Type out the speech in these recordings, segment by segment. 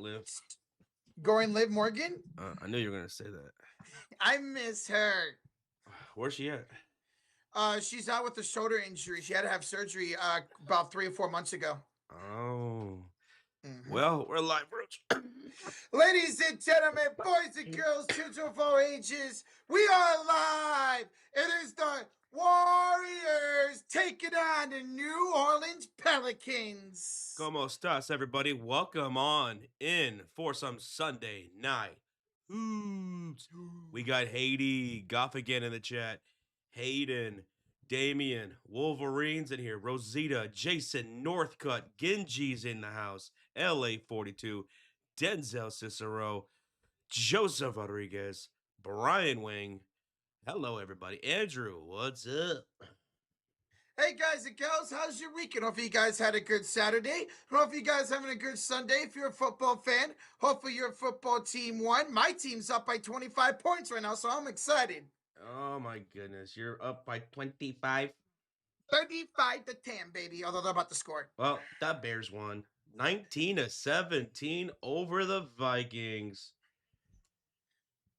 Liv. Going Liv Morgan? I knew you were going to say that. I miss her. Where's she at? She's out with a shoulder injury. She had to have surgery about 3 or 4 months ago. Oh. Well, we're live, Roach. Ladies and gentlemen, boys and girls, children of all ages, we are live. It is the Warriors taking on the New Orleans Pelicans. Como estas, everybody? Welcome on in for some Sunday night hoops. We got Haiti, Goff again in the chat, Hayden, Damian, Wolverines in here, Rosita, Jason, Northcutt, Genji's in the house, LA42, Denzel Cicero, Joseph Rodriguez, Brian Wing. Hello, everybody. Andrew, what's up? Hey guys and gals, how's your weekend? Hopefully you guys had a good Saturday. Hopefully you guys having a good Sunday. If you're a football fan, hopefully your football team won. My team's up by 25 points right now, so I'm excited. Oh my goodness, you're up by 25. 35-10, baby. Although they're about to score. Well, the Bears won 19-17 over the Vikings.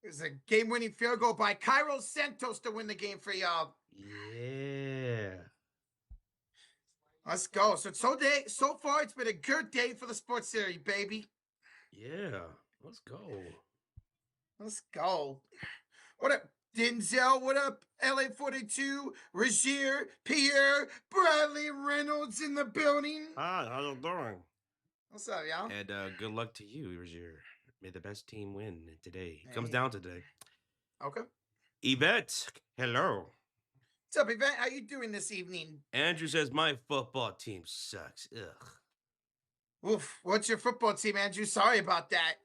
There's a game-winning field goal by Cairo Santos to win the game for y'all. Yeah. Let's go. So far, it's been a good day for the sports series, baby. Yeah. Let's go. Let's go. What up, Denzel? What up, LA42, Rajier, Pierre, Bradley Reynolds in the building? Hi, how you doing? What's up, y'all? And good luck to you, Rozier. May the best team win today. It comes down today. Okay. Yvette, hello. What's up, Yvette? How you doing this evening? Andrew says my football team sucks. Ugh. Oof. What's your football team, Andrew? Sorry about that.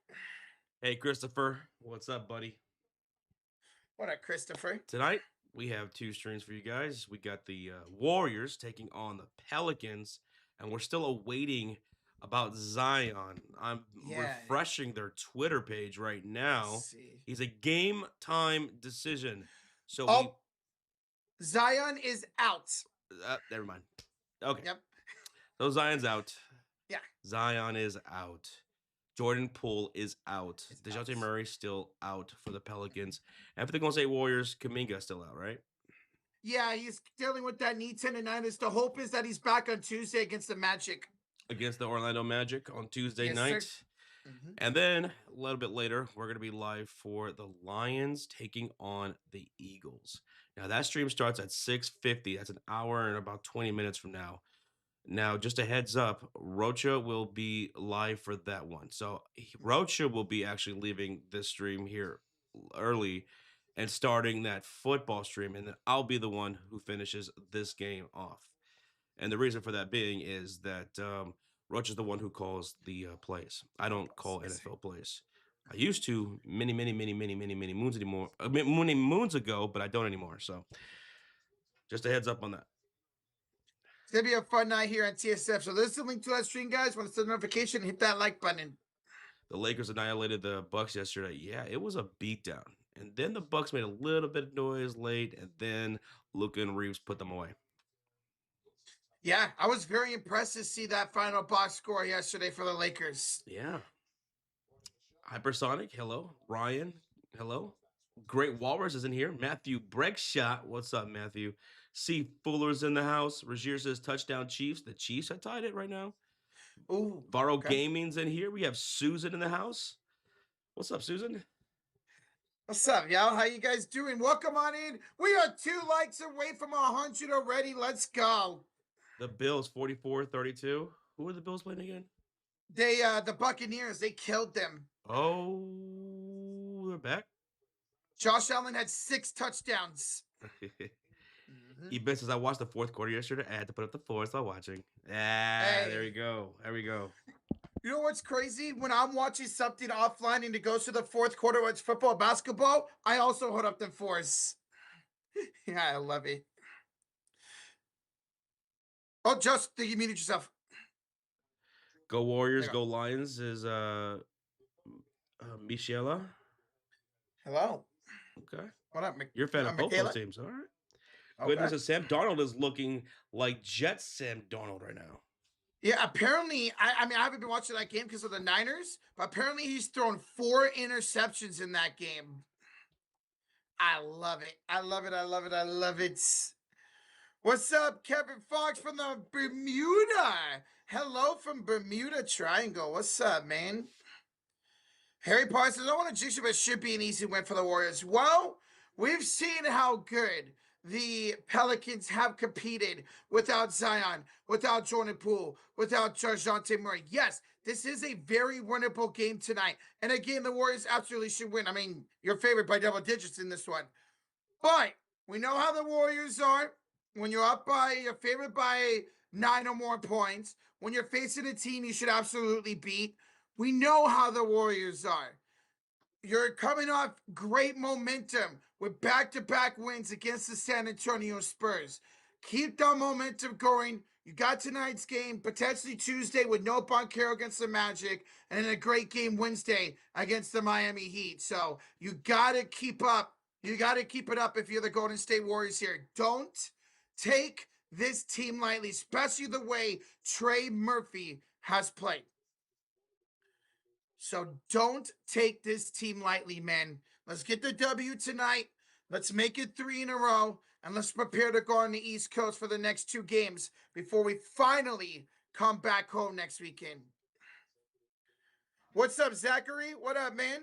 Hey, Christopher. What's up, buddy? What up, Christopher? Tonight, we have two streams for you guys. We got the Warriors taking on the Pelicans, and we're still awaiting about Zion. I'm refreshing their Twitter page right now. He's a game time decision. So Zion is out. Never mind. Okay. Yep. So Zion's out. Yeah. Zion is out. Jordan Poole is out. DeJounte Murray still out for the Pelicans. And for the Golden State Warriors, Kuminga still out, right? Yeah, he's dealing with that knee tendonitis. The hope is that he's back on Tuesday against the Magic. Against the Orlando Magic on Tuesday night. And then a little bit later, we're going to be live for the Lions taking on the Eagles. Now, that stream starts at 6:50. That's an hour and about 20 minutes from now. Now, just a heads up, Rocha will be live for that one. So Rocha will be actually leaving this stream here early and starting that football stream. And then I'll be the one who finishes this game off. And the reason for that being is that Roach is the one who calls the plays. I don't call NFL plays. I used to many moons anymore. Many moons ago, but I don't anymore. So just a heads up on that. It's going to be a fun night here on TSF. So there's a link to that stream, guys. Want to send a notification, hit that like button. The Lakers annihilated the Bucks yesterday. Yeah, it was a beatdown. And then the Bucks made a little bit of noise late, and then Luka and Reeves put them away. Yeah, I was very impressed to see that final box score yesterday for the Lakers. Yeah. Hypersonic, hello. Ryan, hello. Great Walrus is in here. Matthew Breckshot, what's up, Matthew? C. Fuller's in the house. Rajier says touchdown Chiefs. The Chiefs have tied it right now. Ooh. Borrow Gaming's in here. We have Susan in the house. What's up, Susan? What's up, y'all? How you guys doing? Welcome on in. We are 2 likes away from 100 already. Let's go. The Bills, 44-32. Who are the Bills playing again? The Buccaneers. They killed them. Oh, they're back? Josh Allen had 6 touchdowns. Eben says, I watched the fourth quarter yesterday. I had to put up the fourth while watching. There we go. There we go. You know what's crazy? When I'm watching something offline and it goes to the fourth quarter, whether it's football or basketball, I also hold up the fours. Yeah, I love it. Oh, just you muted yourself. Go Warriors, go Lions is Michela. Hello. Okay. What up, You're a fan of both those teams, all right? Okay. Goodness, Sam Darnold is looking like Jets Sam Darnold right now. Yeah, apparently, I mean, I haven't been watching that game because of the Niners, but apparently he's thrown 4 interceptions in that game. I love it. I love it. I love it. I love it. What's up, Kevin Fox from the Bermuda? Hello from Bermuda Triangle. What's up, man? Harry Potter says, I want to jinx you, but it should be an easy win for the Warriors. Well, we've seen how good the Pelicans have competed without Zion, without Jordan Poole, without Dejounte Murray. Yes, this is a very winnable game tonight. And again, the Warriors absolutely should win. I mean, you're favored by double digits in this one. But we know how the Warriors are. When you're favored by 9 or more points, when you're facing a team you should absolutely beat, we know how the Warriors are. You're coming off great momentum with back-to-back wins against the San Antonio Spurs. Keep that momentum going. You got tonight's game, potentially Tuesday with no Banchero against the Magic, and then a great game Wednesday against the Miami Heat. So you got to keep up. You got to keep it up if you're the Golden State Warriors here. Don't take this team lightly, especially the way Trey Murphy has played. So don't take this team lightly, man. Let's get the W tonight. Let's make it 3 in a row. And let's prepare to go on the East Coast for the next 2 games before we finally come back home next weekend. What's up, Zachary? What up, man?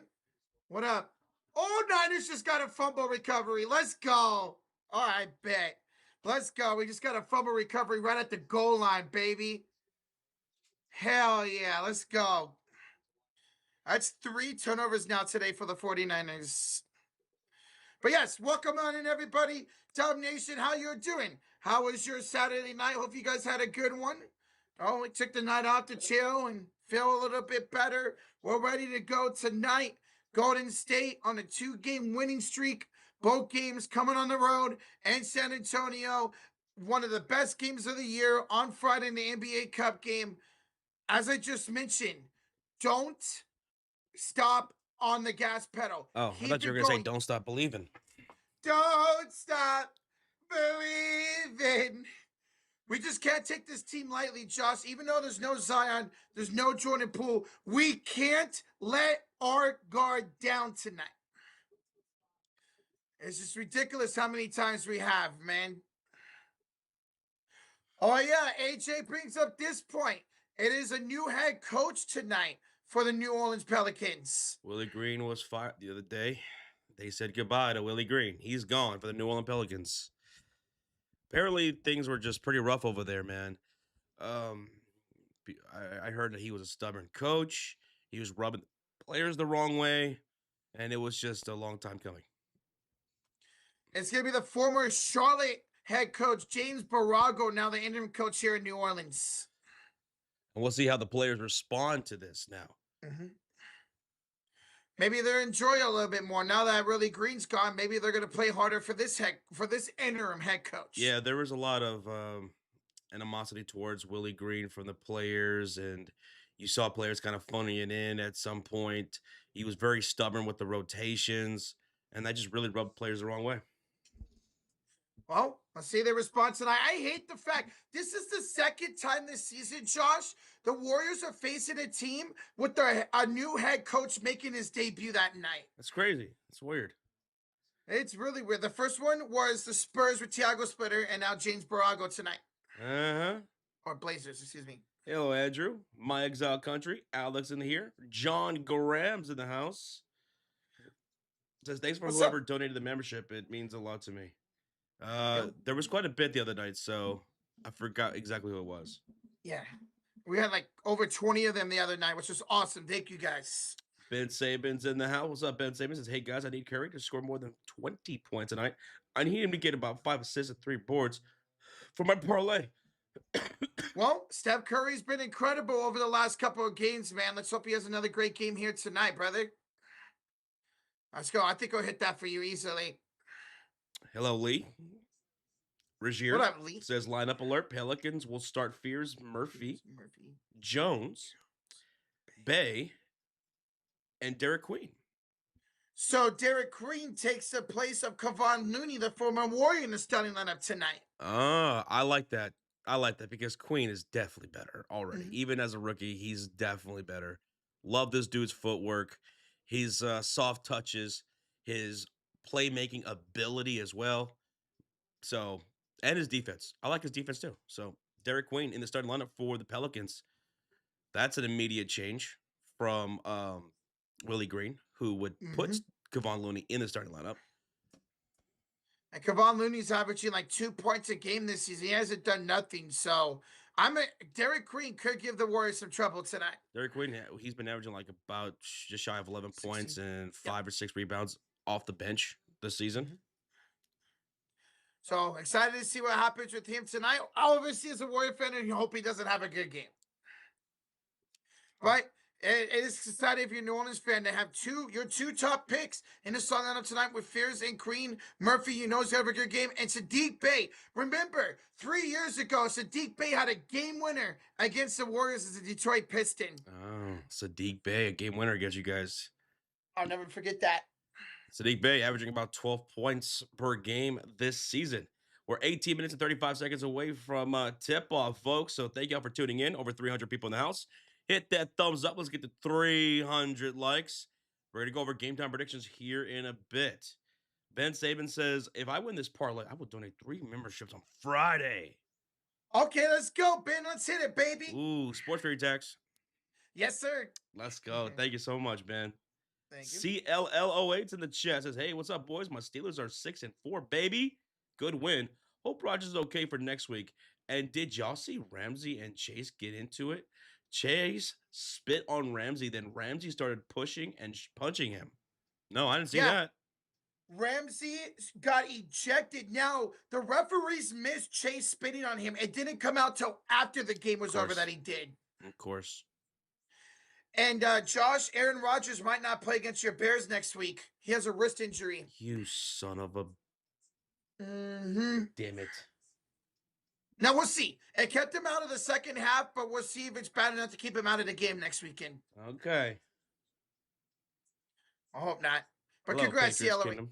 What up? Oh, Niners just got a fumble recovery. Let's go. All right, bet. Let's go. We just got a fumble recovery right at the goal line, baby. Hell yeah. Let's go. That's 3 turnovers now today for the 49ers. But yes, welcome on in, everybody. Dub Nation, how you doing? How was your Saturday night? Hope you guys had a good one. Oh, we took the night off to chill and feel a little bit better. We're ready to go tonight. Golden State on a 2-game winning streak. Both games coming on the road. And San Antonio, one of the best games of the year on Friday in the NBA Cup game. As I just mentioned, don't stop on the gas pedal. Oh, I thought Keep you were it going to say, going. don't stop believing. Don't stop believing. We just can't take this team lightly, Josh. Even though there's no Zion, there's no Jordan Poole, we can't let our guard down tonight. It's just ridiculous how many times we have, man. Oh, yeah, AJ brings up this point. It is a new head coach tonight for the New Orleans Pelicans. Willie Green was fired the other day. They said goodbye to Willie Green. He's gone for the New Orleans Pelicans. Apparently, things were just pretty rough over there, man. Um, I heard that he was a stubborn coach. He was rubbing players the wrong way, and it was just a long time coming. It's going to be the former Charlotte head coach, James Barago, now the interim coach here in New Orleans. And we'll see how the players respond to this now. Mm-hmm. Maybe they're enjoying a little bit more now that Willie Green's gone. Maybe they're going to play harder for this interim head coach. Yeah, there was a lot of animosity towards Willie Green from the players, and you saw players kind of phoning it in at some point. He was very stubborn with the rotations, and that just really rubbed players the wrong way. Well, let's see their response tonight. I hate the fact this is the second time this season, Josh, the Warriors are facing a team with a new head coach making his debut that night. That's crazy. It's weird. It's really weird. The first one was the Spurs with Thiago Splitter, and now James Barago tonight. Uh-huh. Or Blazers, excuse me. Hello, Andrew. My Exile Country. Alex in here. John Graham's in the house. Says, thanks for whoever donated the membership. It means a lot to me. There was quite a bit the other night, so I forgot exactly who it was. Yeah. We had like over 20 of them the other night, which was awesome. Thank you, guys. Ben Saban's in the house. What's up, Ben Saban? Says, hey, guys, I need Curry to score more than 20 points tonight. I need him to get about 5 assists and 3 boards for my parlay. Well, Steph Curry's been incredible over the last couple of games, man. Let's hope he has another great game here tonight, brother. Let's go. I think I'll hit that for you easily. Hello, Lee. Regier what up, Lee? Says, lineup alert. Pelicans will start Fears, Murphy, Jones, Bay, and Derek Queen. So Derek Queen takes the place of Kevon Looney, the former Warrior, in the starting lineup tonight. I like that. I like that because Queen is definitely better already. Mhm. Even as a rookie, he's definitely better. Love this dude's footwork, his soft touches, his playmaking ability as well. So, and his defense. I like his defense too. So, Derek Queen in the starting lineup for the Pelicans. That's an immediate change from Willie Green, who would put Mhm. Kevon Looney in the starting lineup. And Kevon Looney's averaging like 2 points a game this season. He hasn't done nothing. So Derek Green could give the Warriors some trouble tonight. Derek Queen, he's been averaging like about just shy of 11 points 16. and Yep. 5 or 6 rebounds off the bench this season. Mhm. So excited to see what happens with him tonight. Obviously, as a Warrior fan, and hope he doesn't have a good game. Right? It is exciting if you're a New Orleans fan to have your two top picks in the starting lineup tonight with Fears and Green. Murphy, you know, he's going to have a good game. And Sadiq Bey. Remember, 3 years ago, Sadiq Bey had a game winner against the Warriors as a Detroit Piston. Oh, Sadiq Bey, a game winner against you guys. I'll never forget that. Sadiq Bey averaging about 12 points per game this season. We're 18 minutes and 35 seconds away from tip-off, folks. So thank y'all for tuning in. Over 300 people in the house. Hit that thumbs up. Let's get to 300 likes. We're going to go over game time predictions here in a bit. Ben Saban says, if I win this parlay, I will donate 3 memberships on Friday. Okay, let's go, Ben. Let's hit it, baby. Ooh, Sports Fairy Tax. Yes, sir. Let's go. Thank you so much, Ben. Thank you. CLLO8's in the chat says, hey, what's up, boys? My Steelers are 6-4, baby. Good win. Hope Rogers is okay for next week. And did y'all see Ramsey and Chase get into it? Chase spit on Ramsey, then Ramsey started pushing and punching him. No, I didn't see that. Ramsey got ejected. Now, the referees missed Chase spitting on him. It didn't come out till after the game was over that he did. Of course. And Aaron Rodgers might not play against your Bears next week. He has a wrist injury. You son of a... Mm-hmm. Damn it. Now, we'll see. It kept him out of the second half, but we'll see if it's bad enough to keep him out of the game next weekend. Okay. I hope not. But hello, congrats, Patriots CLO. Kingdom.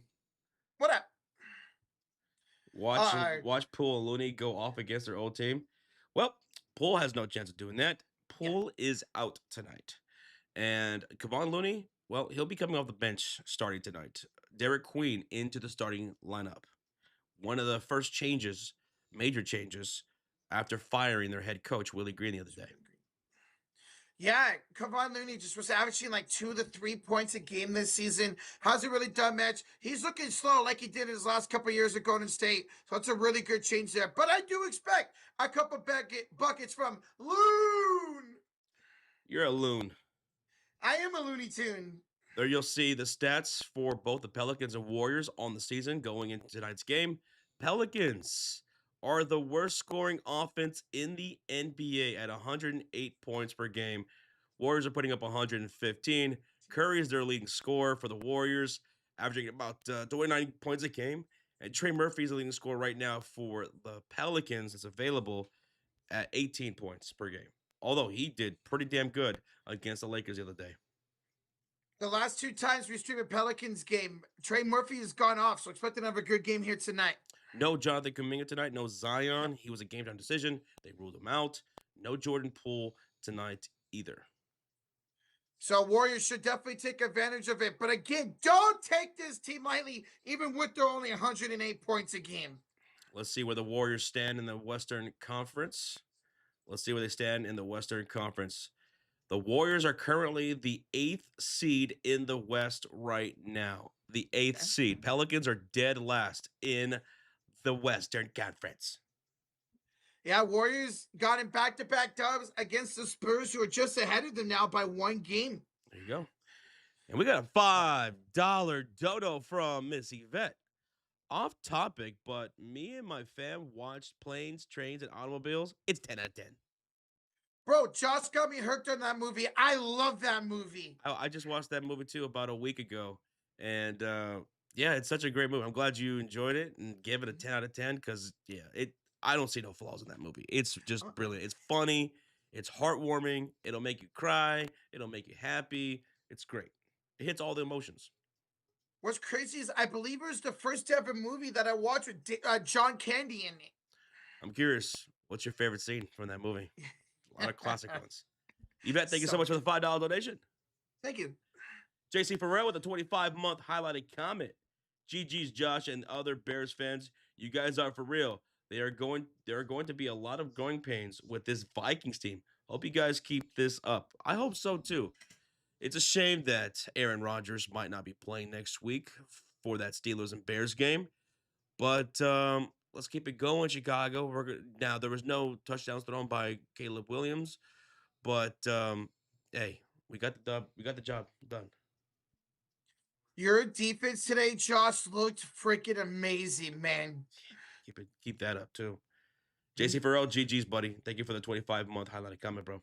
What up? Watch Poole and Looney go off against their old team. Well, Poole has no chance of doing that. Poole is out tonight. And Kevon Looney, well, he'll be coming off the bench starting tonight. Derek Queen into the starting lineup. One of the first changes, major changes, after firing their head coach, Willie Green, the other day. Yeah, Kevon Looney just was averaging like 2 to 3 points a game this season. Hasn't really done much. He's looking slow like he did in his last couple of years at Golden State. So it's a really good change there. But I do expect a couple buckets from Loon. You're a loon. I am a Looney Tune. There you'll see the stats for both the Pelicans and Warriors on the season going into tonight's game. Pelicans are the worst scoring offense in the NBA at 108 points per game. Warriors are putting up 115. Curry is their leading scorer for the Warriors, averaging about 29 points a game. And Trey Murphy is the leading scorer right now for the Pelicans. It's available at 18 points per game. Although he did pretty damn good against the Lakers the other day. The last 2 times we streamed a Pelicans game, Trey Murphy has gone off, so expect to have a good game here tonight. No Jonathan Kuminga tonight. No Zion. He was a game time decision. They ruled him out. No Jordan Poole tonight either. So Warriors should definitely take advantage of it. But again, don't take this team lightly, even with their only 108 points a game. Let's see where the Warriors stand in the Western Conference. The Warriors are currently the 8th seed in the West right now. The 8th seed. Pelicans are dead last in the Western Conference. Yeah, Warriors got in back-to-back dubs against the Spurs, who are just ahead of them now by 1 game. There you go. And we got a $5 dodo from Miss Yvette. Off topic, but me and my fam watched Planes, Trains, and Automobiles. It's 10 out of 10. Bro, Josh got me hooked on that movie. I love that movie. I just watched that movie too about a week ago. And yeah, it's such a great movie. I'm glad you enjoyed it and gave it a 10 out of 10 because, yeah, I don't see no flaws in that movie. It's just brilliant. It's funny. It's heartwarming. It'll make you cry. It'll make you happy. It's great. It hits all the emotions. What's crazy is I believe it was the first ever movie that I watched with John Candy in it. I'm curious. What's your favorite scene from that movie? A lot of classic ones. Yvette, thank you so So much for good. the $5 donation. Thank you. JC Farrell with a 25-month highlighted comment. GG's Josh and other Bears fans, you guys are for real. There are going to be a lot of growing pains with this Vikings team. Hope you guys keep this up. I hope so too. It's a shame that Aaron Rodgers might not be playing next week for that Steelers and Bears game. But let's keep it going, Chicago. Now there was no touchdowns thrown by Caleb Williams, but hey, we got the dub. We got the job done. Your defense today, Josh, looked freaking amazing, man. Keep that up too. Mhm. JC Farrell, GG's buddy. Thank you for the 25-month highlighted comment, bro.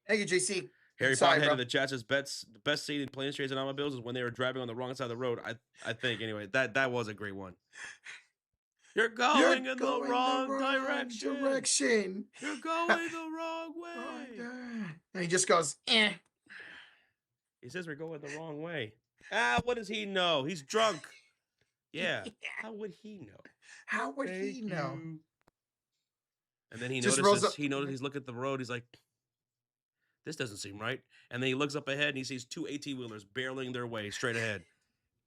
Thank you, JC. Harry Sorry, Pothead bro. in the chat says the best scene in Planes, Trains, and Automobiles is when they were driving on the wrong side of the road. I think anyway. That was a great one. You're You're going in the going the wrong wrong direction. direction. You're going the wrong way. And he just goes, eh. He says we're going the wrong way. What does he know? He's drunk. Yeah. How would he know? How would he Thank know? you. And then he Just rolls up. notices, he's looking at the road. He's like, this doesn't seem right. And then he looks up ahead and he sees two 18-wheelers barreling their way straight ahead.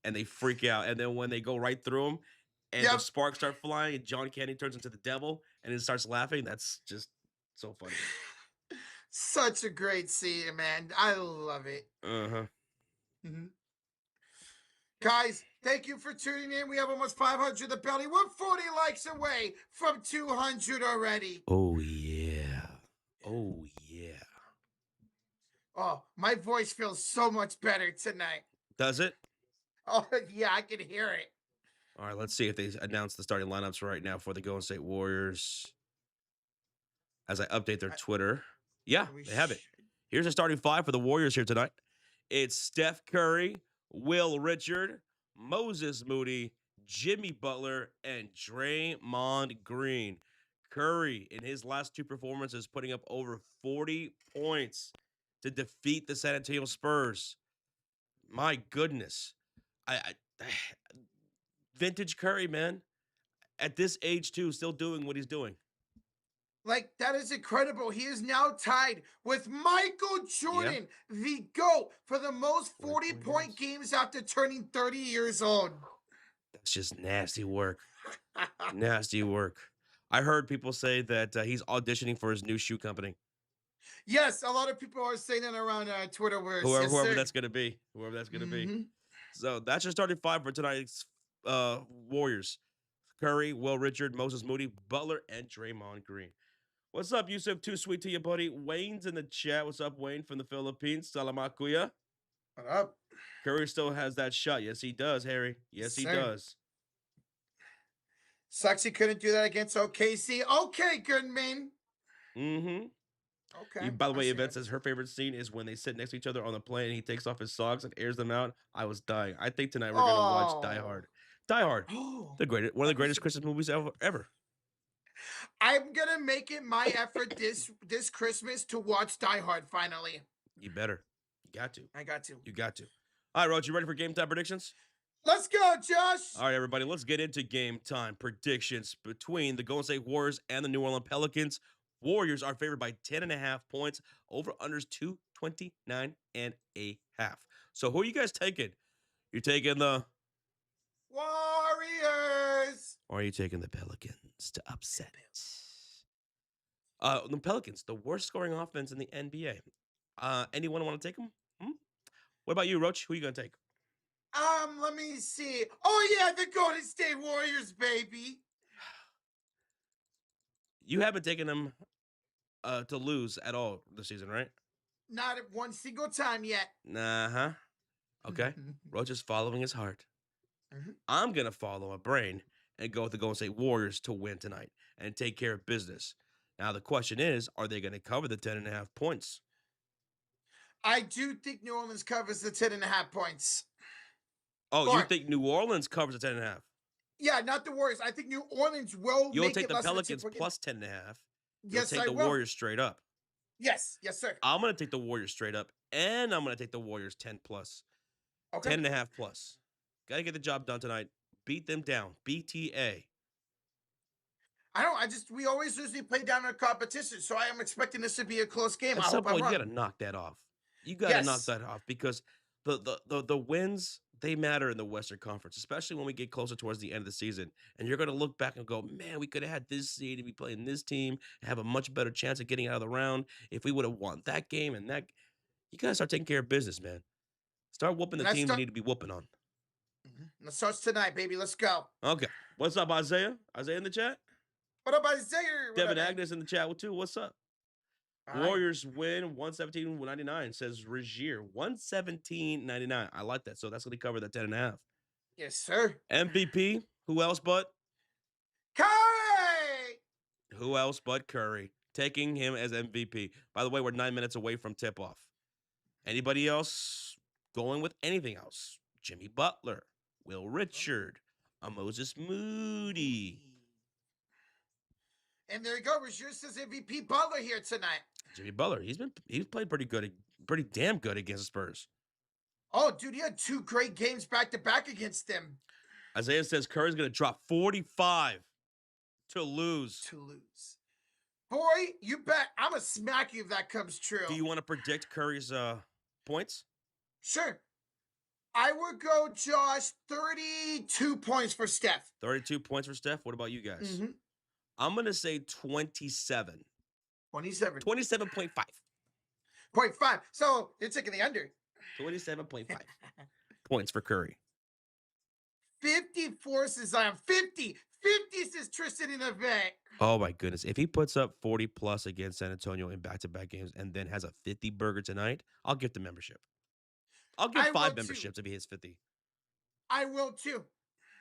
And they freak out. And then when they go right through him and the sparks start flying and John Candy turns into the devil and he starts laughing, that's just so funny. Such a great scene, man. I love it. Uh-huh. Mm-hmm. Guys, thank you for tuning in. We have almost 500 the belly. We're 40 likes away from 200 already. Oh, yeah. Oh, yeah. Oh, my voice feels so much better tonight. Does it? Oh, yeah, I can hear it. All right, let's see if they announce the starting lineups right now for the Golden State Warriors. As I update their Twitter. Yeah, they have it. Here's a starting five for the Warriors here tonight. It's Steph Curry, Will Richard, Moses Moody, Jimmy Butler, and Draymond Green. Curry, in his last two performances, putting up over 40 points to defeat the San Antonio Spurs. My goodness. I vintage Curry, man. At this age, too, still doing what he's doing. Like, that is incredible. He is now tied with Michael Jordan, the GOAT, for the most 40-point games after turning 30 years old. That's just nasty work. Nasty work. I heard people say that he's auditioning for his new shoe company. Yes, a lot of people are saying that around Twitter. Whoever that's going to be. Whoever that's going to be. So that's your starting five for tonight's Warriors. Curry, Will Richard, Moses Moody, Butler, and Draymond Green. What's up, Yusuf? Too sweet to you, buddy. Wayne's in the chat. What's up, Wayne from the Philippines? Salamat, kuya. What up? Curry still has that shot. Yes, he does, Harry. Yes, he does. Sucks he couldn't do that against OKC. Okay, Goodman. Mm-hmm. Okay. By the way, Yvette says her favorite scene is when they sit next to each other on the plane and he takes off his socks and airs them out. I was dying. I think tonight we're going to watch Die Hard. Die Hard. One of the greatest Christmas movies ever. I'm going to make it my effort this Christmas to watch Die Hard finally. You better. You got to. I got to. You got to. All right, Roach, you ready for game time predictions? Let's go, Josh. All right, everybody, let's get into game time predictions between the Golden State Warriors and the New Orleans Pelicans. Warriors are favored by 10.5 points. Over unders 229.5. So who are you guys taking? You're taking the Warriors. Or are you taking the Pelicans to upset? The Pelicans, the worst scoring offense in the NBA. Anyone want to take them? What about you, Roach? Who are you going to take? Let me see. Oh, yeah, the Golden State Warriors, baby. You haven't taken them to lose at all this season, right? Not at one single time yet. Uh-huh. Okay. Roach is following his heart. I'm going to follow my brain and go with the Golden State Warriors to win tonight and take care of business. Now, the question is, are they going to cover the 10.5 points? I do think New Orleans covers the 10.5 points. Oh, you think New Orleans covers the 10.5? Yeah, not the Warriors. I think New Orleans will You'll take the Pelicans plus 10.5. Yes, You'll take the Warriors straight up. Yes, sir. I'm going to take the Warriors straight up, and I'm going to take the Warriors 10 plus. Okay. 10.5 plus. Got to get the job done tonight. Beat them down. BTA. We always usually play down our competition, so I am expecting this to be a close game. At I some hope I'm point, you wrong. got to knock that off. You got to knock Yes. that off because the wins they matter in the Western Conference, especially when we get closer towards the end of the season. And you're going to look back and go, man, we could have had this seed and be playing this team and have a much better chance of getting out of the round if we would have won that game and that. You got to start taking care of business, man. Start whooping the And that teams you start need to be whooping on. that starts tonight, baby. Let's go. Okay. What's up, Isaiah? Isaiah in the chat? What up, Isaiah? What up, Devin man? Agnes in the chat too. What's up? All right. Warriors win 117-99, says Regier. 117-99. I like that. So that's going to cover that 10.5. Yes, sir. MVP. Who else but Curry? Who else but Curry? Taking him as MVP. By the way, we're 9 minutes away from tip-off. Anybody else going with anything else? Jimmy Butler, Will Richard, Moses Moody. And there you go. Regier says MVP Butler here tonight. Jimmy Butler, he's played pretty damn good against the Spurs. Oh, dude, he had 2 great games back to back against them. Isaiah says Curry's going to drop 45 to lose. Boy, you bet. I'm going to smack you if that comes true. Do you want to predict Curry's points? Sure. I would go, Josh, 32 points for Steph. 32 points for Steph. What about you guys? Mm-hmm. I'm going to say 27. 27. 27.5. 0.5. So you're taking the under. 27.5 points for Curry. 54 says I am 50. 50 says Tristan in the back. Oh, my goodness. If he puts up 40-plus against San Antonio in back-to-back games and then has a 50 burger tonight, I'll give the membership. I'll give 5 memberships if he hits 50. I will, too.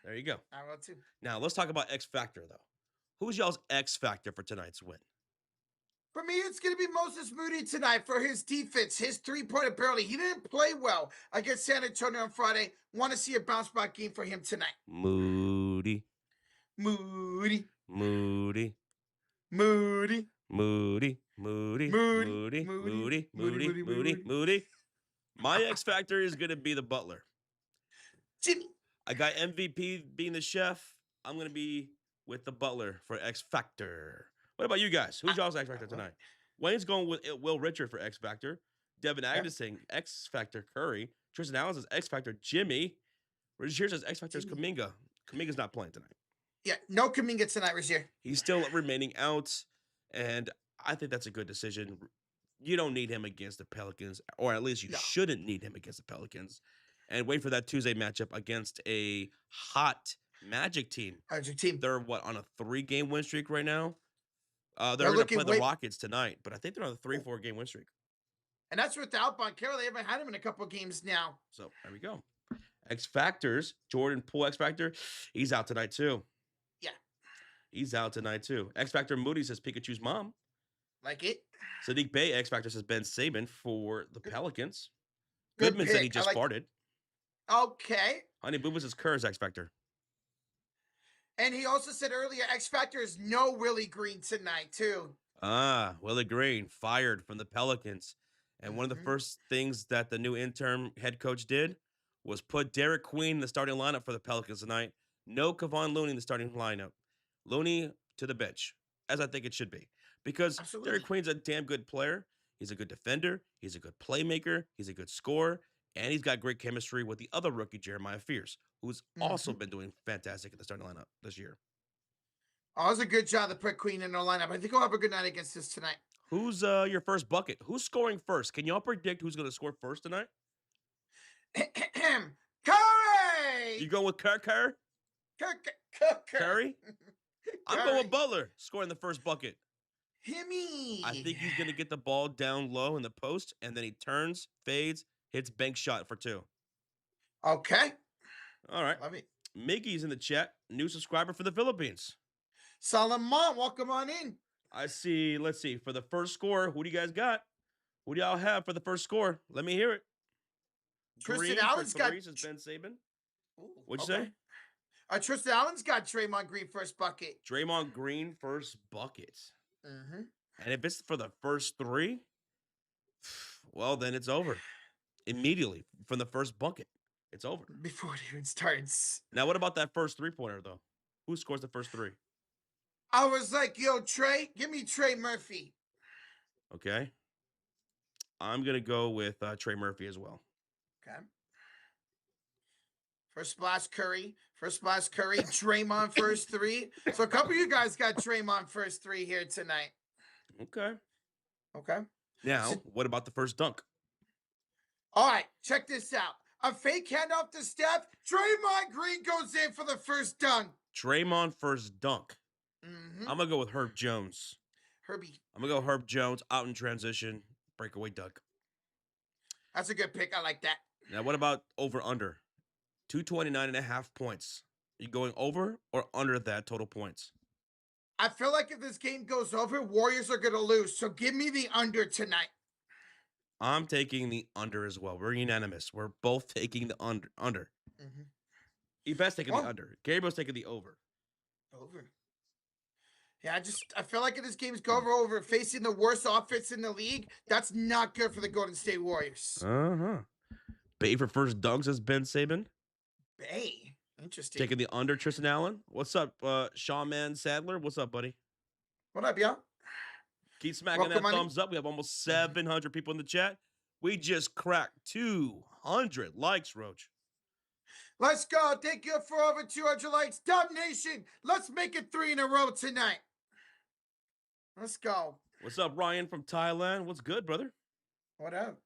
There you go. I will, too. Now, let's talk about X Factor, though. Who's y'all's X Factor for tonight's win? For me, it's going to be Moses Moody tonight for his defense, his three-point ability. He didn't play well against San Antonio on Friday. Want to see a bounce-back game for him tonight. Moody. Moody. Moody. Moody. Moody. Moody. Moody. Moody. Moody. Moody. Moody. My X Factor is going to be the Butler. Jimmy. I got MVP being the chef. I'm going to be with the Butler for X Factor. What about you guys? Who's y'all's X Factor tonight? Wayne's going with Will Richard for X Factor. Devin Agnes saying X Factor Curry. Tristan Allen says X Factor Jimmy. Regier says X Factor is Kuminga. Kuminga's not playing tonight. Yeah, no Kuminga tonight, Regier. He's still remaining out, and I think that's a good decision. You don't need him against the Pelicans, or at least you shouldn't need him against the Pelicans. And wait for that Tuesday matchup against a hot Magic team. They're on a 3-game win streak right now. They're going to play the Rockets tonight, but I think they're on a 3-4 game win streak. And that's without Boncaro. They haven't had him in a couple of games now. So there we go. X Factors, Jordan Poole X Factor, he's out tonight too. Yeah. He's out tonight too. X Factor Moody says Pikachu's mom. Like it. Sadiq Bey X Factor says Ben Saban for the Pelicans. Goodman said he just farted. Okay. Honey Boo says Kerr's X Factor. And he also said earlier, X Factor is no Willie Green tonight, too. Willie Green fired from the Pelicans. And one of the first things that the new interim head coach did was put Derek Queen in the starting lineup for the Pelicans tonight. No Kevon Looney in the starting lineup. Looney to the bench, as I think it should be. Because Derek Queen's a damn good player. He's a good defender. He's a good playmaker. He's a good scorer. And he's got great chemistry with the other rookie, Jeremiah Fierce, who's also been doing fantastic in the starting lineup this year. Oh, it was a good job to put Queen in the lineup. I think he'll have a good night against us tonight. Who's your first bucket? Who's scoring first? Can y'all predict who's going to score first tonight? Curry! You going with Curry? Curry? I'm going with Butler scoring the first bucket. Himmy! I think he's going to get the ball down low in the post, and then he turns, fades, hits bank shot for 2. Okay. All right. Love it. Miggy's in the chat. New subscriber for the Philippines. Solomon, welcome on in. I see. Let's see. For the first score, who do you guys got? Who do y'all have for the first score? Let me hear it. Tristan Allen's got Ben Saban. What'd you say? Tristan Allen's got Draymond Green first bucket. Draymond Green first bucket. And if it's for the first 3, well, then it's over. Immediately from the first bucket. It's over. Before it even starts. Now, what about that first 3-pointer, though? Who scores the first 3? I was like, yo, Trey, give me Trey Murphy. Okay. I'm going to go with Trey Murphy as well. Okay. First splash Curry. Draymond first three. So a couple of you guys got Draymond first three here tonight. Okay. Okay. Now, what about the first dunk? All right, check this out. A fake handoff to Steph. Draymond Green goes in for the first dunk. Draymond first dunk. I'm going to go with Herb Jones. Herbie. I'm going to go Herb Jones out in transition, breakaway dunk. That's a good pick. I like that. Now, what about over-under? 229.5 points. Are you going over or under that total points? I feel like if this game goes over, Warriors are going to lose. So give me the under tonight. I'm taking the under as well. We're unanimous. We're both taking the under. Yvette's taking the under. Gabriel's taking the over. Over. Yeah, I feel like if this game's go over facing the worst offense in the league, that's not good for the Golden State Warriors. Bay for first dunks has Ben Sabin. Bay. Interesting. Taking the under, Tristan Allen. What's up, Sean Man Sadler? What's up, buddy? What up, y'all? Keep smacking that thumbs up. We have almost 700 people in the chat. We just cracked 200 likes, Roach. Let's go. Thank you for over 200 likes. Dub Nation, let's make it 3 in a row tonight. Let's go. What's up, Ryan from Thailand? What's good, brother? What up?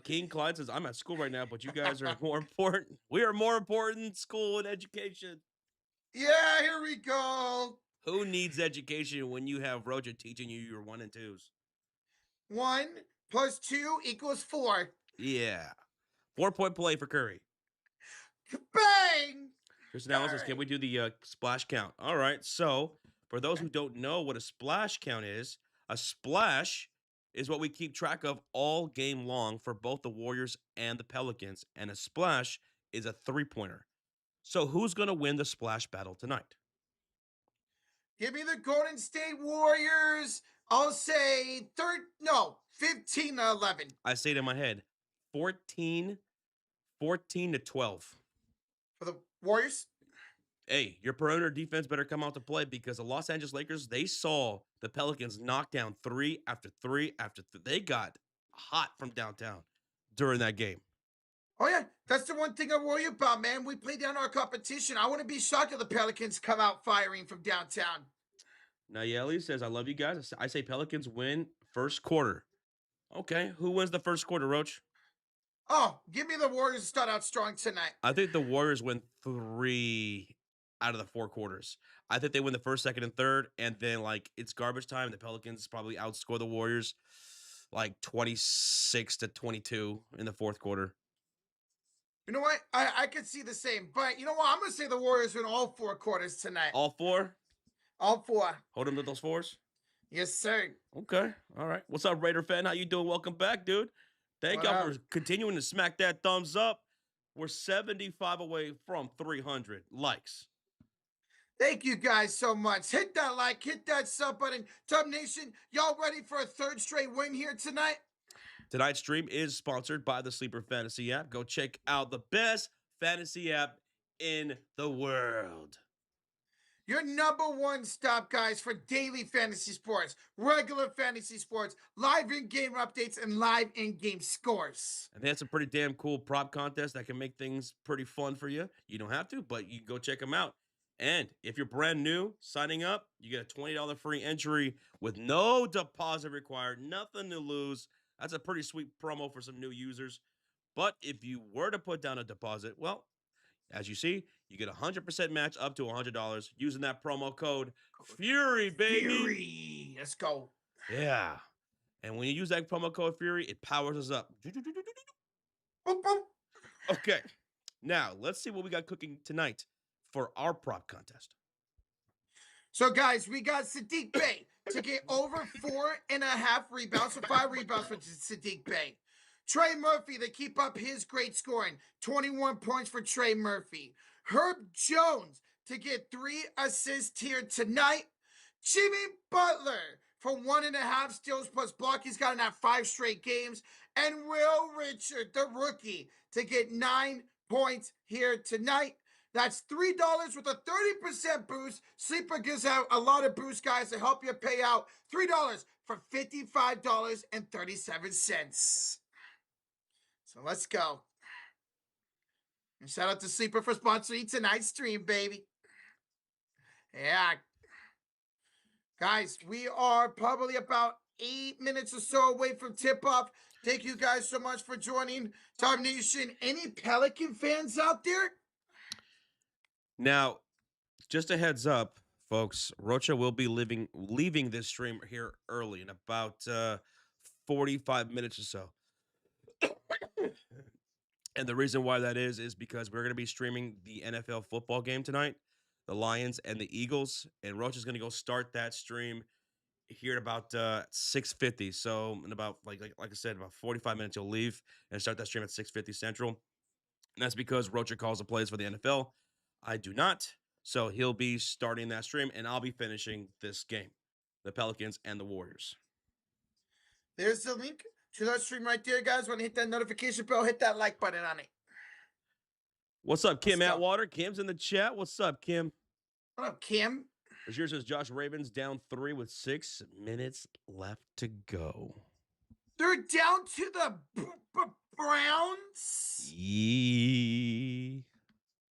King Clyde says, I'm at school right now, but you guys are more important. We are more important than school and education. Yeah, here we go. Who needs education when you have Roja teaching you your 1 and 2s? 1 + 2 = 4. Yeah. 4-point play for Curry. Bang! Tristan Allen says, can we do the splash count? All right. So, for those who don't know what a splash count is, a splash is what we keep track of all game long for both the Warriors and the Pelicans. And a splash is a 3-pointer. So, who's going to win the splash battle tonight? Give me the Golden State Warriors. I'll say 15-11. I say it in my head, 14-12. For the Warriors? Hey, your perimeter defense better come out to play because the Los Angeles Lakers, they saw the Pelicans knock down 3 after 3 after 3. They got hot from downtown during that game. Oh, yeah. That's the one thing I worry about, man. We play down our competition. I wouldn't be shocked if the Pelicans come out firing from downtown. Nayeli says, I love you guys. I say Pelicans win first quarter. Okay, who wins the first quarter, Roach? Oh, give me the Warriors to start out strong tonight. I think the Warriors win 3 out of the 4 quarters. I think they win the first, second, and third, and then, it's garbage time. The Pelicans probably outscore the Warriors 26-22 in the fourth quarter. You know what? I could see the same. But you know what? I'm going to say the Warriors win all 4 quarters tonight. All 4? All 4. Hold them to those 4s? Yes, sir. Okay. All right. What's up, Raider fan? How you doing? Welcome back, dude. Thank y'all for continuing to smack that thumbs up. We're 75 away from 300 likes. Thank you guys so much. Hit that like, hit that sub button. Dub Nation, y'all ready for a 3rd straight win here tonight? Tonight's stream is sponsored by the Sleeper Fantasy app. Go check out the best fantasy app in the world. Your #1 stop, guys, for daily fantasy sports, regular fantasy sports, live in-game updates, and live in-game scores. And they have some pretty damn cool prop contests that can make things pretty fun for you. You don't have to, but you go check them out. And if you're brand new, signing up, you get a $20 free entry with no deposit required, nothing to lose. That's a pretty sweet promo for some new users. But if you were to put down a deposit, well, as you see, you get a 100% match up to $100 using that promo code FURY, baby. Fury. Let's go. Yeah. And when you use that promo code FURY, it powers us up. Boop, boop. Okay. Now, let's see what we got cooking tonight for our prop contest. So, guys, we got Sadiq Bey to get over 4.5 rebounds, so 5 rebounds for Sadiq Bey. Trey Murphy to keep up his great scoring, 21 points for Trey Murphy. Herb Jones to get 3 assists here tonight. Jimmy Butler for 1.5 steals plus block. He's got in that 5 straight games. And Will Richard, the rookie, to get 9 points here tonight. That's $3 with a 30% boost. Sleeper gives out a lot of boost, guys, to help you pay out $3 for $55.37. So let's go. And shout out to Sleeper for sponsoring tonight's stream, baby. Yeah. Guys, we are probably about 8 minutes or so away from tip-off. Thank you guys so much for joining Dog Nation. Any Pelican fans out there? Now, just a heads up, folks, Rocha will be leaving this stream here early in about 45 minutes or so. And the reason why that is because we're going to be streaming the NFL football game tonight, the Lions and the Eagles, and Rocha's going to go start that stream here at about 6:50. So in about like I said, about 45 minutes he'll leave and start that stream at 6:50 Central. And that's because Rocha calls the plays for the NFL. I do not. So he'll be starting that stream, and I'll be finishing this game, the Pelicans and the Warriors. There's the link to that stream right there, guys. When you hit that notification bell, hit that like button on it. What's up, Kim Atwater? Kim's in the chat. What's up, Kim? What up, Kim? Bashir says Josh Ravens down 3 with 6 minutes left to go. They're down to the Browns? Yee.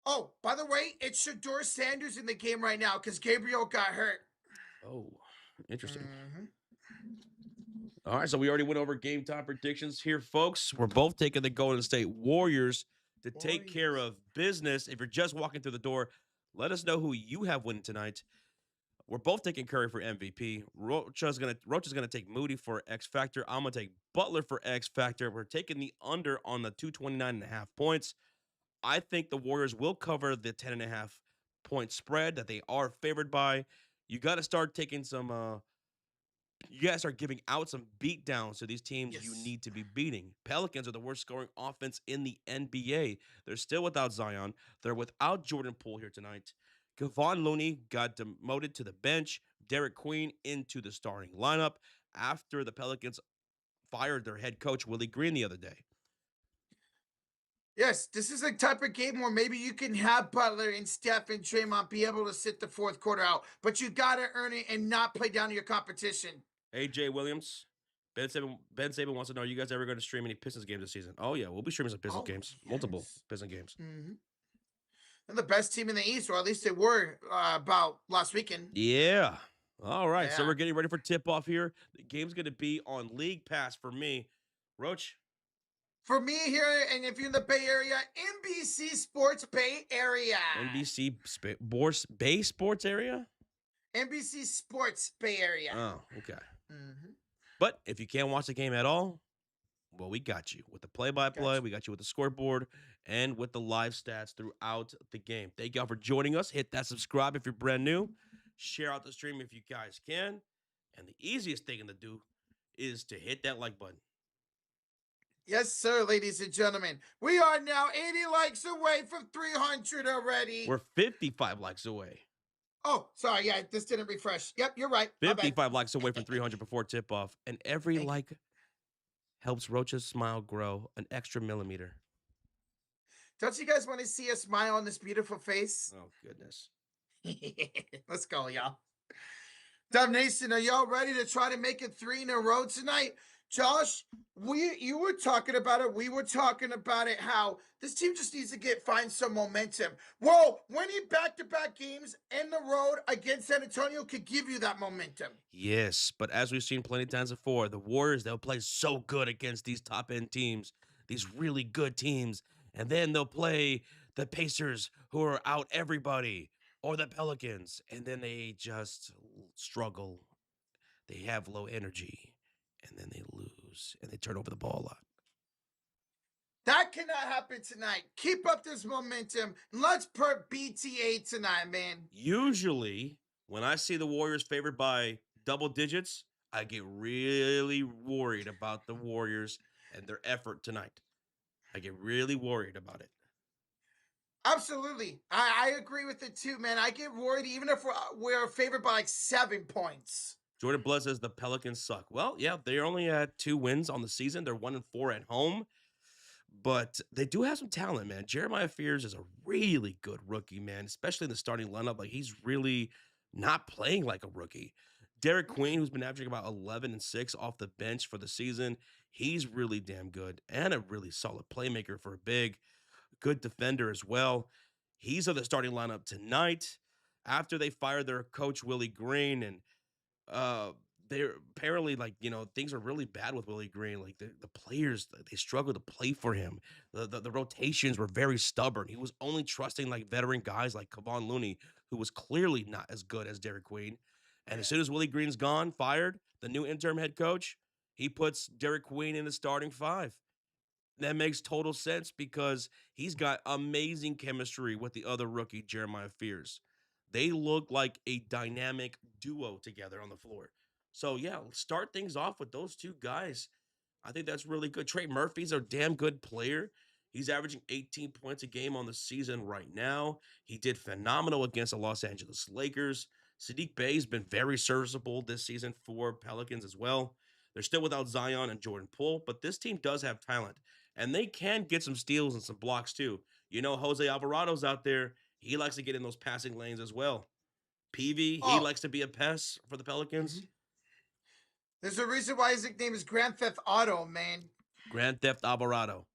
Oh, by the way, it's Shador Sanders in the game right now because Gabriel got hurt. Oh, interesting. All right, so we already went over game time predictions here, folks. We're both taking the Golden State Warriors to take care of business. If you're just walking through the door, let us know who you have winning tonight. We're both taking Curry for MVP. Rocha's gonna take Moody for X Factor. I'm gonna take Butler for X Factor. We're taking the under on the 229.5 points. I think the Warriors will cover the 10.5 point spread that they are favored by. You got to start taking some. You got to start giving out some beatdowns to these teams you need to be beating. Pelicans are the worst scoring offense in the NBA. They're still without Zion. They're without Jordan Poole here tonight. Kevon Looney got demoted to the bench. Derek Queen into the starting lineup after the Pelicans fired their head coach, Willie Green, the other day. Yes, this is a type of game where maybe you can have Butler and Steph and Draymond be able to sit the fourth quarter out, but you got to earn it and not play down to your competition. AJ Williams, Ben Saban wants to know, are you guys ever going to stream any Pistons games this season? Oh, yeah, we'll be streaming some Pistons games, multiple Pistons games. Mm-hmm. They're the best team in the East, or at least they were about last weekend. Yeah. All right, so we're getting ready for tip-off here. The game's going to be on League Pass for me. Roach? For me here, and if you're in the Bay Area, NBC Sports Bay Area. NBC Bay Sports Area? NBC Sports Bay Area. Oh, okay. Mm-hmm. But if you can't watch the game at all, well, we got you with the play-by-play. We got you with the scoreboard and with the live stats throughout the game. Thank y'all for joining us. Hit that subscribe if you're brand new. Share out the stream if you guys can. And the easiest thing to do is to hit that like button. Yes, sir, ladies and gentlemen. We are now 80 likes away from 300 already. We're 55 likes away. Oh, sorry. Yeah, this didn't refresh. Yep, you're right. 55 likes away from 300 before tip-off. And every like helps Rocha's smile grow an extra millimeter. Don't you guys want to see a smile on this beautiful face? Oh, goodness. Let's go, y'all. Dub Nation, are y'all ready to try to make it 3 in a row tonight? Josh, you were talking about it. We were talking about it, how this team just needs to find some momentum. Well, winning back-to-back games in the road against San Antonio could give you that momentum. Yes, but as we've seen plenty of times before, the Warriors, they'll play so good against these top-end teams, these really good teams, and then they'll play the Pacers, who are out everybody, or the Pelicans, and then they just struggle. They have low energy. And then they lose, and they turn over the ball a lot. That cannot happen tonight. Keep up this momentum. Let's put BTA tonight, man. Usually, when I see the Warriors favored by double digits, I get really worried about the Warriors and their effort tonight. I get really worried about it. Absolutely. I agree with it too, man. I get worried even if we're favored by like 7 points. Jordan Blood says the Pelicans suck. Well, yeah, they're only at 2 wins on the season. They're 1-4 at home. but they do have some talent, man. Jeremiah Fears is a really good rookie, man, especially in the starting lineup. Like he's really not playing like a rookie. Derek Queen, who's been averaging about 11 and 6 off the bench for the season, he's really damn good and a really solid playmaker for a big, good defender as well. He's on the starting lineup tonight after they fired their coach Willie Green and uh, they're apparently like, things are really bad with Willie Green. Like the players, they struggle to play for him. The rotations were very stubborn. He was only trusting like veteran guys like Kevon Looney, who was clearly not as good as Derek Queen. And as soon as Willie Green's gone, fired, the new interim head coach, he puts Derek Queen in the starting five. That makes total sense because he's got amazing chemistry with the other rookie, Jeremiah Fears. They look like a dynamic duo together on the floor. So, yeah, let's start things off with those two guys. I think that's really good. Trey Murphy's a damn good player. He's averaging 18 points a game on the season right now. He did phenomenal against the Los Angeles Lakers. Sadiq Bey's been very serviceable this season for Pelicans as well. They're still without Zion and Jordan Poole, but this team does have talent, and they can get some steals and some blocks too. Jose Alvarado's out there. He likes to get in those passing lanes as well. PV, he Oh, likes to be a pest for the Pelicans. mhm. There's a reason why his nickname is Grand Theft Auto, man. Grand Theft Alvarado.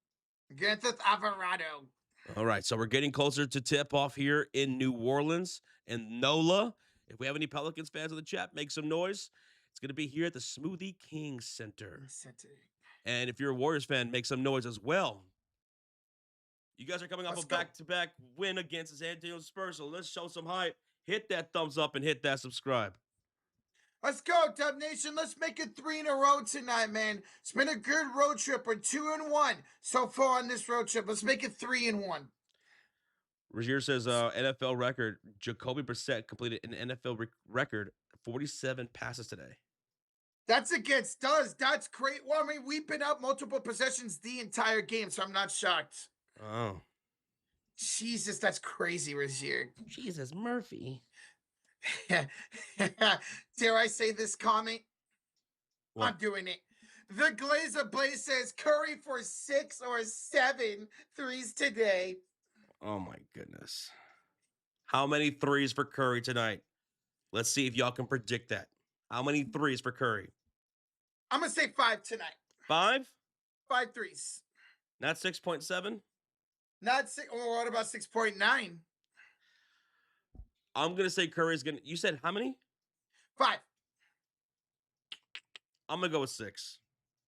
Grand Theft Alvarado. All right, so we're getting closer to tip off here in New Orleans and NOLA. If we have any Pelicans fans in the chat, make some noise. It's going to be here at the Smoothie King Center. And if you're a Warriors fan, make some noise as well. You guys are coming off a back-to-back win against the San Antonio Spurs, so let's show some hype. Hit that thumbs up and hit that subscribe. Let's go, Dub Nation. Let's make it 3 in a row tonight, man. It's been a good road trip. We're 2-1 so far on this road trip. Let's make it 3-1. Rozier says NFL record. Jacoby Brissett completed an NFL record 47 passes today. That's against us. That's great. Well, I mean, we've been up multiple possessions the entire game, so I'm not shocked. Oh. Jesus, that's crazy, Rozier. Jesus, Murphy. Dare I say this comment? What? I'm doing it. The Glazer Blaze says Curry for 6 or 7 threes today. Oh my goodness. How many threes for Curry tonight? Let's see if y'all can predict that. How many threes for Curry? I'm going to say 5 tonight. 5? 5 threes. Not 6.7? Not 6. Oh, what about 6.9? I'm going to say Curry's going to. You said how many? 5. I'm going to go with 6.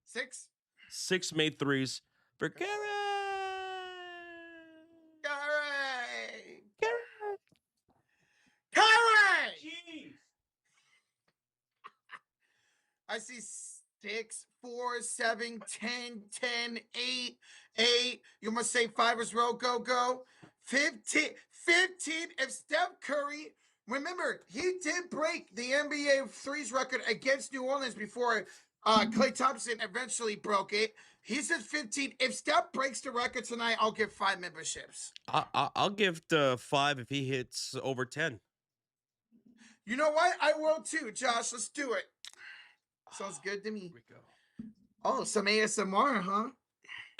6? 6 made threes for Curry. Jeez. I see 6, 4, 7, 10, 10, 8, 8. You must say 5 as well. Go, go. 15. If Steph Curry, remember, he did break the NBA threes record against New Orleans before Klay Thompson eventually broke it. He said 15. If Steph breaks the record tonight, I'll give 5 memberships. I'll give the 5 if he hits over 10. You know what? I will too, Josh. Let's do it. Sounds good to me. Here we go. Oh, some ASMR, huh?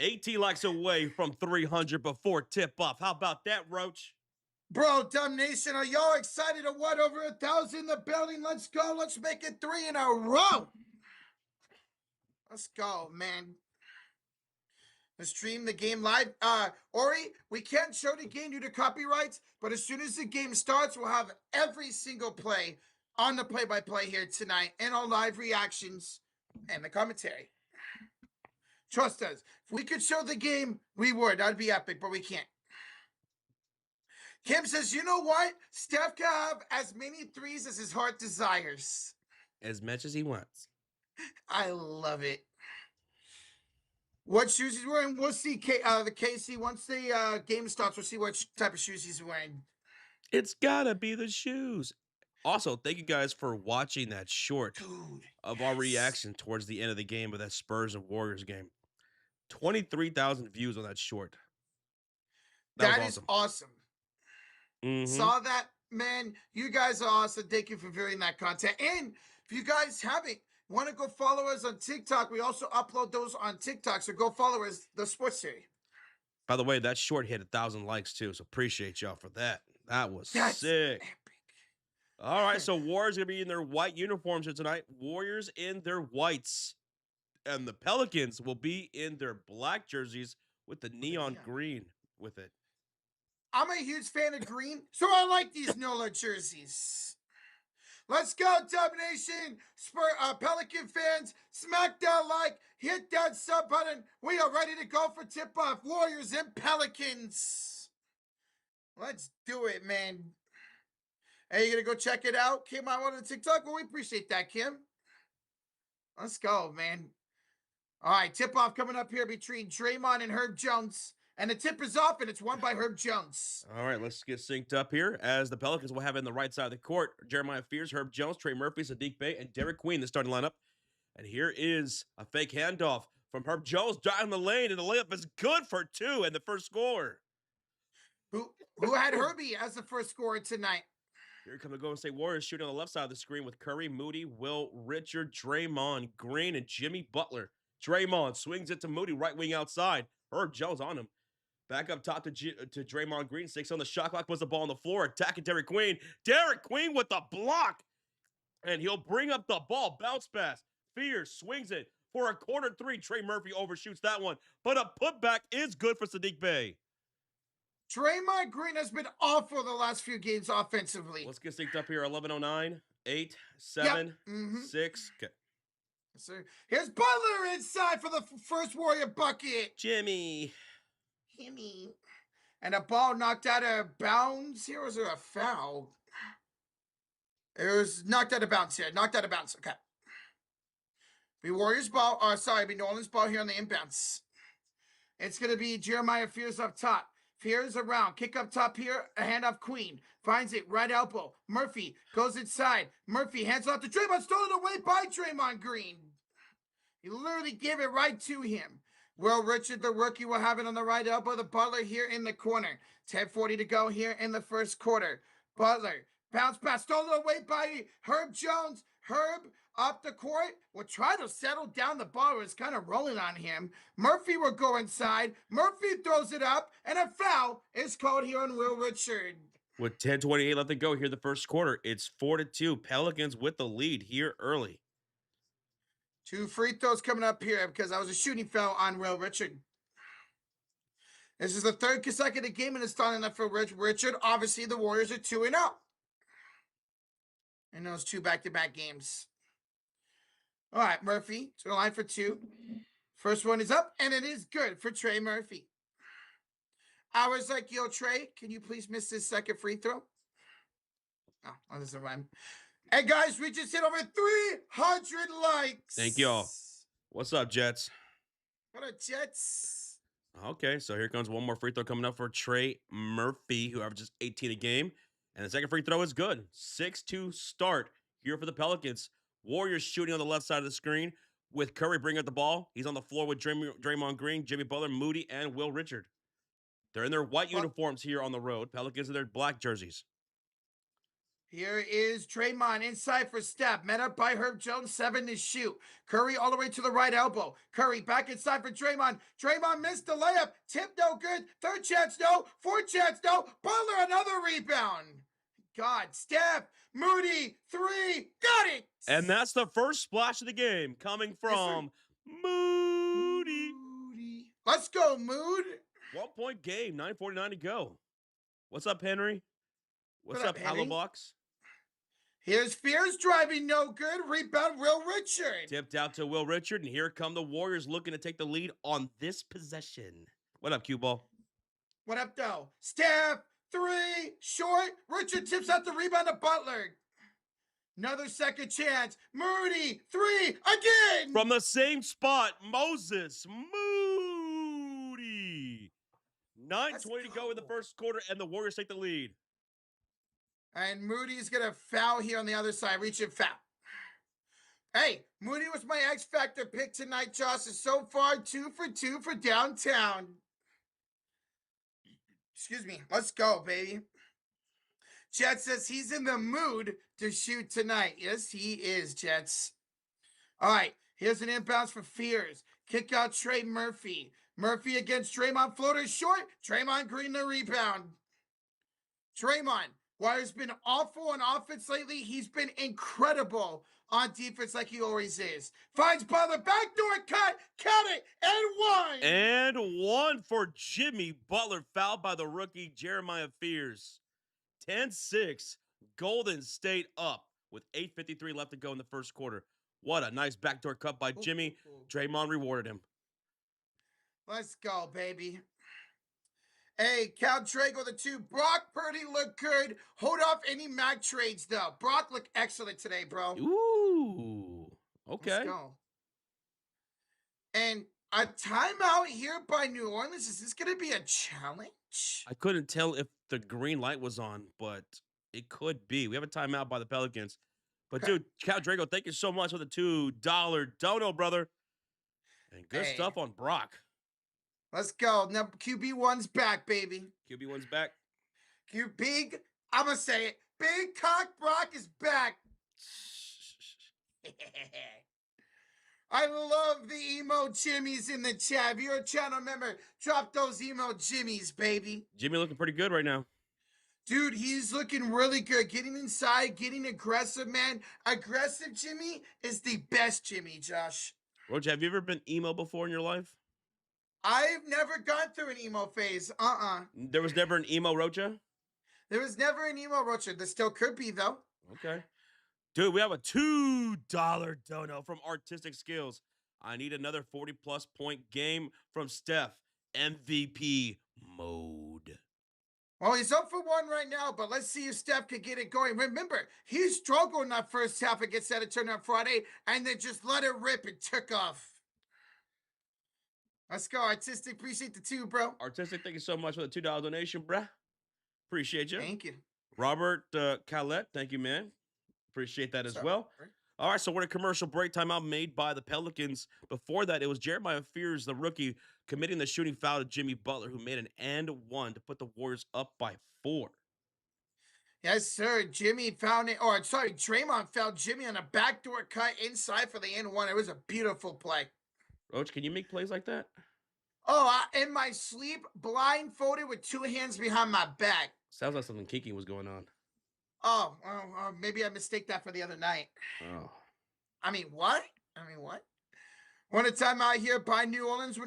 18 likes away from 300 before tip-off. How about that, Roach? Bro, Dumb Nation, are y'all excited or what? Over 1,000 in the building. Let's go. Let's make it 3 in a row. Let's go, man. Let's stream the game live. Ori, we can't show the game due to copyrights, but as soon as the game starts, we'll have every single play on the play-by-play here tonight and all live reactions and the commentary. Trust us. If we could show the game, we would. That'd be epic, but we can't. Kim says, you know what? Steph can have as many threes as his heart desires. As much as he wants. I love it. What shoes he's wearing? We'll see the KC. Once the game starts, we'll see what type of shoes he's wearing. It's gotta be the shoes. Also, thank you guys for watching that short of our reaction towards the end of the game of that Spurs and Warriors game. 23,000 views on that short. That is awesome. Mm-hmm. Saw that, man. You guys are awesome. Thank you for viewing that content. And if you guys haven't, want to go follow us on TikTok, we also upload those on TikTok. So go follow us, The Sports Series. By the way, that short hit 1,000 likes too, so appreciate y'all for that. That was That's sick. All right, epic. so Warriors gonna be in their white uniforms here tonight. Warriors in their whites, and the Pelicans will be in their black jerseys with the With the neon neon. green with it. I'm a huge fan of green, so I like these NOLA jerseys. Let's go, Dub Nation! Pelican fans, smack that like, hit that sub button. We are ready to go for tip-off. Warriors and Pelicans. Let's do it, man. Hey, you gonna go check it out? Kim, I want to TikTok. Well, we appreciate that, Kim. Let's go, man. All right, tip-off coming up here between Draymond and Herb Jones. And the tip is off, and it's won by Herb Jones. All right, let's get synced up here as the Pelicans will have in the right side of the court Jeremiah Fears, Herb Jones, Trey Murphy, Sadiq Bey, and Derek Queen, the starting lineup. And here is a fake handoff from Herb Jones down the lane, and the layup is good for two and the first score. Who had Herbie as the first scorer tonight? Here come the Golden State Warriors shooting on the left side of the screen with Curry, Moody, Will, Richard, Draymond, Green, and Jimmy Butler. Draymond swings it to Moody, right wing outside. Herb Jones on him. Back up top to Draymond Green. 6 on the shot clock. Puts the ball on the floor. Attacking Derek Queen. Derek Queen with the block. And he'll bring up the ball. Bounce pass. Fears swings it for a corner three. Trey Murphy overshoots that one. But a putback is good for Sadiq Bey. Draymond Green has been awful the last few games offensively. Let's get synced up here. 11:09, 8, 7, 6. Okay. Sir. Here's Butler inside for the first Warrior bucket. Jimmy. And a ball knocked out of bounds. Here was there a foul? It was knocked out of bounds here. Knocked out of bounds. Okay. Be Warriors ball. Be New Orleans ball here on the inbounds. It's going to be Jeremiah Fears up top. Fears around. Kick up top here. A handoff Queen. Finds it. Right elbow. Murphy goes inside. Murphy hands off to Draymond. Stolen away by Draymond Green. He literally gave it right to him. Will Richard, the rookie, will have it on the right elbow. The Butler here in the corner. 10:40 to go here in the first quarter. Butler. Bounce pass. Stolen away by Herb Jones. Herb up the court will try to settle down the ball. It's kind of rolling on him. Murphy will go inside. Murphy throws it up, and a foul is called here on Will Richard. With 10:28 left to go here in the first quarter, it's 4-2. Pelicans with the lead here early. 2 free throws coming up here because I was a shooting foul on Will Richard. This is the third consecutive game in the starting left for Richard. Obviously, the Warriors are 2-0 in those 2 back-to-back games. All right, Murphy to the line for 2. First one is up, and it is good for Trey Murphy. I was like, yo, Trey, can you please miss this second free throw? Oh, that doesn't rhyme. Hey, guys, we just hit over 300 likes. Thank y'all. What's up, Jets? What up, Jets? Okay, so here comes one more free throw coming up for Trey Murphy, who averages 18 a game. And the second free throw is good. 6-2 start here for the Pelicans. Warriors shooting on the left side of the screen with Curry bringing up the ball. He's on the floor with Draymond Green, Jimmy Butler, Moody, and Will Richard. They're in their white uniforms here on the road. Pelicans in their black jerseys. Here is Draymond inside for Steph. Met up by Herb Jones, 7 to shoot. Curry all the way to the right elbow. Curry back inside for Draymond. Draymond missed the layup. Tip no good. Third chance no. Fourth chance no. Butler another rebound. God, Steph, Moody, 3. Got it. And that's the first splash of the game coming from Moody. Let's go, Mood. 1-point game, 9:49 to go. What's up, Henry? What's up, Hello Box? Here's Fears driving no good. Rebound, Will Richard. Tipped out to Will Richard, and here come the Warriors looking to take the lead on this possession. What up, Cue Ball? What up, though? Steph, 3, short. Richard tips out the rebound to Butler. Another second chance. Moody, 3, again. From the same spot, Moses Moody. 9:20 to go in the first quarter, and the Warriors take the lead. And Moody's going to foul here on the other side. Reach and foul. Hey, Moody was my X Factor pick tonight, Josh. And so far, 2 for 2 for downtown. Excuse me. Let's go, baby. Jet says he's in the mood to shoot tonight. Yes, he is, Jets. All right, here's an inbounds for Fears. Kick out Trey Murphy. Murphy against Draymond, floater short. Draymond Green the rebound. Draymond, while he's been awful on offense lately, he's been incredible on defense like he always is. Finds Butler, backdoor cut, count it, and one. And one for Jimmy Butler, fouled by the rookie Jeremiah Fears. 10-6, Golden State up with 8:53 left to go in the first quarter. What a nice backdoor cut by Jimmy. Draymond rewarded him. Let's go, baby. Hey, Cal Drago, the 2. Brock Purdy looked good. Hold off any Mac trades, though. Brock looked excellent today, bro. Ooh, okay. Let's go. And a timeout here by New Orleans. Is this going to be a challenge? I couldn't tell if the green light was on, but it could be. We have a timeout by the Pelicans. But, dude, Cal Drago, thank you so much for the $2 dono, brother. And good stuff on Brock. Let's go. Now, QB1's back, baby. QB1's back. I'm going to say it. Big Cock Brock is back. I love the emo Jimmies in the chat. If you're a channel member, drop those emo Jimmies, baby. Jimmy looking pretty good right now. Dude, he's looking really good. Getting inside, getting aggressive, man. Aggressive Jimmy is the best Jimmy, Josh. Roach, have you ever been emo before in your life? I've never gone through an emo phase. There was never an emo Rocha? There was never an emo Rocha. There still could be, though. Okay. Dude, we have a $2 dono from Artistic Skills. I need another 40-plus point game from Steph. MVP mode. Well, he's up for 1 right now, but let's see if Steph can get it going. Remember, he struggled in that first half against San Antonio on Friday, and then just let it rip and took off. Let's go, Artistic. Appreciate the 2, bro. Artistic, thank you so much for the $2 donation, bruh. Appreciate you. Thank you. Robert Calette, thank you, man. Appreciate that as well. All right, so we're in a commercial break timeout made by the Pelicans. Before that, it was Jeremiah Fears, the rookie, committing the shooting foul to Jimmy Butler, who made an and one to put the Warriors up by 4. Yes, sir. Draymond fouled Jimmy on a backdoor cut inside for the and one. It was a beautiful play. Roach, can you make plays like that? Oh, in my sleep, blindfolded with 2 hands behind my back. Sounds like something kinky was going on. Oh, maybe I mistake that for the other night. Oh. I mean, what? Want a timeout here by New Orleans?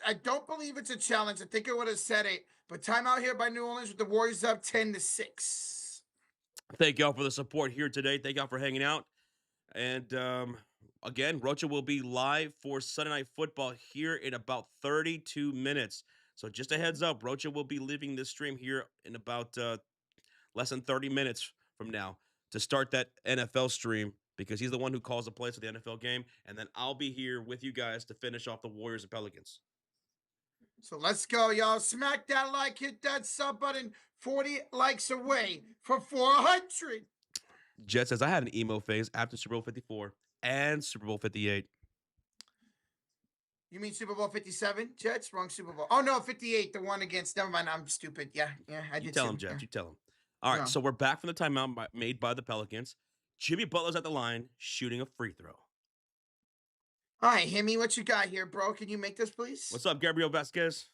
I don't believe it's a challenge. I think I would have said it. But timeout here by New Orleans with the Warriors up 10-6. Thank y'all for the support here today. Thank y'all for hanging out. And again, Rocha will be live for Sunday Night Football here in about 32 minutes. So just a heads up, Rocha will be leaving this stream here in about less than 30 minutes from now to start that NFL stream, because he's the one who calls the plays for the NFL game. And then I'll be here with you guys to finish off the Warriors and Pelicans. So let's go, y'all. Smack that like, hit that sub button. 40 likes away for 400. Jet says, I had an emo phase after Super Bowl 54 and Super Bowl 58. You mean Super Bowl 57? Jets? Wrong Super Bowl. Oh, no, 58. The one against. Never mind. I'm stupid. Yeah, I did. You tell him, Jet. You tell him. All right, so we're back from the timeout made by the Pelicans. Jimmy Butler's at the line shooting a free throw. All right, Himmy, what you got here, bro? Can you make this, please? What's up, Gabriel Vasquez?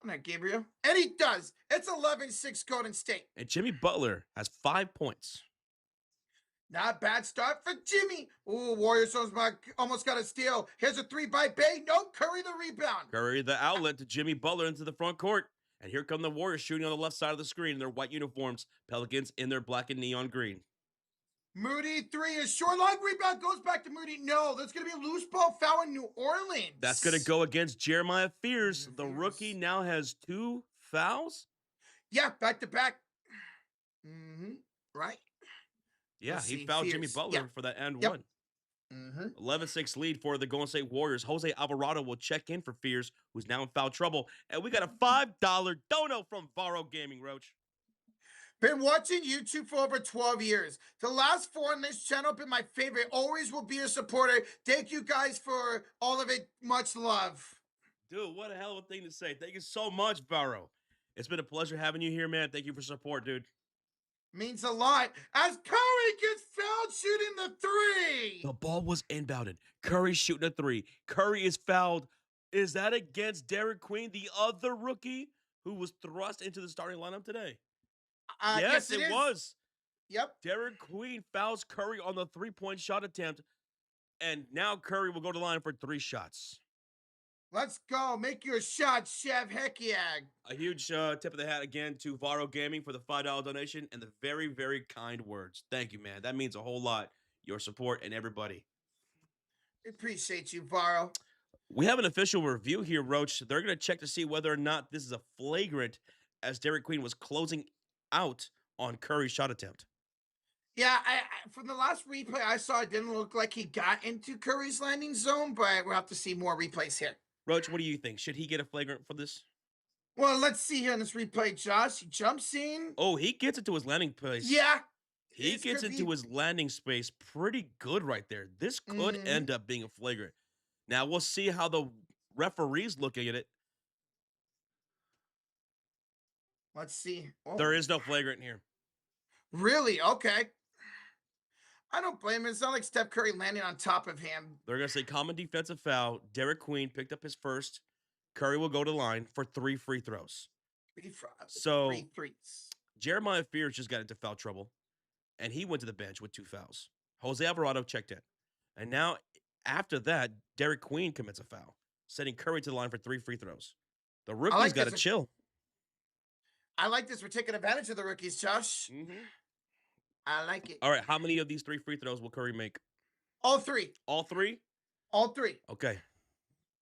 I'm not Gabriel. And he does. It's 11-6 Golden State. And Jimmy Butler has 5 points. Not bad start for Jimmy. Ooh, Warriors almost got a steal. Here's a 3 by Bay. No, Curry the rebound. Curry the outlet to Jimmy Butler into the front court. And here come the Warriors shooting on the left side of the screen in their white uniforms. Pelicans in their black and neon green. Moody 3 is short. Long rebound goes back to Moody. No, there's going to be a loose ball foul in New Orleans. That's going to go against Jeremiah Fears. The rookie now has 2 fouls. Yeah, back to back. Right? Yeah, he fouled Jimmy Butler for that and one. 11-6 lead for the Golden State Warriors. Jose Alvarado will check in for Fears, who's now in foul trouble. And we got a $5 dono from Varo Gaming, Roach. Been watching YouTube for over 12 years. The last 4 on this channel have been my favorite. Always will be a supporter. Thank you guys for all of it. Much love. Dude, what a hell of a thing to say. Thank you so much, Varo. It's been a pleasure having you here, man. Thank you for support, dude. Means a lot. As Curry gets fouled shooting the 3. The ball was inbounded. Curry shooting a 3. Curry is fouled Is that against Derek Queen, the other rookie who was thrust into the starting lineup today? Yes, Yes, it it is. was. Yep. Derek Queen fouls Curry on the three-point shot attempt, and now Curry will go to the line for 3 shots. Let's go. Make your shot, Chef Hekiag. A huge tip of the hat again to Varo Gaming for the $5 donation and the very, very kind words. Thank you, man. That means a whole lot. Your support and everybody. Appreciate you, Varo. We have an official review here, Roach. They're going to check to see whether or not this is a flagrant as Derek Queen was closing out on Curry's shot attempt. Yeah, I from the last replay I saw, it didn't look like he got into Curry's landing zone, but we'll have to see more replays here. Roach, what do you think? Should he get a flagrant for this? Well, let's see here in this replay, Josh. He jumps in. Oh, he gets into his landing place. Yeah. He gets into his landing space pretty good right there. This could end up being a flagrant. Now, we'll see how the referee's looking at it. Let's see. Oh. There is no flagrant here. Really? Okay. I don't blame him. It's not like Steph Curry landing on top of him. They're going to say common defensive foul. Derek Queen picked up his first. Curry will go to the line for 3 free throws. Three threes. Jeremiah Fears just got into foul trouble, and he went to the bench with 2 fouls. Jose Alvarado checked in. And now, after that, Derek Queen commits a foul, sending Curry to the line for 3 free throws. The rookie's got to chill. I like this. We're taking advantage of the rookies, Josh. I like it. All right, how many of these 3 free throws will Curry make? All 3. All 3? All 3. Okay.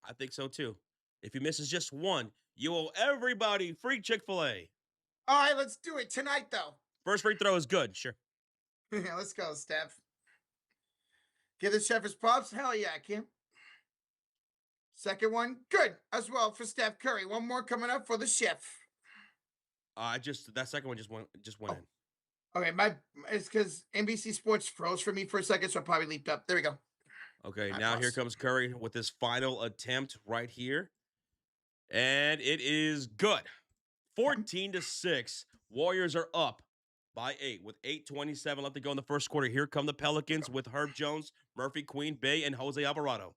I think so, too. If he misses just one, you owe everybody free Chick-fil-A. All right, let's do it tonight, though. First free throw is good, sure. Yeah, let's go, Steph. Give the chef his props. Hell yeah, Kim. Second one, good as well for Steph Curry. One more coming up for the chef. That second one just went in. Okay, it's because NBC Sports froze for me for a second, so I probably leaped up. There we go. Okay, now here comes Curry with his final attempt right here. And it is good. 14-6. Warriors are up by 8 with 8:27 left to go in the first quarter. Here come the Pelicans with Herb Jones, Murphy, Queen, Bey, and Jose Alvarado.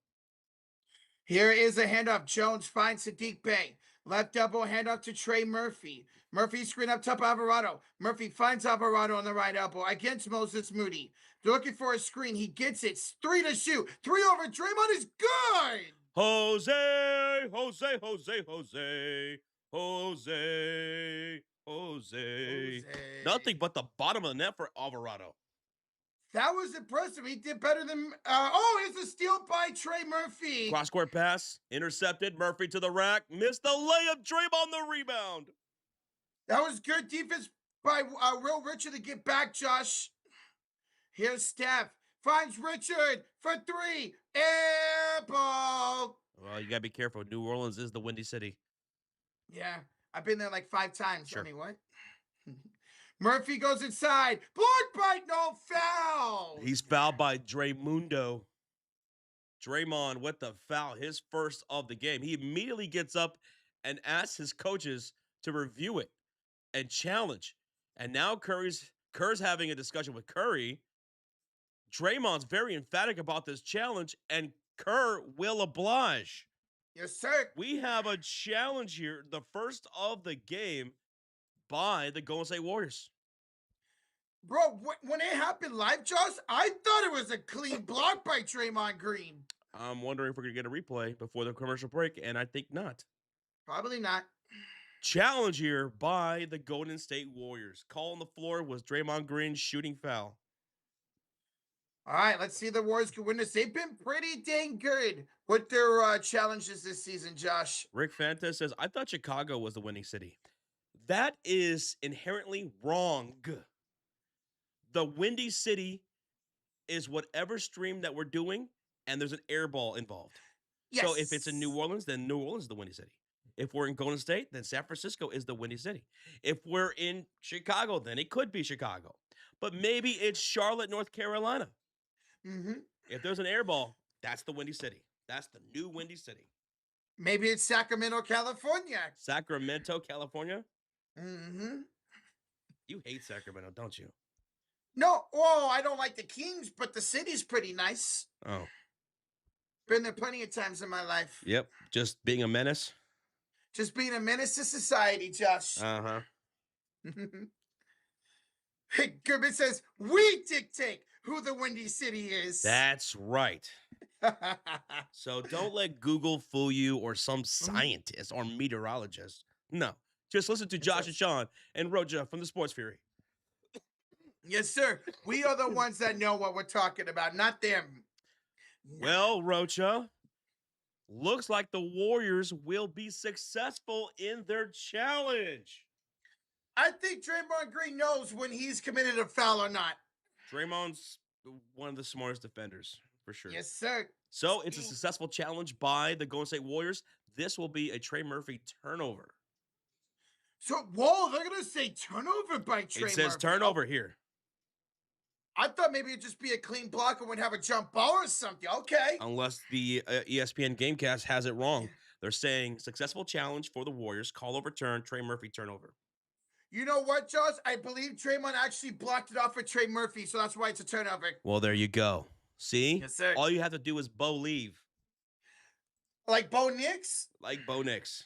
Here is a handoff. Jones finds Sadiq Bey. Left elbow handoff to Trey Murphy. Murphy screen up top Alvarado. Murphy finds Alvarado on the right elbow against Moses Moody. They're looking for a screen. He gets it. 3 to shoot. 3 over. Draymond is good. Jose. Nothing but the bottom of the net for Alvarado. That was impressive. He did better than... here's a steal by Trey Murphy. Cross-court pass. Intercepted. Murphy to the rack. Missed the layup. Draymond the rebound. That was good defense by Will Richard to get back, Josh. Here's Steph. Finds Richard for 3. Air ball. Well, you got to be careful. New Orleans is the Windy City. Yeah. I've been there like 5 times. Sure. I mean, what? Murphy goes inside. Blocked by no foul. He's fouled by Draymundo. Draymond with the foul, his first of the game. He immediately gets up and asks his coaches to review it and challenge. And now Kerr's having a discussion with Curry. Draymond's very emphatic about this challenge, and Kerr will oblige. Yes, sir. We have a challenge here, the first of the game, by the Golden State Warriors. Bro, when it happened live, Josh, I thought it was a clean block by Draymond Green. I'm wondering if we're going to get a replay before the commercial break, and I think not. Probably not. Challenge here by the Golden State Warriors. Call on the floor was Draymond Green's shooting foul. All right, let's see if the Warriors can win this. They've been pretty dang good with their challenges this season, Josh. Rick Fanta says, I thought Chicago was the winning city. That is inherently wrong. The Windy City is whatever stream that we're doing, and there's an air ball involved. Yes. So if it's in New Orleans, then New Orleans is the Windy City. If we're in Golden State, then San Francisco is the Windy City. If we're in Chicago, then it could be Chicago. But maybe it's Charlotte, North Carolina. If there's an air ball, that's the Windy City. That's the new Windy City. Maybe it's Sacramento, California. Sacramento, California? You hate Sacramento, don't you? No, I don't like the Kings, but the city's pretty nice. Oh. Been there plenty of times in my life. Yep, just being a menace. Just being a menace to society, Josh. Uh-huh. Goodman says, we dictate who the Windy City is. That's right. So don't let Google fool you or some scientist or meteorologist. No, just listen to Josh and Sean and Roja from the Sports Fury. Yes, sir. We are the ones that know what we're talking about, not them. Well, Rocha, looks like the Warriors will be successful in their challenge. I think Draymond Green knows when he's committed a foul or not. Draymond's one of the smartest defenders, for sure. Yes, sir. So it's a successful challenge by the Golden State Warriors. This will be a Trey Murphy turnover. So, whoa, they're going to say turnover by Trey Murphy. It says turnover here. I thought maybe it'd just be a clean block and would have a jump ball or something. Okay. Unless the ESPN Gamecast has it wrong. They're saying successful challenge for the Warriors. Call overturn. Trey Murphy turnover. You know what, Josh? I believe Draymond actually blocked it off for Trey Murphy, so that's why it's a turnover. Well, there you go. See? Yes, sir. All you have to do is Bo leave. Like Bo Nix? Like Bo Nix.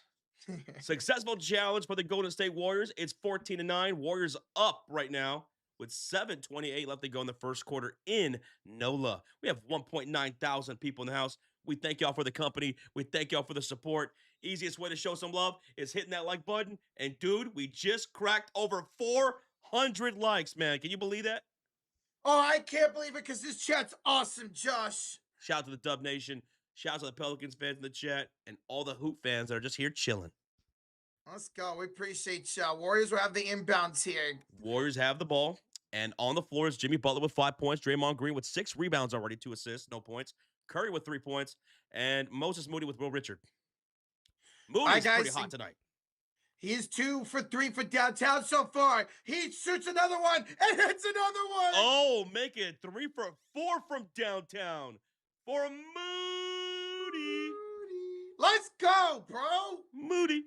Successful challenge for the Golden State Warriors. It's 14-9. Warriors up right now with 7:28 left to go in the first quarter in NOLA. We have 1.9 thousand people in the house. We thank y'all for the company. We thank y'all for the support. Easiest way to show some love is hitting that like button. And, dude, we just cracked over 400 likes, man. Can you believe that? Oh, I can't believe it because this chat's awesome, Josh. Shout out to the Dub Nation. Shout out to the Pelicans fans in the chat and all the Hoop fans that are just here chilling. Let's go. We appreciate y'all. Warriors will have the inbounds here. Warriors have the ball. And on the floor is Jimmy Butler with 5 points. Draymond Green with 6 rebounds already, 2 assists, no points. Curry with 3 points. And Moses Moody with Will Richard. Moody's pretty hot tonight. He's 2 for 3 for downtown so far. He shoots another one and hits another one. Oh, make it 3 for 4 from downtown for Moody. Let's go, bro. Moody.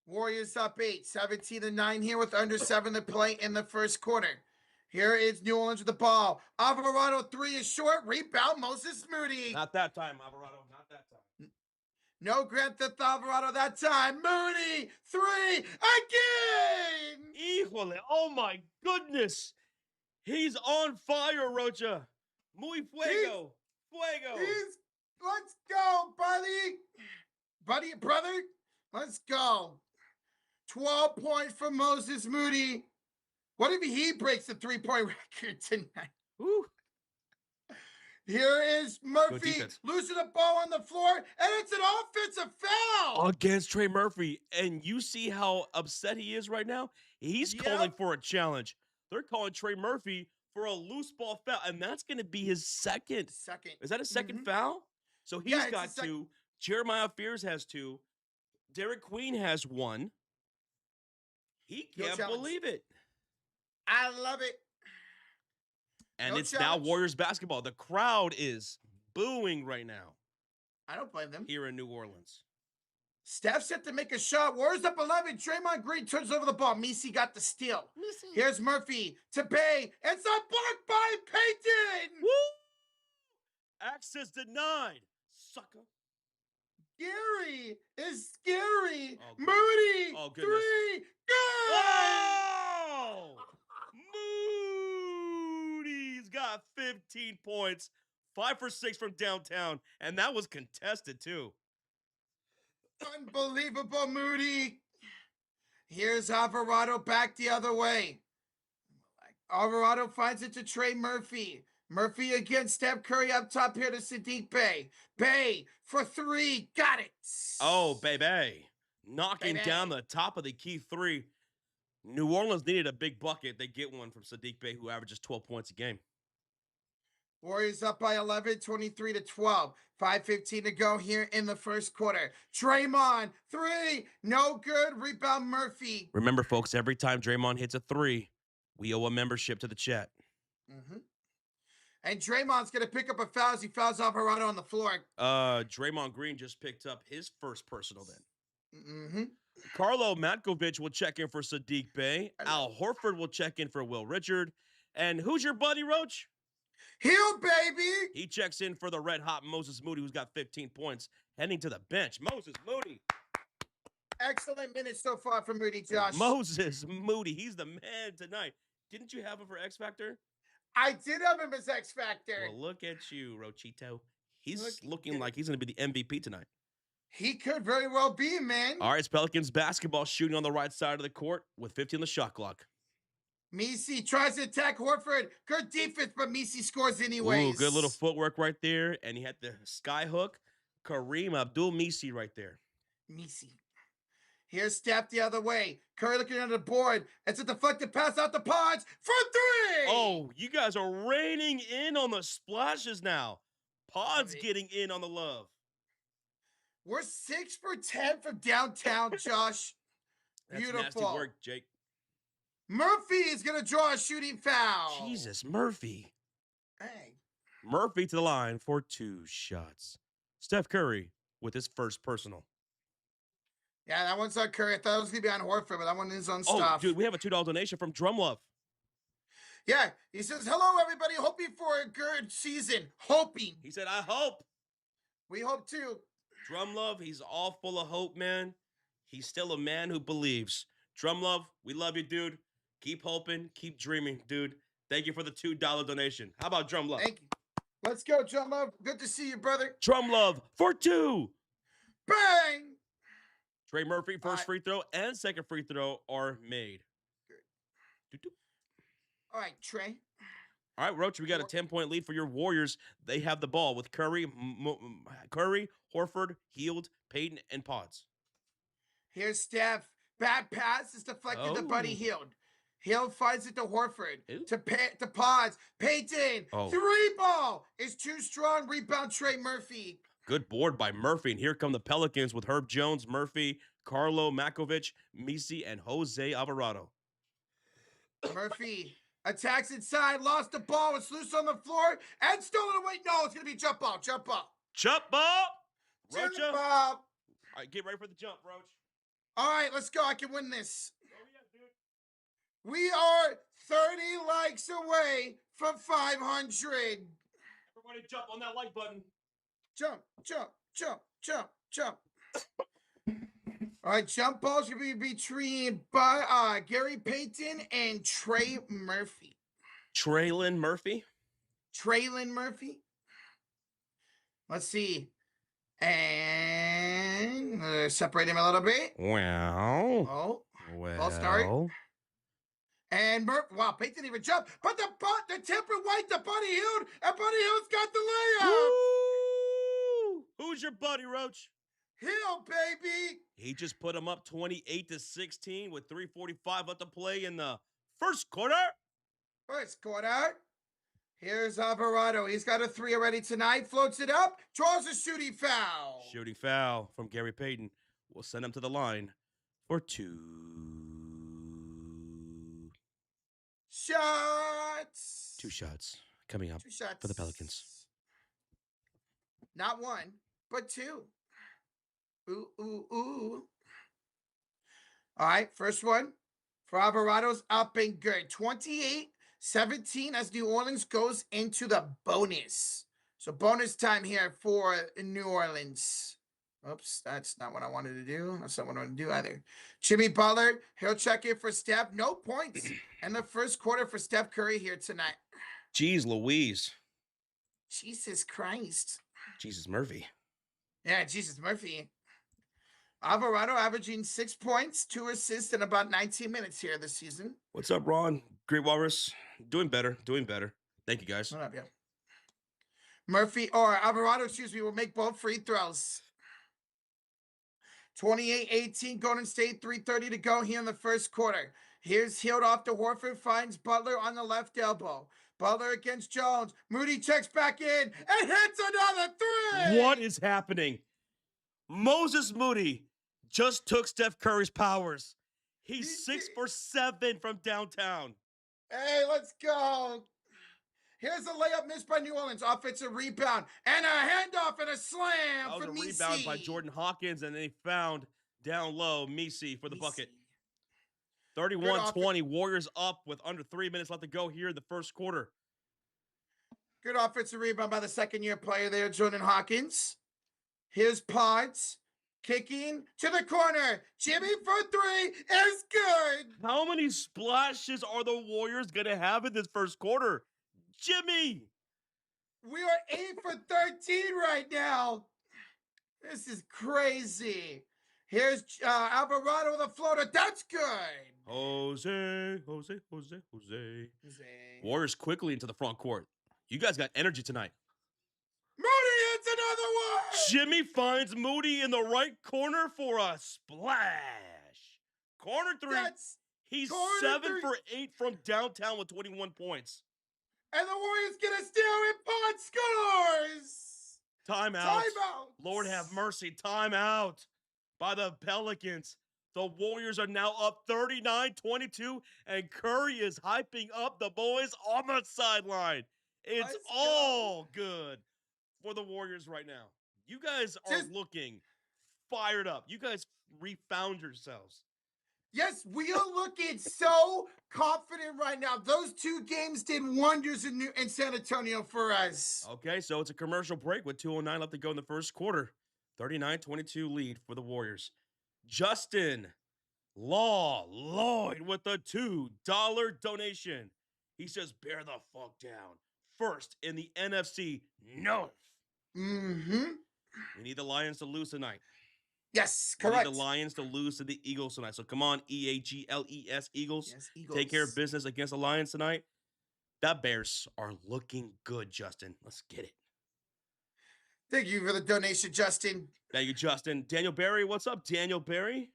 Warriors up 8, 17-9 here with under 7 to play in the first quarter. Here is New Orleans with the ball. Alvarado 3 is short. Rebound, Moses Moody. Not that time, Alvarado. Not that time. No Grand Theft Alvarado that time. Moody, 3 again. Híjole. Oh, my goodness. He's on fire, Rocha. Muy fuego. Fuego. Let's go, buddy. Brother. Let's go. 12 points for Moses Moody. What if he breaks the 3-point record tonight? Woo. Here is Murphy losing the ball on the floor, and it's an offensive foul against Trey Murphy. And you see how upset he is right now? He's calling for a challenge. They're calling Trey Murphy for a loose ball foul, and that's going to be his second. Is that a second foul? So he's got 2. Jeremiah Fears has 2. Derek Queen has 1. He can't believe it. I love it. And it's now Warriors basketball. The crowd is booing right now. I don't blame them. Here in New Orleans. Steph set to make a shot. Warriors up 11. Draymond Green turns over the ball. Misi got the steal. Here's Murphy to Bay. It's a block by Payton. Woo! Access denied. Sucker. Gary is scary. Moody. 3. Good. Oh! Moody's got 15 points. 5 for 6 from downtown. And that was contested, too. Unbelievable, Moody. Here's Alvarado back the other way. Alvarado finds it to Trey Murphy. Murphy against Steph Curry up top here to Sadiq Bey. Bey for 3. Got it. Oh, baby. Knocking down the top of the key 3. New Orleans needed a big bucket. They get one from Sadiq Bey, who averages 12 points a game. Warriors up by 11, 23-12. 5:15 to go here in the first quarter. Draymond, 3. No good. Rebound Murphy. Remember, folks, every time Draymond hits a 3, we owe a membership to the chat. And Draymond's going to pick up a foul as he fouls Alvarado on the floor. Draymond Green just picked up his first personal then. Carlo Matkovic will check in for Sadiq Bey. Al Horford will check in for Will Richard. And who's your buddy, Roach? Heel, baby. He checks in for the red-hot Moses Moody, who's got 15 points, heading to the bench. Moses Moody. Excellent minutes so far from Moody, Josh. Moses Moody. He's the man tonight. Didn't you have him for X Factor? I did have him as X Factor. Well, look at you, Rochito. He's looking like he's going to be the MVP tonight. He could very well be, man. All right, it's Pelicans basketball shooting on the right side of the court with 50 on the shot clock. Messi tries to attack Horford. Good defense, but Messi scores anyways. Ooh, good little footwork right there. And he had the sky hook. Kareem Abdul-Messi right there. Messi. Here's Steph the other way. Curry looking at the board. It's a deflected pass out the pods for three. Oh, you guys are raining in on the splashes now. Pods getting in on the love. We're 6 for 10 from downtown, Josh. That's beautiful. Nasty work, Jake. Murphy is going to draw a shooting foul. Jesus, Murphy. Hey. Murphy to the line for 2 shots. Steph Curry with his first personal. Yeah, that one's on Curry. I thought it was going to be on Horford, but that one is on Oh, Steph. dude, we have a $2 donation from Drumlove. Yeah, he says, hello, everybody. Hoping for a good season. Hoping. He said, I hope. We hope too. Drumlove, he's all full of hope, man. He's still a man who believes. Drumlove, we love you, dude. Keep hoping, keep dreaming, dude. Thank you for the $2 donation. How about Drumlove? Thank you. Let's go, Drumlove. Good to see you, brother. Drumlove for 2. Bang! Trey Murphy, first free throw and second free throw are made. All right, Trey. All right, Roach, we got a 10-point lead for your Warriors. They have the ball with Curry, Horford, Hield, Payton, and Pods. Here's Steph. Bad pass is deflected to Buddy Hield. Hield finds it to Horford. To Pods. Payton. 3-ball is too strong. Rebound, Trey Murphy. Good board by Murphy. And here come the Pelicans with Herb Jones, Murphy, Carlo Makovic, Messi, and Jose Alvarado. Murphy attacks inside, lost the ball, it's loose on the floor, and stolen away. No, it's going to be jump ball, jump ball. Jump ball! Rocha. Jump ball. All right, get ready for the jump, Roach. All right, let's go. I can win this. Oh, yeah, dude. We are 30 likes away from 500. Everybody jump on that like button. Jump, jump, jump, jump, jump. All right, jump balls going to be between Gary Payton and Trey Murphy. Traylon Murphy? Traylon Murphy. Let's see. And separate him a little bit. Wow. Oh, well. False start. And wow, Payton didn't even jump. But the temper white, the Buddy Hield, and Buddy Hield's got the layup. Woo! Who's your buddy, Roach? Hield, baby. He just put him up 28-16 with 3:45 left to play in the first quarter. First quarter. Here's Alvarado. He's got a 3 already tonight. Floats it up. Draws a shooting foul. Shooting foul from Gary Payton. We'll send him to the line for 2 shots. 2 shots coming up 2 shots for the Pelicans. Not 1, but 2. Ooh, ooh, ooh. All right, first one for Alvarado's up and good. 28-17 as New Orleans goes into the bonus. So bonus time here for New Orleans. Oops, that's not what I wanted to do. That's not what I want to do either. Jimmy Butler, he'll check in for Steph. No points in the first quarter for Steph Curry here tonight. Jeez Louise. Jesus Christ. Jesus Murphy. Yeah, Jesus Murphy. Alvarado averaging 6 points, 2 assists in about 19 minutes here this season. What's up, Ron? Great Walrus. Doing better. Doing better. Thank you, guys. What up, yeah? Alvarado, will make both free throws. 28-18, Golden State, 3:30 to go here in the first quarter. Here's Hield off to Horford, finds Butler on the left elbow. Butler against Jones. Moody checks back in and hits another 3. What is happening? Moses Moody just took Steph Curry's powers. He's 6 for 7 from downtown. Hey, let's go. Here's a layup missed by New Orleans. Offensive rebound and a handoff and a slam for Messi. That was a rebound by Jordan Hawkins, and they found down low Messi for the bucket. 31-20, Warriors up with under 3 minutes left to go here in the first quarter. Good offensive rebound by the second-year player there, Jordan Hawkins. Here's Pods. Kicking to the corner. Jimmy for three is good. How many splashes are the Warriors going to have in this first quarter? Jimmy! We are 8 for 13 right now. This is crazy. Here's Alvarado with a floater. That's good. Jose. Warriors quickly into the front court. You guys got energy tonight. Moody hits another one. Jimmy finds Moody in the right corner for a splash. Corner three. He's corner 7 for 8 from downtown with 21 points. And the Warriors get a steal and Pod scores. Timeout. Lord have mercy. Timeout by the Pelicans. The Warriors are now up 39-22, and Curry is hyping up the boys on the sideline. It's all good for the Warriors right now. You guys are looking fired up. You guys refound yourselves. Yes, we are looking so confident right now. Those 2 games did wonders in San Antonio for us. Okay, so it's a commercial break with 2:09 left to go in the first quarter. 39-22 lead for the Warriors. Justin Lloyd with a $2 donation. He says, bear the fuck down. First in the NFC North. Mm-hmm. We need the Lions to lose tonight. Yes, correct. We need the Lions to lose to the Eagles tonight. So come on, EAGLES, Eagles. Yes, Eagles. Take care of business against the Lions tonight. That Bears are looking good, Justin. Let's get it. Thank you for the donation, Justin. Thank you, Justin. Daniel Barry, what's up, Daniel Barry?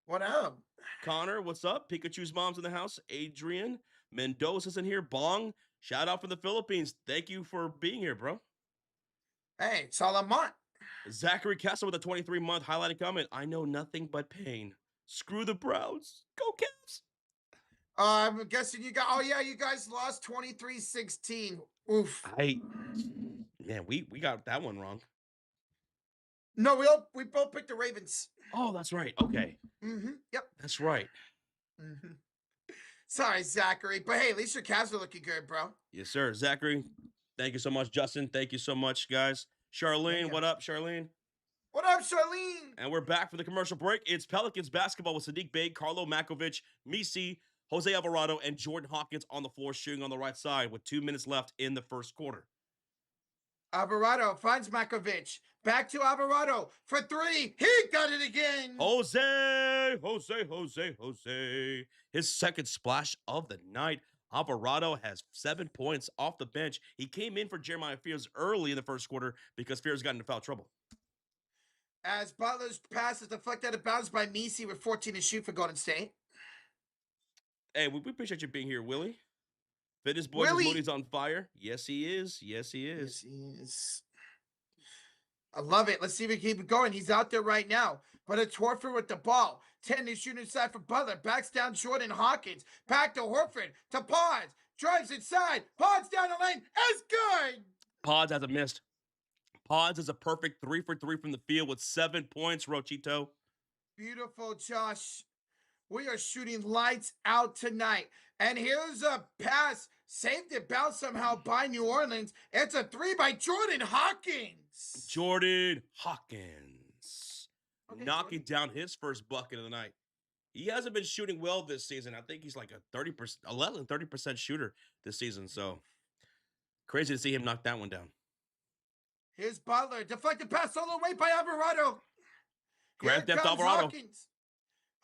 What up? Connor, what's up? Pikachu's mom's in the house. Adrian Mendoza's in here. Bong, shout out from the Philippines. Thank you for being here, bro. Hey, it's all I want. Zachary Kessler with a 23-month highlighted comment. I know nothing but pain. Screw the Browns. Go Cavs. I'm guessing you got. Oh yeah, you guys lost 23-16. Oof. Man, we got that one wrong. No, we both picked the Ravens. Oh, that's right. Okay. Mm-hmm. Yep. That's right. Mm-hmm. Sorry, Zachary, but hey, at least your Cavs are looking good, bro. Yes, sir. Zachary, thank you so much. Justin, thank you so much, guys. Charlene, what up, Charlene? What up, Charlene? And we're back for the commercial break. It's Pelicans basketball with Sadiq Bey, Carlo Makovic, Misi, Jose Alvarado, and Jordan Hawkins on the floor shooting on the right side with 2 minutes left in the first quarter. Alvarado finds Makovic. Back to Alvarado for 3. He got it again. Jose. His second splash of the night. Alvarado has 7 points off the bench. He came in for Jeremiah Fears early in the first quarter because Fears got into foul trouble. As Butler's pass is deflected out of bounds by Misi with 14 to shoot for Golden State. Hey, we appreciate you being here, Willie. Fitness Boys Moody's on fire. Yes, he is. Yes, he is. Yes, he is. I love it. Let's see if we keep it going. He's out there right now. But it's Horford with the ball. 10 to shoot inside for Butler. Backs down Jordan Hawkins. Back to Horford. To Pods. Drives inside. Pods down the lane. It's good. Pods hasn't missed. Pods is a perfect 3 for 3 from the field with 7 points, Rochito. Beautiful, Josh. We are shooting lights out tonight. And here's a pass. Saved it, bounced somehow by New Orleans. It's a 3 by Jordan Hawkins. Jordan Hawkins. Okay, knocking down his first bucket of the night. He hasn't been shooting well this season. I think he's like a 30% shooter this season. So crazy to see him knock that one down. Here's Butler. Deflected pass all the way by Alvarado. Grand Theft Alvarado.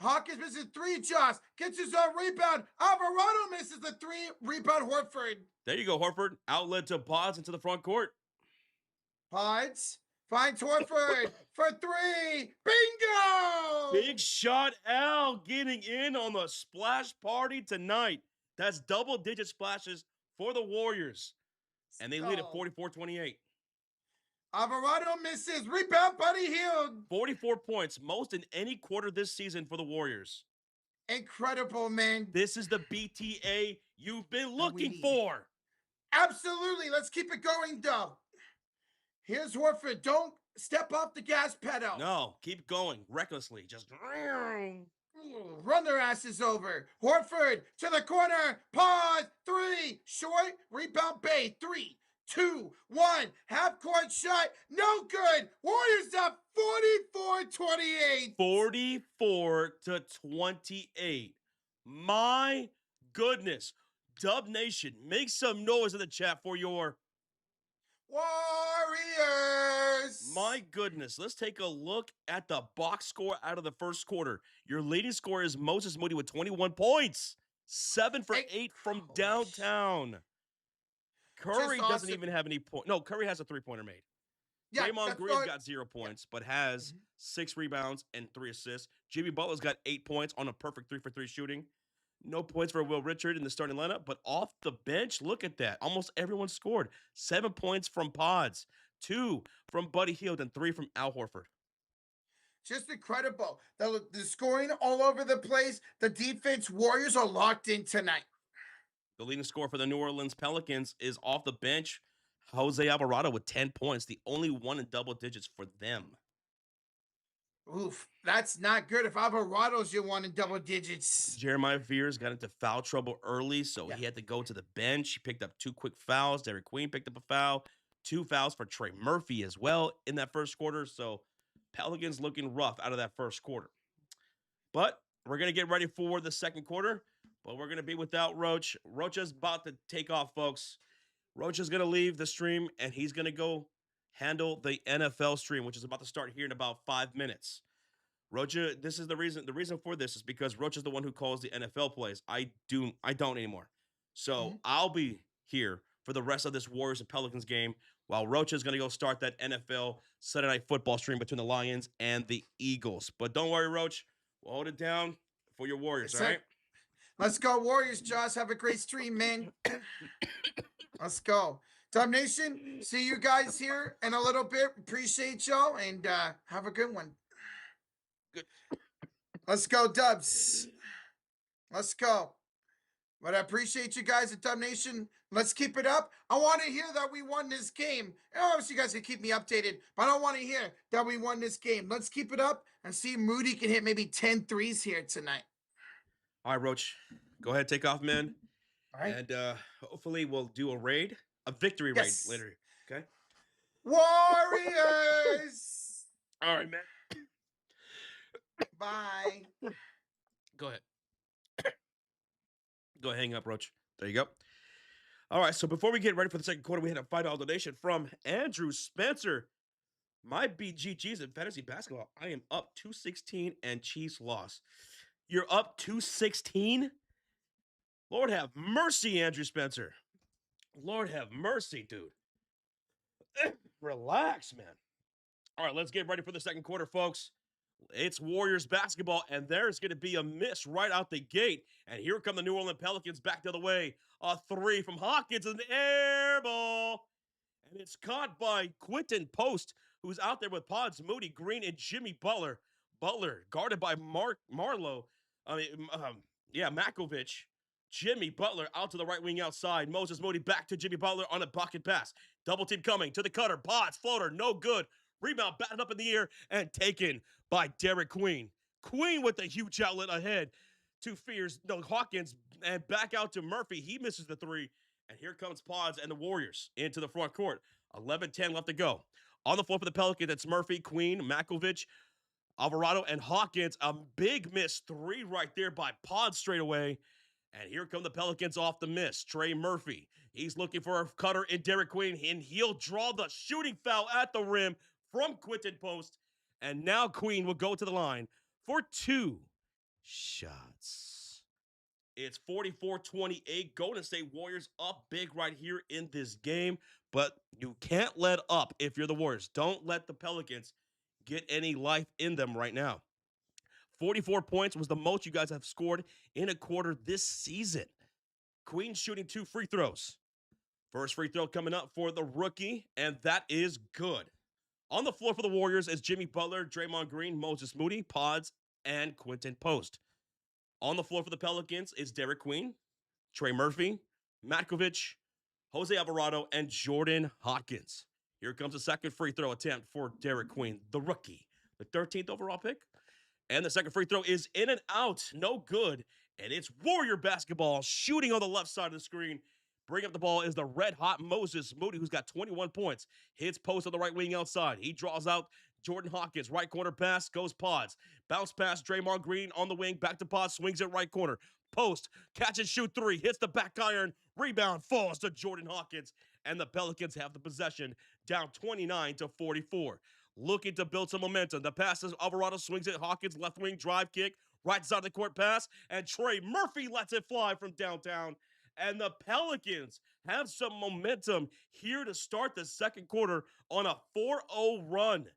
Hawkins misses 3, Josh. Gets his own rebound. Alvarado misses the 3. Rebound, Horford. There you go, Horford. Outlet to Pods into the front court. Pods finds Horford for 3. Bingo! Big shot, Al getting in on the splash party tonight. That's double-digit splashes for the Warriors. And they lead at 44-28. Alvarado misses. Rebound, Buddy Hield. 44 points, most in any quarter this season for the Warriors. Incredible, man. This is the BTA you've been looking for. Absolutely. Let's keep it going, though. Here's Horford. Don't step off the gas pedal. No, keep going recklessly. Just run their asses over. Horford to the corner. Pause. 3. Short. Rebound, Bay. 3. 2, 1. Half court shot. No good. Warriors up 44-28. 44-28. My goodness. Dub Nation, make some noise in the chat for your Warriors. My goodness. Let's take a look at the box score out of the first quarter. Your leading scorer is Moses Moody with 21 points. 7 for 8 from downtown. Curry doesn't even have any points. No, Curry has a three-pointer made. Yeah, Draymond Green's got 0 points, but has 6 rebounds and 3 assists. Jimmy Butler's got 8 points on a perfect 3-for-3 shooting. No points for Will Richard in the starting lineup, but off the bench, look at that. Almost everyone scored. 7 points from Pods, 2 from Buddy Hield, and 3 from Al Horford. Just incredible. The scoring all over the place. The defense, Warriors are locked in tonight. The leading scorer for the New Orleans Pelicans is off the bench. Jose Alvarado with 10 points, the only one in double digits for them. Oof, that's not good. If Alvarado's your one in double digits. Jeremiah Fears got into foul trouble early, so he had to go to the bench. He picked up 2 quick fouls. Derek Queen picked up a foul. 2 fouls for Trey Murphy as well in that first quarter. So Pelicans looking rough out of that first quarter. But we're going to get ready for the second quarter, but we're going to be without Roach. Roach is about to take off, folks. Roach is going to leave the stream, and he's going to go handle the NFL stream, which is about to start here in about 5 minutes. Rocha, this is the reason. The reason for this is because Roach is the one who calls the NFL plays. I don't anymore. So I'll be here for the rest of this Warriors and Pelicans game while Roach is going to go start that NFL Sunday Night Football stream between the Lions and the Eagles. But don't worry, Roach. We'll hold it down for your Warriors, all right? Let's go, Warriors, Josh. Have a great stream, man. Let's go. Dub Nation, see you guys here in a little bit. Appreciate y'all, and have a good one. Good. Let's go, Dubs. Let's go. But I appreciate you guys at Dub Nation. Let's keep it up. I want to hear that we won this game. And obviously, you guys can keep me updated, but I want to hear that we won this game. Let's keep it up and see if Moody can hit maybe 10 threes here tonight. All right, Roach. Go ahead, take off, man. All right. And hopefully we'll do a victory raid later. Okay? Warriors! All right, man. Bye. Go ahead. Go ahead, hang up, Roach. There you go. All right, so before we get ready for the second quarter, we had a $5 donation from Andrew Spencer. My BGGs in fantasy basketball. I am up 216 and Chiefs lost. You're up 216? Lord have mercy, Andrew Spencer. Lord have mercy, dude. Relax, man. All right, let's get ready for the second quarter, folks. It's Warriors basketball, and there's going to be a miss right out the gate. And here come the New Orleans Pelicans back the other way. A 3 from Hawkins, an air ball. And it's caught by Quentin Post, who's out there with Pods, Moody, Green, and Jimmy Butler. Butler guarded by Marlowe. Makovic. Jimmy Butler out to the right wing outside. Moses Moody back to Jimmy Butler on a pocket pass. Double team coming to the cutter. Pods, floater, no good. Rebound batted up in the air and taken by Derek Queen. Queen with a huge outlet ahead to Hawkins, and back out to Murphy. He misses the 3. And here comes Pods and the Warriors into the front court. 11-10 left to go. On the floor for the Pelicans, it's Murphy, Queen, Makovic, Alvarado, and Hawkins. A big miss 3 right there by Pods straight away. And here come the Pelicans off the miss. Trey Murphy. He's looking for a cutter in Derek Queen, and he'll draw the shooting foul at the rim from Quentin Post. And now Queen will go to the line for 2 shots. It's 44-28. Golden State Warriors up big right here in this game. But you can't let up if you're the Warriors. Don't let the Pelicans get any life in them right now. 44 points was the most you guys have scored in a quarter this season. Queen shooting 2 free throws. First free throw coming up for the rookie, and that is good. On the floor for the Warriors is Jimmy Butler, Draymond Green, Moses Moody, Pods, and Quentin Post. On the floor for the Pelicans is Derek Queen, Trey Murphy, Matkovic, Jose Alvarado, and Jordan Hawkins. Here comes the second free throw attempt for Derek Queen, the rookie, the 13th overall pick. And the second free throw is in and out, no good. And it's Warrior basketball shooting on the left side of the screen. Bring up the ball is the red-hot Moses Moody, who's got 21 points. Hits post on the right wing outside. He draws out Jordan Hawkins. Right corner pass, goes Pods. Bounce pass, Draymond Green on the wing. Back to Pods, swings it right corner. Post, catch and shoot three. Hits the back iron. Rebound falls to Jordan Hawkins. And the Pelicans have the possession, down 29-44. Looking to build some momentum. The pass is Alvarado, swings it. Hawkins, left wing, drive kick. Right side of the court pass. And Trey Murphy lets it fly from downtown. And the Pelicans have some momentum here to start the second quarter on a 4-0 run.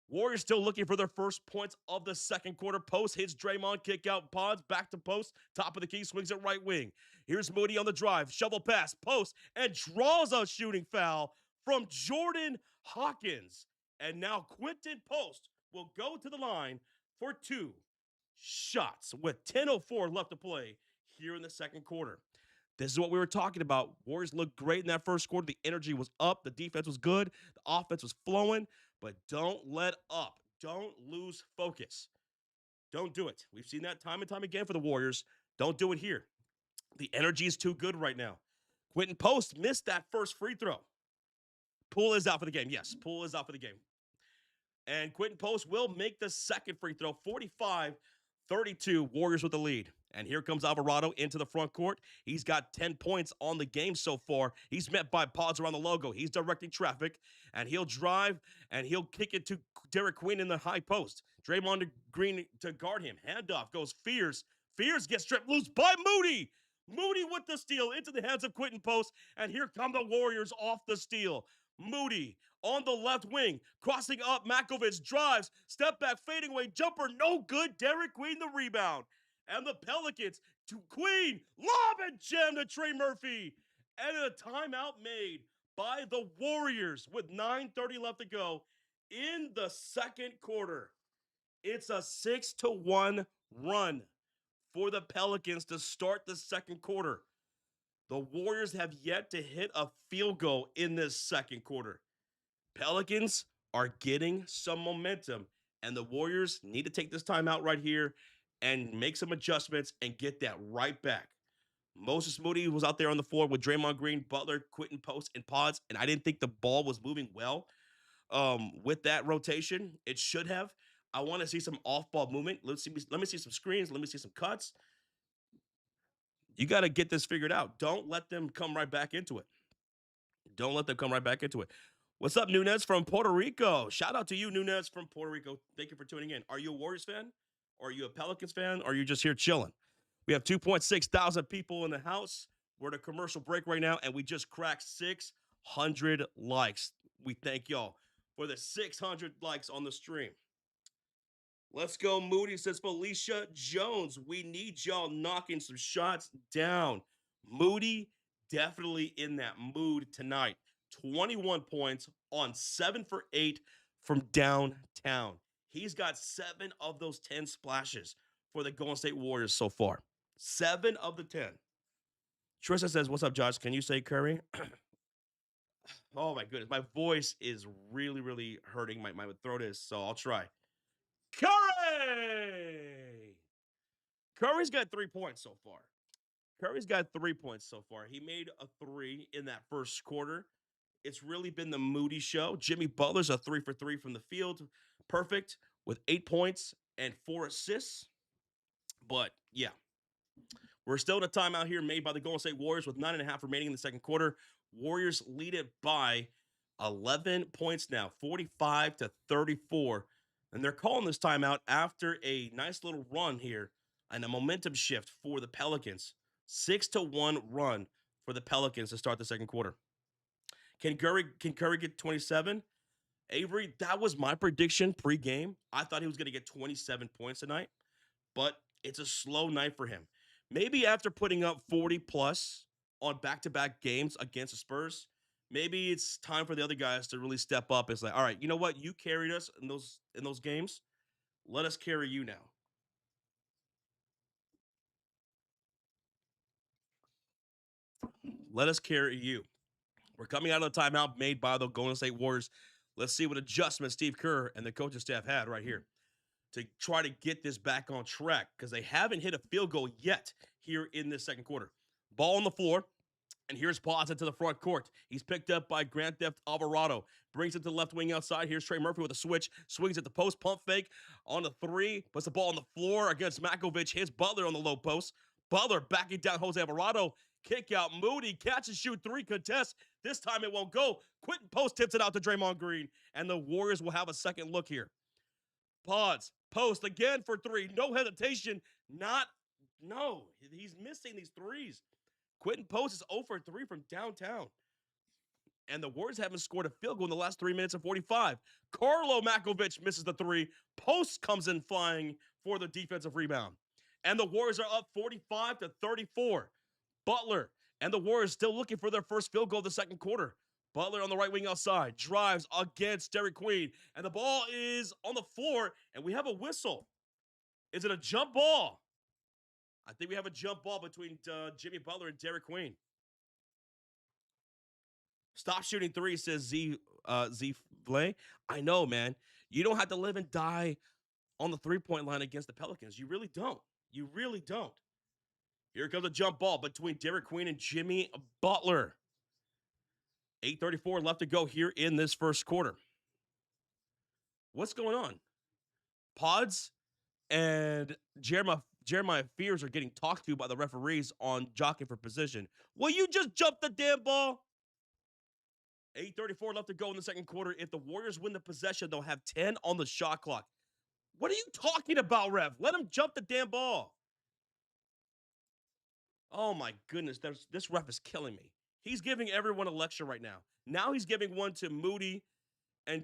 Warriors still looking for their first points of the second quarter. Post hits Draymond, kick out Pods, back to post, top of the key, swings it right wing. Here's Moody on the drive, shovel pass, post, and draws a shooting foul from Jordan Hawkins. And now Quentin Post will go to the line for 2 shots with 10:04 left to play here in the second quarter. This is what we were talking about. Warriors looked great in that first quarter. The energy was up. The defense was good. The offense was flowing. But don't let up. Don't lose focus. Don't do it. We've seen that time and time again for the Warriors. Don't do it here. The energy is too good right now. Quentin Post missed that first free throw. Poole is out for the game. Yes, Poole is out for the game. And Quentin Post will make the second free throw. 45-32, Warriors with the lead. And here comes Alvarado into the front court. He's got 10 points on the game so far. He's met by Pods around the logo. He's directing traffic, and he'll drive, and he'll kick it to Derek Queen in the high post. Draymond Green to guard him. Handoff goes Fears. Fears gets stripped loose by Moody. Moody with the steal into the hands of Quentin Post, and here come the Warriors off the steal. Moody on the left wing, crossing up, Makovich drives, step back, fading away, jumper, no good. Derek Queen the rebound. And the Pelicans to Queen, lob and jam to Trey Murphy. And a timeout made by the Warriors with 9:30 left to go in the second quarter. It's a 6-1 run for the Pelicans to start the second quarter. The Warriors have yet to hit a field goal in this second quarter. Pelicans are getting some momentum, and the Warriors need to take this timeout right here and make some adjustments and get that right back. Moses Moody was out there on the floor with Draymond Green, Butler, Quentin Post, and Pods, and I didn't think the ball was moving well with that rotation. It should have. I want to see some off-ball movement. Let me see some screens. Let me see some cuts. You got to get this figured out. Don't let them come right back into it. Don't let them come right back into it. What's up, Nunez from Puerto Rico? Shout out to you, Nunez from Puerto Rico. Thank you for tuning in. Are you a Warriors fan? Or are you a Pelicans fan? Or are you just here chilling? We have 2.6 thousand people in the house. We're at a commercial break right now, and we just cracked 600 likes. We thank y'all for the 600 likes on the stream. Let's go, Moody, says Felicia Jones. We need y'all knocking some shots down. Moody definitely in that mood tonight. 21 points on 7 for 8 from downtown. He's got 7 of those 10 splashes for the Golden State Warriors so far. 7 of the 10. Trista says, what's up, Josh? Can you say Curry? Oh, my goodness. My voice is really, really hurting. My throat is, so I'll try. Curry! Curry's got 3 points so far. He made a 3 in that first quarter. It's really been the Moody show. Jimmy Butler's a 3 for 3 from the field. Perfect with 8 points and 4 assists. But, yeah. We're still in a timeout here made by the Golden State Warriors with 9.5 remaining in the second quarter. Warriors lead it by 11 points now, 45-34. And they're calling this timeout after a nice little run here and a momentum shift for the Pelicans. 6-1 run for the Pelicans to start the second quarter. Can Curry get 27? Avery, that was my prediction pre-game. I thought he was going to get 27 points tonight, but it's a slow night for him. Maybe after putting up 40-plus on back-to-back games against the Spurs, maybe it's time for the other guys to really step up. It's like, all right, you know what? You carried us in those games. Let us carry you now. Let us carry you. We're coming out of the timeout made by the Golden State Warriors. Let's see what adjustments Steve Kerr and the coaching staff had right here to try to get this back on track because they haven't hit a field goal yet here in this second quarter. Ball on the floor. And here's Paz into the front court. He's picked up by Grand Theft Alvarado. Brings it to the left wing outside. Here's Trey Murphy with a switch. Swings at the post, pump fake on the three. Puts the ball on the floor against Makovic. Hits Butler on the low post. Butler backing down Jose Alvarado. Kick out Moody. Catch and shoot three contest. This time it won't go. Quentin Post tips it out to Draymond Green. And the Warriors will have a second look here. Pause. Post again for three. No hesitation. No. He's missing these threes. Quentin Post is 0 for 3 from downtown. And the Warriors haven't scored a field goal in the last 3 minutes and 45. Carlo Makovic misses the three. Post comes in flying for the defensive rebound. And the Warriors are up 45-34. Butler and the Warriors still looking for their first field goal of the second quarter. Butler on the right wing outside. Drives against Derek Queen. And the ball is on the floor. And we have a whistle. Is it a jump ball? I think we have a jump ball between Jimmy Butler and Derek Queen. Stop shooting three, says Z Flay. I know, man. You don't have to live and die on the three-point line against the Pelicans. You really don't. You really don't. Here comes a jump ball between Derek Queen and Jimmy Butler. 8:34 left to go here in this first quarter. What's going on? Pods and Jeremiah Fears are getting talked to by the referees on jockeying for position. Will you just jump the damn ball? 8:34 left to go in the second quarter. If the Warriors win the possession, they'll have 10 on the shot clock. What are you talking about, ref? Let him jump the damn ball. Oh, my goodness. This ref is killing me. He's giving everyone a lecture right now. Now he's giving one to Moody and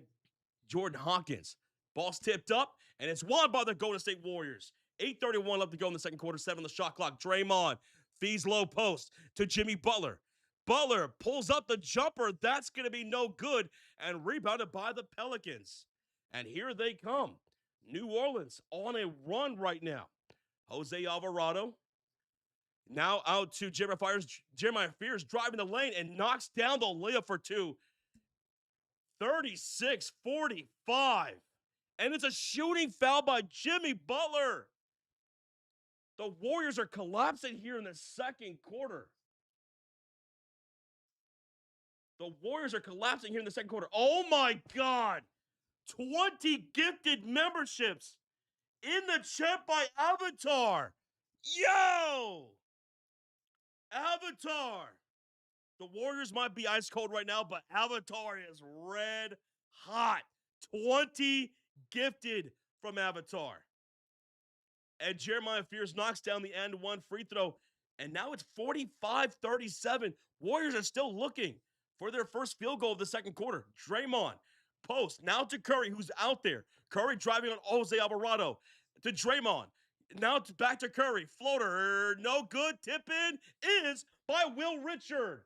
Jordan Hawkins. Ball's tipped up, and it's won by the Golden State Warriors. 8:31 left to go in the second quarter. 7 on the shot clock. Draymond feeds low post to Jimmy Butler. Butler pulls up the jumper. That's going to be no good, and rebounded by the Pelicans. And here they come. New Orleans on a run right now. Jose Alvarado now out to Jeremiah Fears driving the lane and knocks down the layup for two. 36-45. And it's a shooting foul by Jimmy Butler. The Warriors are collapsing here in the second quarter. The Warriors are collapsing here in the second quarter. Oh my God. 20 gifted memberships in the chat by Avatar. Yo! Avatar. The Warriors might be ice cold right now, but Avatar is red hot. 20 gifted from Avatar. And Jeremiah Fears knocks down the and one free throw. And now it's 45-37. Warriors are still looking for their first field goal of the second quarter. Draymond, post, now to Curry, who's out there. Curry driving on Jose Alvarado. To Draymond. Now back to Curry. Floater, no good. Tip in is by Will Richard.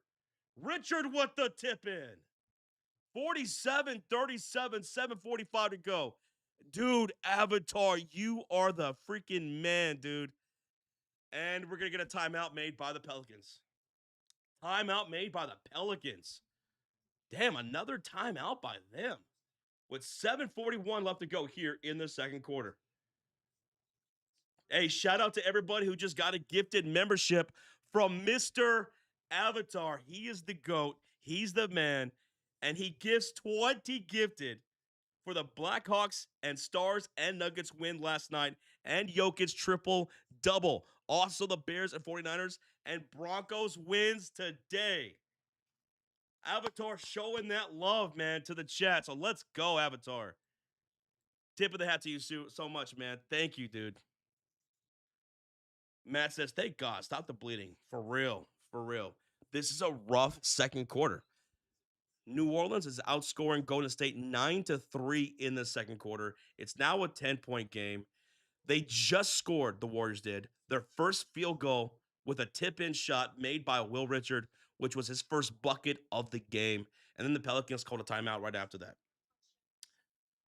Richard with the tip in. 47-37, 7:45 to go. Dude, Avatar, you are the freaking man, dude. And we're going to get a timeout made by the Pelicans. Timeout made by the Pelicans. Damn, another timeout by them. With 7:41 left to go here in the second quarter. Hey, shout out to everybody who just got a gifted membership from Mr. Avatar. He is the GOAT. He's the man. And he gives 20 gifted for the Blackhawks and Stars and Nuggets win last night. And Jokic triple-double. Also the Bears and 49ers and Broncos wins today. Avatar showing that love, man, to the chat. So let's go, Avatar. Tip of the hat to you so much, man. Thank you, dude. Matt says, thank God. Stop the bleeding. For real. For real. This is a rough second quarter. New Orleans is outscoring Golden State 9-3 in the second quarter. It's now a 10-point game. They just scored, the Warriors did, their first field goal with a tip-in shot made by Will Richard, which was his first bucket of the game. And then the Pelicans called a timeout right after that.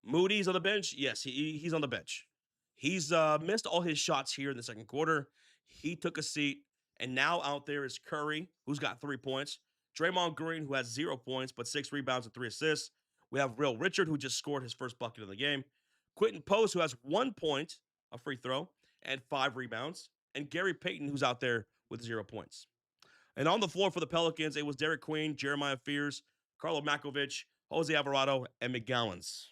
Moody's on the bench. Yes, he's on the bench. He's missed all his shots here in the second quarter. He took a seat. And now out there is Curry, who's got 3 points. Draymond Green, who has 0 points, but 6 rebounds and 3 assists. We have Will Richard, who just scored his first bucket of the game. Quentin Post, who has 1 point, a free throw, and 5 rebounds. And Gary Payton, who's out there with 0 points. And on the floor for the Pelicans, it was Derek Queen, Jeremiah Fears, Carlo Makovich, Jose Alvarado, and McGowans.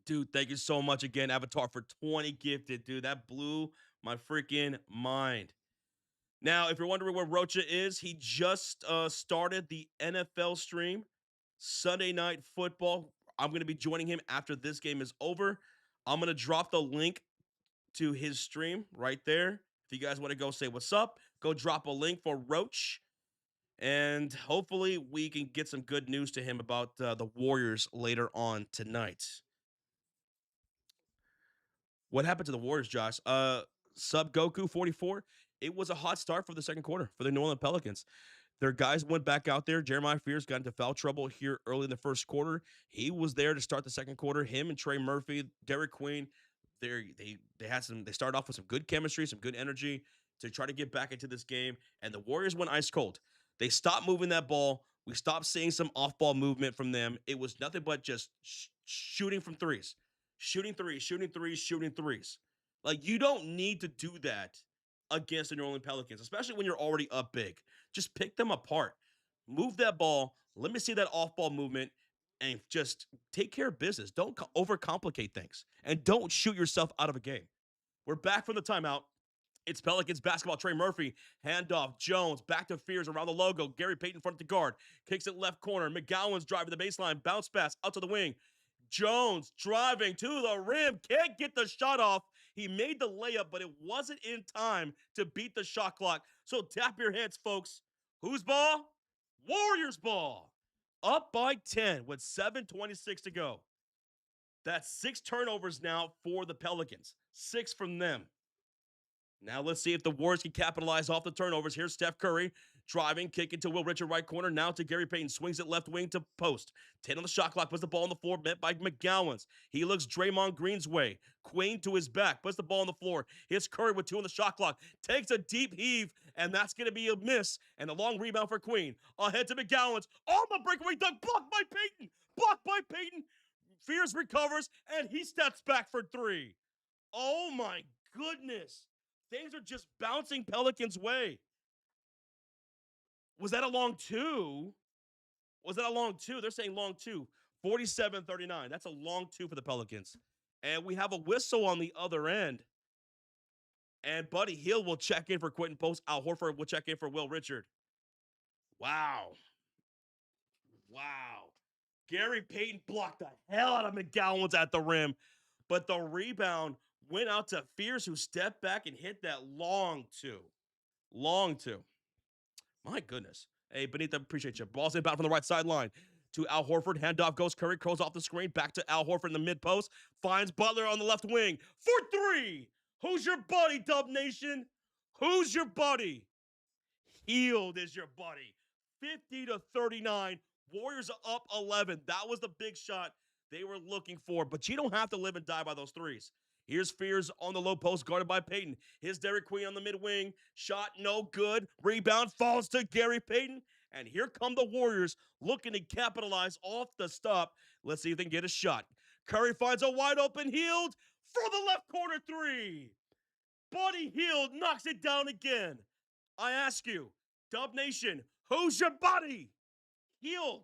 Dude, thank you so much again, Avatar, for 20 gifted, dude. That blew my freaking mind. Now, if you're wondering where Rocha is, he just started the NFL stream, Sunday Night Football. I'm going to be joining him after this game is over. I'm going to drop the link to his stream right there. If you guys want to go say what's up, go drop a link for Roach. And hopefully we can get some good news to him about the Warriors later on tonight. What happened to the Warriors, Josh? Sub Goku 44. It was a hot start for the second quarter for the New Orleans Pelicans. Their guys went back out there. Jeremiah Fears got into foul trouble here early in the first quarter. He was there to start the second quarter. Him and Trey Murphy, Derek Queen, they had some. They started off with some good chemistry, some good energy to try to get back into this game. And the Warriors went ice cold. They stopped moving that ball. We stopped seeing some off-ball movement from them. It was nothing but just shooting from threes, shooting threes, shooting threes, shooting threes. Like, you don't need to do that against the New Orleans Pelicans, especially when you're already up big. Just pick them apart. Move that ball. Let me see that off-ball movement and just take care of business. Don't overcomplicate things and don't shoot yourself out of a game. We're back from the timeout. It's Pelicans basketball. Trey Murphy, handoff. Jones, back to Fears around the logo. Gary Payton in front of the guard. Kicks it left corner. McGowan's driving the baseline. Bounce pass out to the wing. Jones driving to the rim. Can't get the shot off. He made the layup, but it wasn't in time to beat the shot clock. So tap your heads, folks. Whose ball? Warriors ball. Up by 10 with 7:26 to go. That's 6 turnovers now for the Pelicans. 6 from them. Now let's see if the Warriors can capitalize off the turnovers. Here's Steph Curry driving, kicking to Will Richard right corner. Now to Gary Payton. Swings it left wing to post. 10 on the shot clock. Puts the ball on the floor. Met by McGowans. He looks Draymond Green's way. Queen to his back. Puts the ball on the floor. Hits Curry with 2 on the shot clock. Takes a deep heave, and that's going to be a miss. And a long rebound for Queen. Ahead to McGowans. On the breakaway dunk. Blocked by Payton. Blocked by Payton. Fears recovers, and he steps back for 3. Oh, my goodness. Things are just bouncing Pelicans' way. Was that a long 2? Was that a long 2? They're saying long 2. 47-39. That's a long 2 for the Pelicans. And we have a whistle on the other end. And Buddy Hield will check in for Quentin Post. Al Horford will check in for Will Richard. Wow. Wow. Gary Payton blocked the hell out of McGowan's at the rim. But the rebound went out to Fears, who stepped back and hit that long 2. Long 2. My goodness. Hey, Benita, appreciate you. Ball's inbound from the right sideline to Al Horford. Handoff goes Curry. Curls off the screen. Back to Al Horford in the mid-post. Finds Butler on the left wing for 3. Who's your buddy, Dub Nation? Who's your buddy? Hield is your buddy. 50-39. Warriors are up 11. That was the big shot they were looking for. But you don't have to live and die by those threes. Here's Fears on the low post, guarded by Payton. Here's Derek Queen on the mid-wing. Shot no good. Rebound falls to Gary Payton. And here come the Warriors looking to capitalize off the stop. Let's see if they can get a shot. Curry finds a wide-open Hield for the left corner 3. Buddy Hield knocks it down again. I ask you, Dub Nation, who's your buddy? Hield.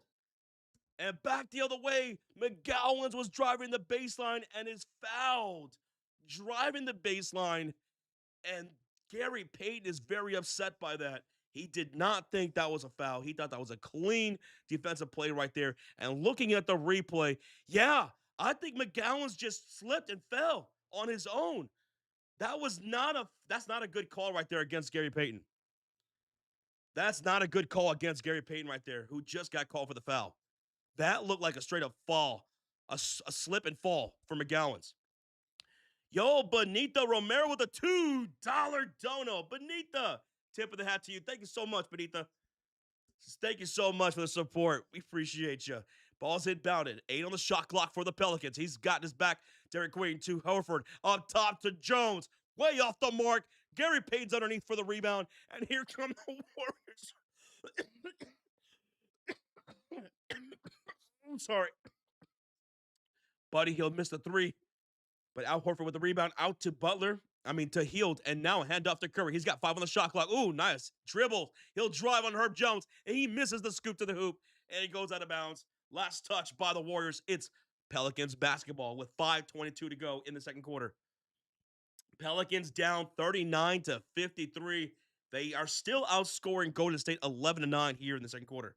And back the other way, McGowans was driving the baseline and is fouled. Driving the baseline, and Gary Payton is very upset by that. He did not think that was a foul. He thought that was a clean defensive play right there. And looking at the replay, yeah, I think McGowans just slipped and fell on his own. That's not a good call right there against Gary Payton. That's not a good call against Gary Payton right there, who just got called for the foul. That looked like a straight up fall, a slip and fall for McGowans. Yo, Benita Romero with a $2 dono. Benita, tip of the hat to you. Thank you so much, Benita. Thank you so much for the support. We appreciate you. Ball's inbounded. 8 on the shot clock for the Pelicans. He's got his back. Derek Queen to Horford. Up top to Jones. Way off the mark. Gary Payton's underneath for the rebound. And here come the Warriors. I'm sorry. Buddy Hield missed a 3. But Al Horford with the rebound out to Butler. to Hield, and now hand off to Curry. He's got 5 on the shot clock. Ooh, nice. Dribble. He'll drive on Herb Jones, and he misses the scoop to the hoop, and he goes out of bounds. Last touch by the Warriors. It's Pelicans basketball with 5:22 to go in the second quarter. Pelicans down 39-53. They are still outscoring Golden State 11-9 here in the second quarter.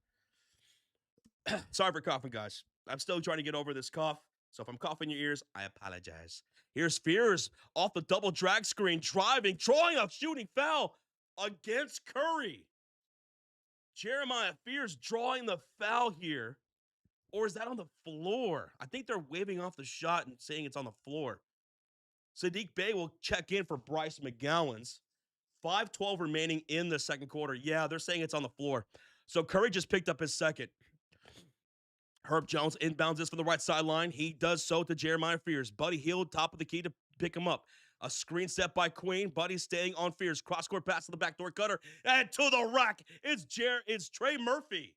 Sorry for coughing, guys. I'm still trying to get over this cough. So if I'm coughing in your ears, I apologize. Here's Fears off the double drag screen, driving, drawing a shooting foul against Curry. Jeremiah Fears drawing the foul here. Or is that on the floor? I think they're waving off the shot and saying it's on the floor. Saddiq Bey will check in for Bryce McGowan's. 5:12 remaining in the second quarter. Yeah, they're saying it's on the floor. So Curry just picked up his second. Herb Jones inbounds this from the right sideline. He does so to Jeremiah Fears. Buddy Hield, top of the key to pick him up. A screen set by Queen. Buddy staying on Fears. Cross-court pass to the backdoor cutter. And to the rack. It's Trey Murphy.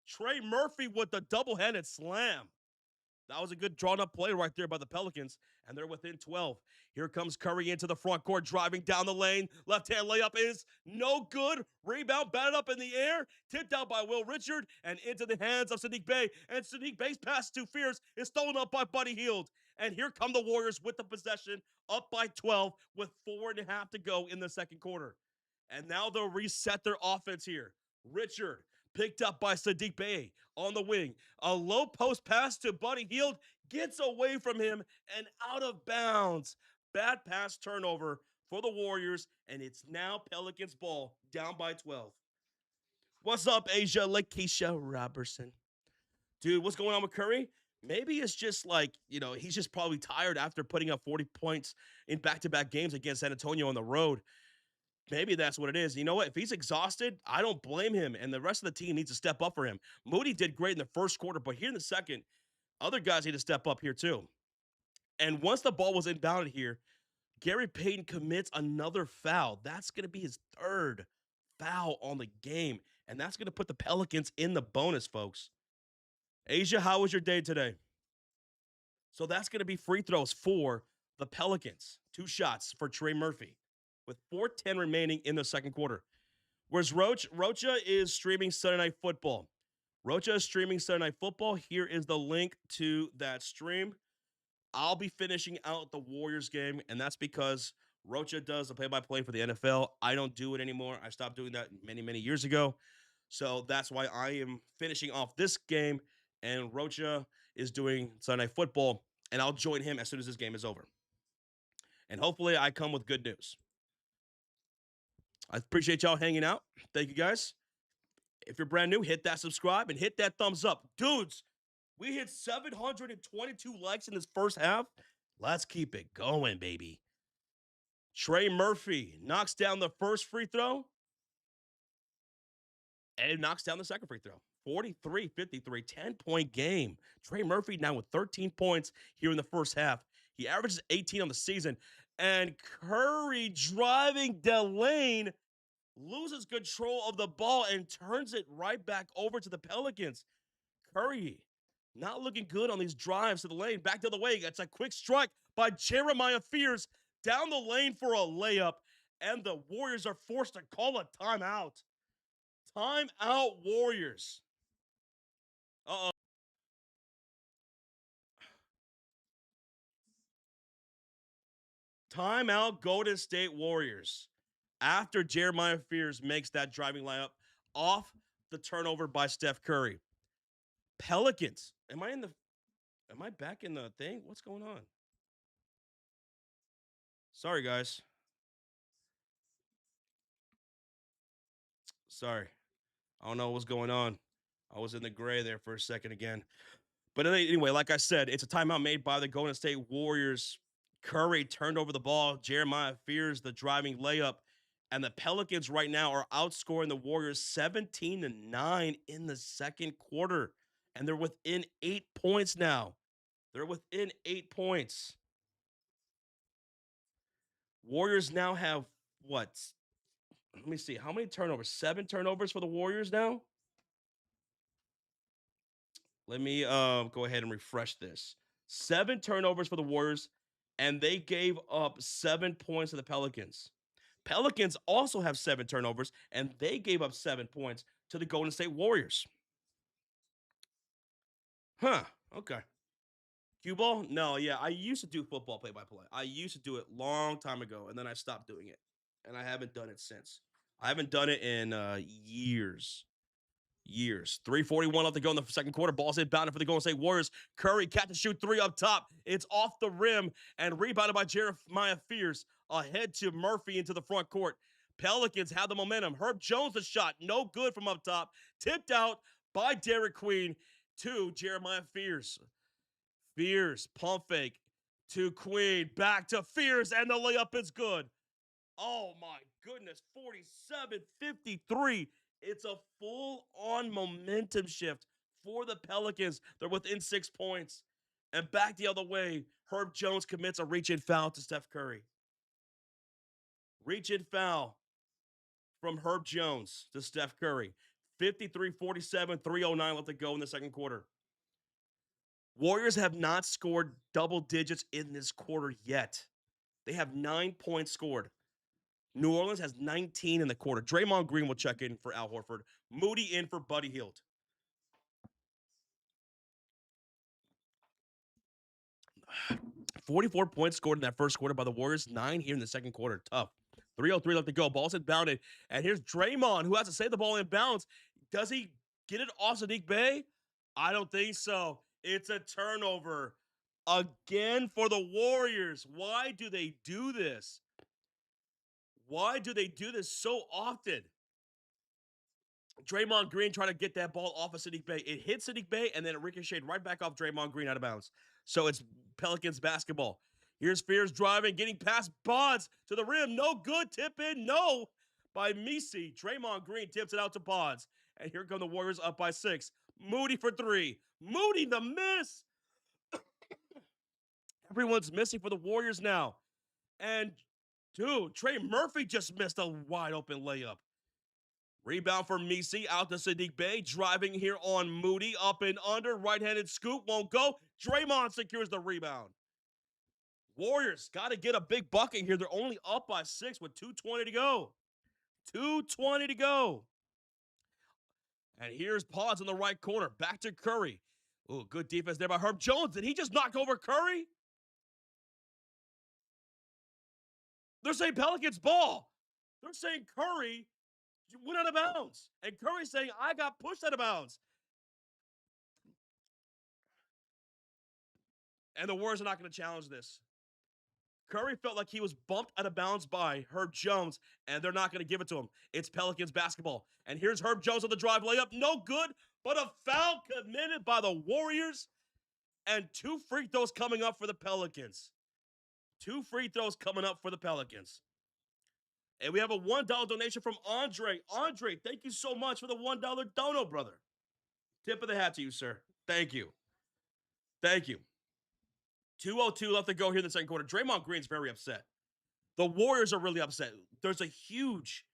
Trey Murphy with the double-handed slam. That was a good drawn-up play right there by the Pelicans, and they're within 12. Here comes Curry into the front court, driving down the lane. Left-hand layup is no good. Rebound batted up in the air, tipped out by Will Richard, and into the hands of Saddiq Bey. And Saddiq Bey's pass to Fears is stolen up by Buddy Hield. And here come the Warriors with the possession, up by 12 with 4.5 to go in the second quarter. And now they'll reset their offense here. Richard picked up by Saddiq Bey on the wing. A low post pass to Buddy Hield, gets away from him and out of bounds. Bad pass turnover for the Warriors, and it's now Pelicans ball, down by 12. What's up, Asia Lakeisha Robertson? Dude, what's going on with Curry? Maybe it's just like, he's just probably tired after putting up 40 points in back-to-back games against San Antonio on the road. Maybe that's what it is. You know what? If he's exhausted, I don't blame him, and the rest of the team needs to step up for him. Moody did great in the first quarter, but here in the second, other guys need to step up here too. And once the ball was inbounded here, Gary Payton commits another foul. That's going to be his third foul on the game, and that's going to put the Pelicans in the bonus, folks. Asia, how was your day today? So that's going to be free throws for the Pelicans. 2 shots for Trey Murphy, with 4:10 remaining in the second quarter. Whereas Rocha is streaming Sunday Night Football. Rocha is streaming Sunday Night Football. Here is the link to that stream. I'll be finishing out the Warriors game, and that's because Rocha does the play-by-play for the NFL. I don't do it anymore. I stopped doing that many, many years ago. So that's why I am finishing off this game, and Rocha is doing Sunday Night Football, and I'll join him as soon as this game is over. And hopefully I come with good news. I appreciate y'all hanging out. Thank you, guys. If you're brand new, hit that subscribe and hit that thumbs up. Dudes, we hit 722 likes in this first half. Let's keep it going, baby. Trey Murphy knocks down the first free throw and knocks down the second free throw. 43-53, 10-point game. Trey Murphy now with 13 points here in the first half. He averages 18 on the season. And Curry driving the lane, loses control of the ball and turns it right back over to the Pelicans. Curry not looking good on these drives to the lane. Back to the way. It's a quick strike by Jeremiah Fears down the lane for a layup. And the Warriors are forced to call a timeout. Timeout, Warriors. Uh-oh. Timeout, Golden State Warriors. After Jeremiah Fears makes that driving layup off the turnover by Steph Curry. Pelicans. Am I back in the thing? What's going on? Sorry, guys. Sorry. I don't know what's going on. I was in the gray there for a second again. But anyway, like I said, it's a timeout made by the Golden State Warriors. Curry turned over the ball. Jeremiah Fears the driving layup. And the Pelicans right now are outscoring the Warriors 17-9 in the second quarter. And they're within 8 points now. They're within 8 points. Warriors now have what? Let me see. How many turnovers? 7 turnovers for the Warriors now? Let me go ahead and refresh this. 7 turnovers for the Warriors. and they gave up 7 points to the Pelicans. Pelicans also have 7 turnovers, and they gave up 7 points to the Golden State Warriors. Huh. Okay. Cue ball? No, yeah. I used to do football play-by-play. I used to do it long time ago, and then I stopped doing it. And I haven't done it since. I haven't done it in years. 3:41 left to go in the second quarter. Ball's inbounded for the Golden State Warriors. Curry catch and shoot 3 up top. It's off the rim and rebounded by Jeremiah Fears. Ahead to Murphy into the front court. Pelicans have the momentum. Herb Jones the shot. No good from up top. Tipped out by Derek Queen to Jeremiah Fears. Fears, pump fake to Queen. Back to Fears, and the layup is good. Oh my goodness, 47-53. It's a full-on momentum shift for the Pelicans. They're within 6 points. And back the other way, Herb Jones commits a reach-in foul to Steph Curry. Reach-in foul from Herb Jones to Steph Curry. 53-47, 3:09 left to go in the second quarter. Warriors have not scored double digits in this quarter yet. They have 9 points scored. New Orleans has 19 in the quarter. Draymond Green will check in for Al Horford. Moody in for Buddy Hield. $44 points scored in that first quarter by the Warriors. 9 here in the second quarter. Tough. 3:03 left to go. Ball's inbounded. And here's Draymond, who has to save the ball in bounds. Does he get it off Sadiq Bey? I don't think so. It's a turnover again for the Warriors. Why do they do this? Why do they do this so often? Draymond Green trying to get that ball off of Sadiq Bey. It hit Sadiq Bey, and then it ricocheted right back off Draymond Green out of bounds. So it's Pelicans basketball. Here's Fears driving, getting past Bonds to the rim. No good. Tip in. No. By Misi. Draymond Green tips it out to Bonds. And here come the Warriors up by 6. Moody for 3. Moody the miss. Everyone's missing for the Warriors now. And, dude, Trey Murphy just missed a wide open layup. Rebound for Misi, out to Sadiq Bey, driving here on Moody, up and under, right-handed scoop, won't go. Draymond secures the rebound. Warriors got to get a big bucket here. They're only up by 6 with 2:20 to go. 2:20 to go. And here's Pods in the right corner, back to Curry. Oh, good defense there by Herb Jones. Did he just knock over Curry? They're saying Pelicans ball. They're saying Curry went out of bounds. And Curry's saying, I got pushed out of bounds. And the Warriors are not going to challenge this. Curry felt like he was bumped out of bounds by Herb Jones, and they're not going to give it to him. It's Pelicans basketball. And here's Herb Jones on the drive layup. No good, but a foul committed by the Warriors. And 2 free throws coming up for the Pelicans. 2 free throws coming up for the Pelicans. And we have a $1 donation from Andre. Andre, thank you so much for the $1 dono, brother. Tip of the hat to you, sir. Thank you. Thank you. 2:02 left to go here in the second quarter. Draymond Green's very upset. The Warriors are really upset. There's a huge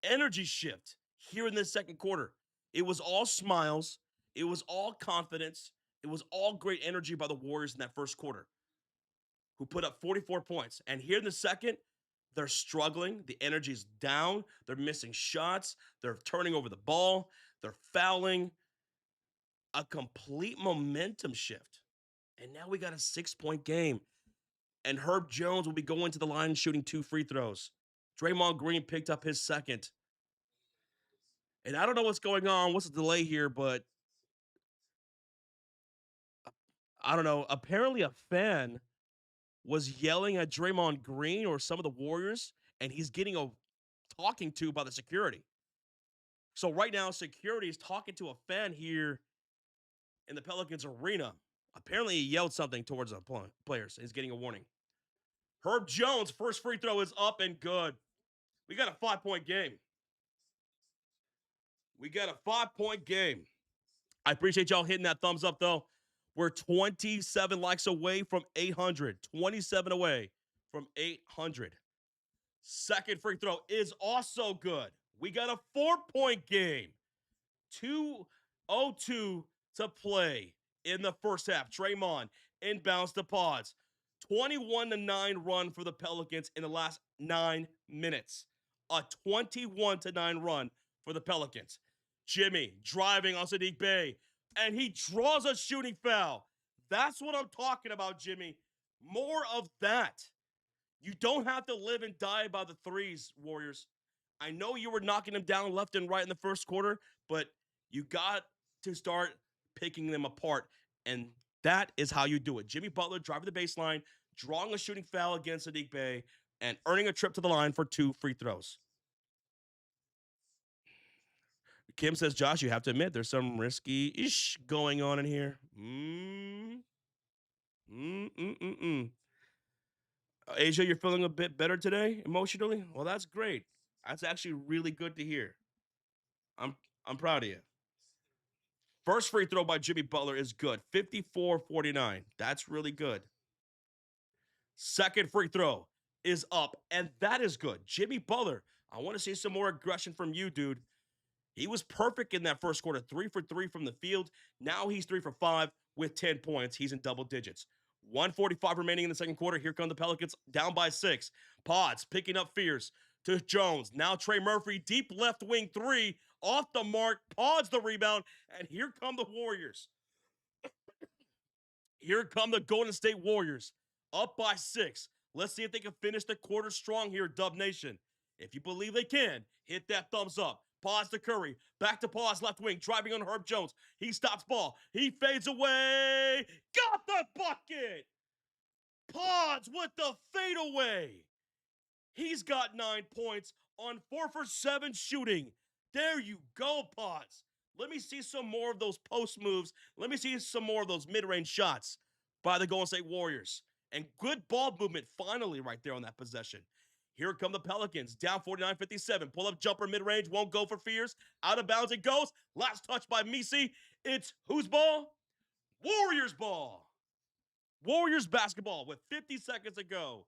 energy shift here in this second quarter. It was all smiles. It was all confidence. It was all great energy by the Warriors in that first quarter, who put up 44 points. And here in the second, they're struggling. The energy's down. They're missing shots. They're turning over the ball. They're fouling. A complete momentum shift. And now we got a 6-point game. And Herb Jones will be going to the line shooting 2 free throws. Draymond Green picked up his second. And I don't know what's going on. What's the delay here? But I don't know. Apparently a fan was yelling at Draymond Green or some of the Warriors, and he's getting a talking to by the security. So right now, security is talking to a fan here in the Pelicans arena. Apparently, he yelled something towards the players. He's getting a warning. Herb Jones' first free throw is up and good. We got a 5-point game. We got a 5-point game. I appreciate y'all hitting that thumbs up, though. We're 27 likes away from 800. 27 away from 800. Second free throw is also good. We got a 4-point game. 2:02 to play in the first half. Draymond inbounds to Pods. 21-9 run for the Pelicans in the last 9 minutes. A 21-9 run for the Pelicans. Jimmy driving on Saddiq Bey, and he draws a shooting foul. That's what I'm talking about, Jimmy. More of that. You don't have to live and die by the threes, Warriors. I know you were knocking them down left and right in the first quarter, but you got to start picking them apart. And that is how you do it. Jimmy Butler driving the baseline, drawing a shooting foul against Saddiq Bey, and earning a trip to the line for 2 free throws. Kim says, Josh, you have to admit there's some risky-ish going on in here. Asia, you're feeling a bit better today emotionally? Well, that's great. That's actually really good to hear. I'm proud of you. First free throw by Jimmy Butler is good. 54-49. That's really good. Second free throw is up, and that is good. Jimmy Butler, I want to see some more aggression from you, dude. He was perfect in that first quarter, 3 for 3 from the field. Now he's 3 for 5 with 10 points. He's in double digits. 1:45 remaining in the second quarter. Here come the Pelicans down by 6. Pods picking up Fears to Jones. Now Trey Murphy, deep left wing 3, off the mark. Pods the rebound, and here come the Warriors. Here come the Golden State Warriors, up by 6. Let's see if they can finish the quarter strong here, Dub Nation. If you believe they can, hit that thumbs up. Pause to Curry. Back to pause, left wing, driving on Herb Jones. He stops ball. He fades away. Got the bucket. Pods with the fadeaway. He's got 9 points on 4 for 7 shooting. There you go, Pods. Let me see some more of those post moves. Let me see some more of those mid-range shots by the Golden State Warriors. And good ball movement finally right there on that possession. Here come the Pelicans, down 49-57. Pull-up jumper mid-range, won't go for Fears. Out of bounds it goes. Last touch by Misi. It's whose ball? Warriors ball. Warriors basketball with 50 seconds to go.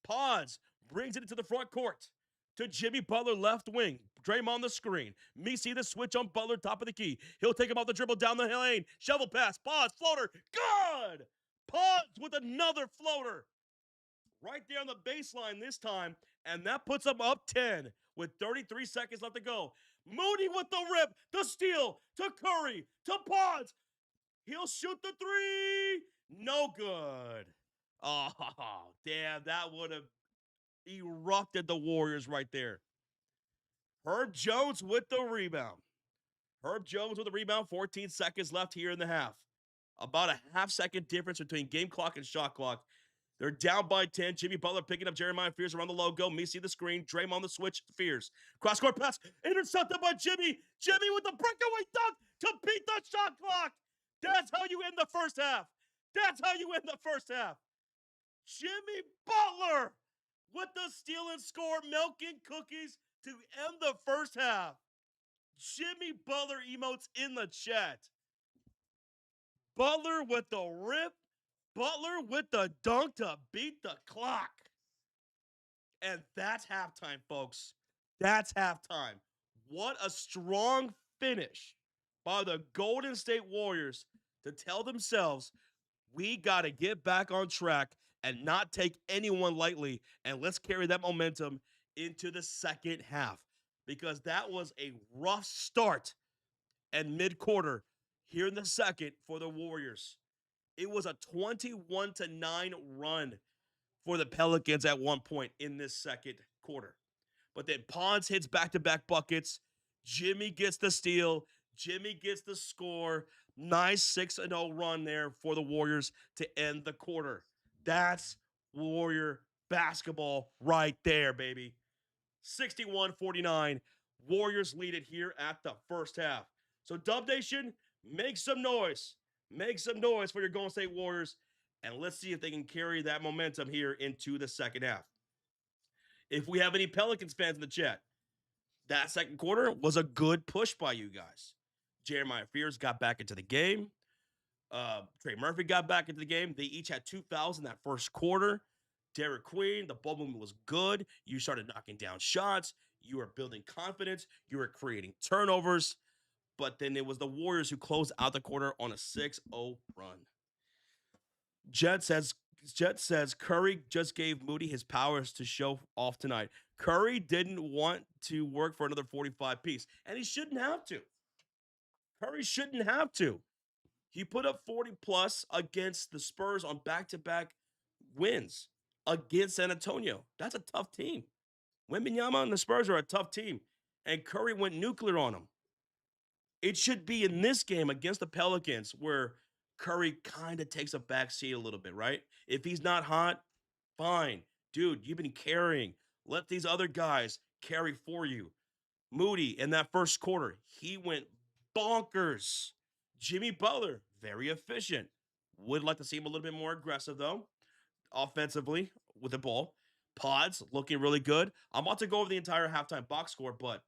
Pods brings it into the front court to Jimmy Butler, left wing. Draymond the screen. Misi the switch on Butler, top of the key. He'll take him off the dribble down the lane. Shovel pass. Pods, floater. Good! Pods with another floater. Right there on the baseline this time. And that puts them up 10 with 33 seconds left to go. Moody with the rip. The steal to Curry. To Pods. He'll shoot the 3. No good. Oh, damn. That would have erupted the Warriors right there. Herb Jones with the rebound. 14 seconds left here in the half. About a half-second difference between game clock and shot clock. They're down by 10. Jimmy Butler picking up Jeremiah Fears around the logo. Misi the screen. Draymond the switch. Fears. Cross-court pass. Intercepted by Jimmy. Jimmy with the breakaway dunk to beat the shot clock. That's how you end the first half. Jimmy Butler with the steal and score, milking cookies to end the first half. Jimmy Butler emotes in the chat. Butler with the rip. Butler with the dunk to beat the clock. And that's halftime, folks. That's halftime. What a strong finish by the Golden State Warriors to tell themselves, we got to get back on track and not take anyone lightly. And let's carry that momentum into the second half, because that was a rough start and mid-quarter here in the second for the Warriors. It was a 21-9 run for the Pelicans at one point in this second quarter. But then Pons hits back-to-back buckets. Jimmy gets the steal. Jimmy gets the score. Nice 6-0 run there for the Warriors to end the quarter. That's Warrior basketball right there, baby. 61-49. Warriors lead it here at the first half. So Dub Nation, make some noise. Make some noise for your Golden State Warriors. And let's see if they can carry that momentum here into the second half. If we have any Pelicans fans in the chat, that second quarter was a good push by you guys. Jeremiah Fears got back into the game. Trey Murphy got back into the game. They each had 2 fouls in that first quarter. Derek Queen, the ball movement was good. You started knocking down shots. You were building confidence. You were creating turnovers. But then it was the Warriors who closed out the quarter on a 6-0 run. Jet says, Jet says Curry just gave Moody his powers to show off tonight. Curry didn't want to work for another 45 piece, and he shouldn't have to. Curry shouldn't have to. He put up 40 plus against the Spurs on back-to-back wins against San Antonio. That's a tough team. Wembanyama and the Spurs are a tough team, and Curry went nuclear on them. It should be in this game against the Pelicans where Curry kind of takes a back seat a little bit, right? If he's not hot, fine. Dude, you've been carrying. Let these other guys carry for you. Moody in that first quarter, he went bonkers. Jimmy Butler, very efficient. Would like to see him a little bit more aggressive, though, offensively with the ball. Pods looking really good. I'm about to go over the entire halftime box score, but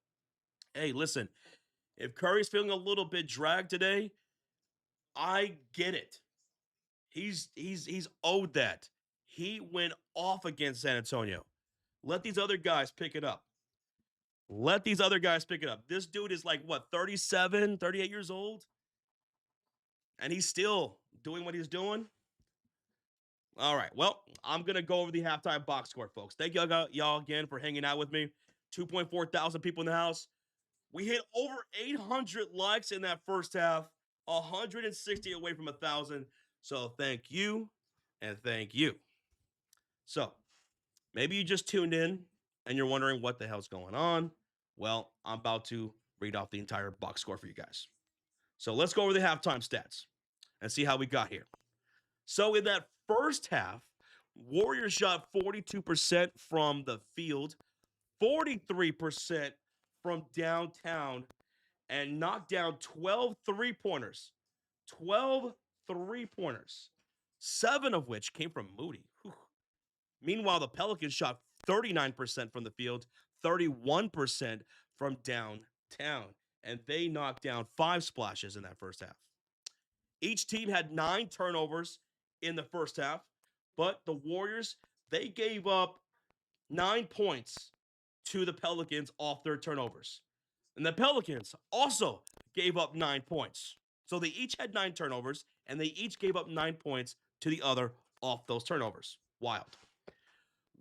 hey, listen, if Curry's feeling a little bit dragged today, I get it. He's owed that. He went off against San Antonio. Let these other guys pick it up. Let these other guys pick it up. This dude is like, what, 37, 38 years old? And he's still doing what he's doing? All right. Well, I'm going to go over the halftime box score, folks. Thank y'all again for hanging out with me. 2.4 thousand people in the house. We hit over 800 likes in that first half, 160 away from 1,000. So thank you and thank you. So maybe you just tuned in and you're wondering what the hell's going on. Well, I'm about to read off the entire box score for you guys. So let's go over the halftime stats and see how we got here. So in that first half, Warriors shot 42% from the field, 43% from downtown, and knocked down 12 three-pointers. 12 three-pointers, 7 of which came from Moody. Whew. Meanwhile, the Pelicans shot 39% from the field, 31% from downtown, and they knocked down 5 splashes in that first half. Each team had 9 turnovers in the first half, but the Warriors, they gave up 9 points to the Pelicans off their turnovers. And the Pelicans also gave up 9 points. So they each had 9 turnovers, and they each gave up 9 points to the other off those turnovers. Wild.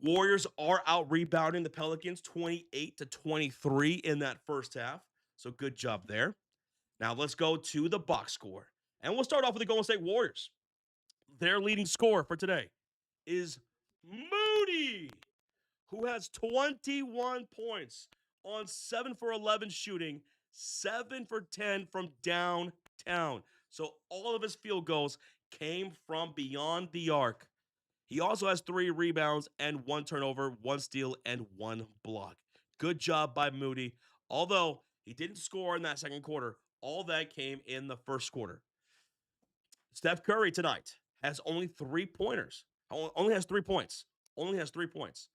Warriors are out rebounding the Pelicans 28-23 in that first half. So good job there. Now let's go to the box score. And we'll start off with the Golden State Warriors. Their leading scorer for today is Moody, who has 21 points on 7 for 11 shooting, 7 for 10 from downtown. So all of his field goals came from beyond the arc. He also has 3 rebounds and 1 turnover, 1 steal, and 1 block. Good job by Moody. Although he didn't score in that second quarter, all that came in the first quarter. Steph Curry tonight has only 3 pointers. Only has 3 points. Only has 3 points.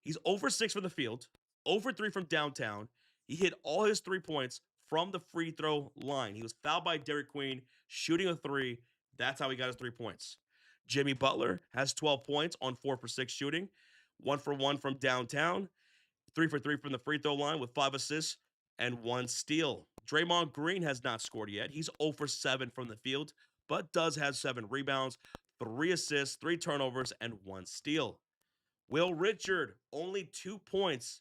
He's over 6 from the field, over 3 from downtown. He hit all his 3 points from the free throw line. He was fouled by Derek Queen, shooting a 3. That's how he got his 3 points. Jimmy Butler has 12 points on 4 for 6 shooting, 1 for 1 from downtown, 3 for 3 from the free throw line with 5 assists and 1 steal. Draymond Green has not scored yet. He's 0 for 7 from the field, but does have 7 rebounds, 3 assists, 3 turnovers, and 1 steal. Will Richard, only 2 points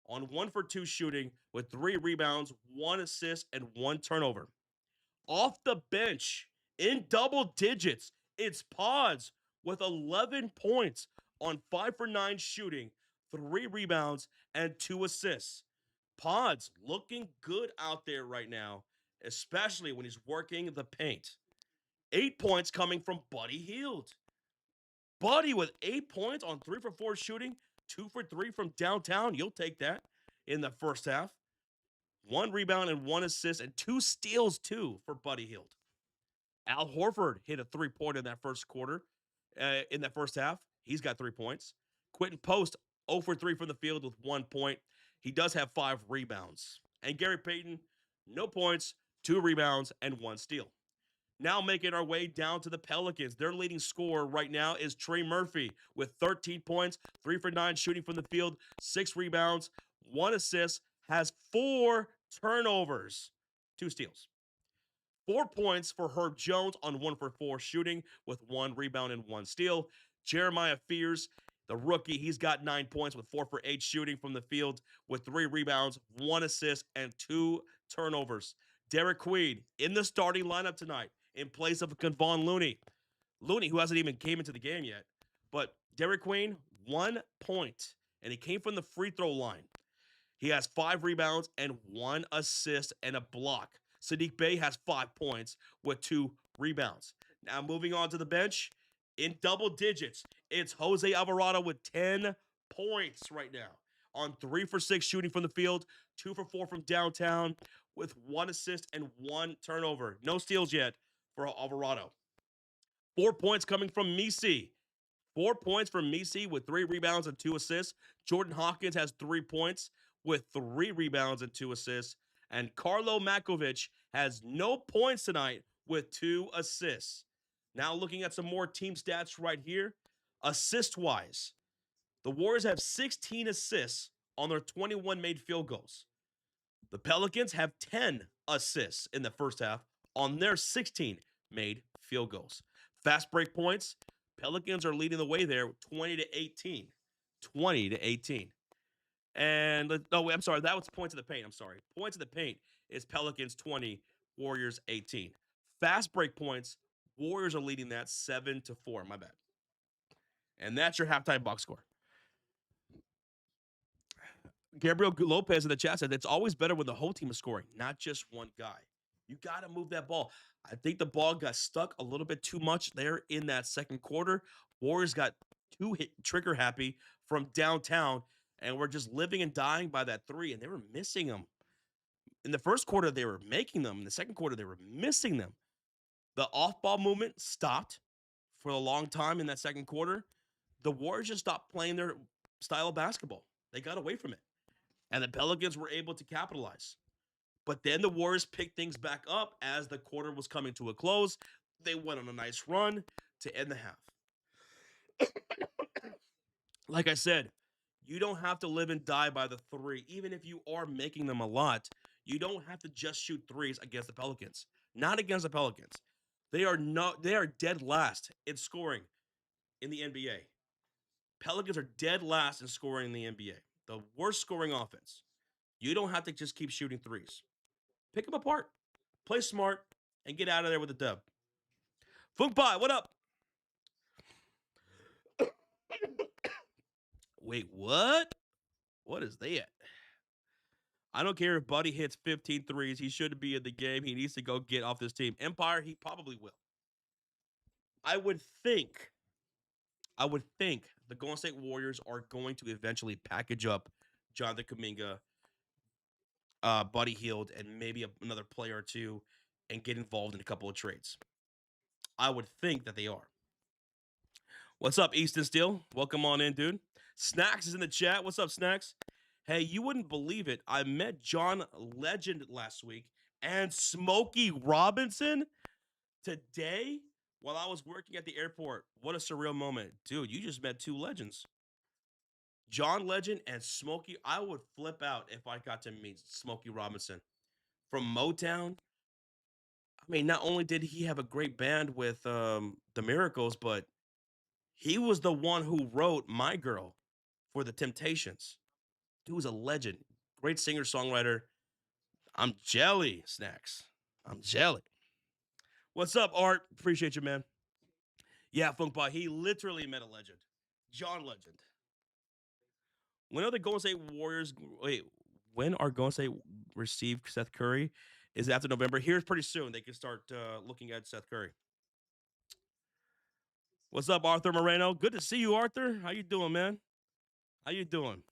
on 1 for 2 shooting with 3 rebounds, 1 assist, and 1 turnover. Off the bench, in double digits, it's Pods with 11 points on 5 for 9 shooting, 3 rebounds, and 2 assists. Pods looking good out there right now, especially when he's working the paint. 8 points coming from Buddy Hield. Buddy with 8 points on 3 for 4 shooting, 2 for 3 from downtown. You'll take that in the first half. 1 rebound and 1 assist and 2 steals too for Buddy Hield. Al Horford hit a 3-pointer in that first quarter, in that first half. He's got 3 points. Quentin Post 0 for 3 from the field with 1 point. He does have 5 rebounds. And Gary Payton, no points, 2 rebounds, and 1 steal. Now making our way down to the Pelicans. Their leading scorer right now is Trey Murphy with 13 points, 3 for 9 shooting from the field, 6 rebounds, 1 assist, has 4 turnovers, 2 steals. 4 points for Herb Jones on 1 for 4 shooting with 1 rebound and 1 steal. Jeremiah Fears, the rookie, he's got 9 points with 4 for 8 shooting from the field with 3 rebounds, 1 assist, and 2 turnovers. Derek Queen in the starting lineup tonight in place of Kevon Looney. Looney, who hasn't even came into the game yet. But Derek Queen, 1 point, and he came from the free throw line. He has 5 rebounds and 1 assist and a block. Sadiq Bey has 5 points with 2 rebounds. Now moving on to the bench, in double digits, it's Jose Alvarado with 10 points right now on 3 for 6 shooting from the field, 2 for 4 from downtown with 1 assist and 1 turnover. No steals yet for Alvarado. 4 points coming from Misi. 4 points from Misi with 3 rebounds and 2 assists. Jordan Hawkins has 3 points with 3 rebounds and 2 assists. And Carlo Makovic has no points tonight with 2 assists. Now looking at some more team stats right here. Assist-wise, the Warriors have 16 assists on their 21 made field goals. The Pelicans have 10 assists in the first half on their 16 made field goals. Fast break points, Pelicans are leading the way there 20-18. 20-18. And I'm sorry, that was points of the paint. I'm sorry. Points of the paint is Pelicans 20, Warriors 18. Fast break points, Warriors are leading that 7-4. My bad. And that's your halftime box score. Gabriel Lopez in the chat said it's always better when the whole team is scoring, not just one guy. You got to move that ball. I think the ball got stuck a little bit too much there in that second quarter. Warriors got too trigger happy from downtown, and we're just living and dying by that 3, and they were missing them. In the first quarter, they were making them. In the second quarter, they were missing them. The off-ball movement stopped for a long time in that second quarter. The Warriors just stopped playing their style of basketball. They got away from it. And the Pelicans were able to capitalize. But then the Warriors picked things back up as the quarter was coming to a close. They went on a nice run to end the half. Like I said, you don't have to live and die by the 3. Even if you are making them a lot, you don't have to just shoot 3s against the Pelicans. Not against the Pelicans. They are dead last in scoring in the NBA. Pelicans are dead last in scoring in the NBA. The worst scoring offense. You don't have to just keep shooting 3s. Pick them apart. Play smart and get out of there with a dub. Funk Pie, what up? Wait, what? What is that? I don't care if Buddy hits 15 threes. He shouldn't be in the game. He needs to go get off this team. Empire, he probably will. I would think the Golden State Warriors are going to eventually package up Jonathan Kuminga, Buddy Hield, and maybe another player or two and get involved in a couple of trades. I would think that they are. What's up, Easton Steele? Welcome on in, dude. Snacks is in the chat. What's up, Snacks? Hey, you wouldn't believe it. I met John Legend last week and Smokey Robinson today while I was working at the airport. What a surreal moment. Dude, you just met 2 legends. John Legend and Smokey. I would flip out if I got to meet Smokey Robinson from Motown. I mean, not only did he have a great band with the Miracles, but he was the one who wrote My Girl for the Temptations. Dude was a legend. Great singer-songwriter. I'm jelly, Snacks. I'm jelly. What's up, Art? Appreciate you, man. Yeah, Funkbot, he literally met a legend. John Legend. When are the Golden State Warriors... Wait, when are Golden State receive Seth Curry? Is it after November? Here's pretty soon. They can start looking at Seth Curry. What's up, Arthur Moreno? Good to see you, Arthur. How you doing, man? How you doing?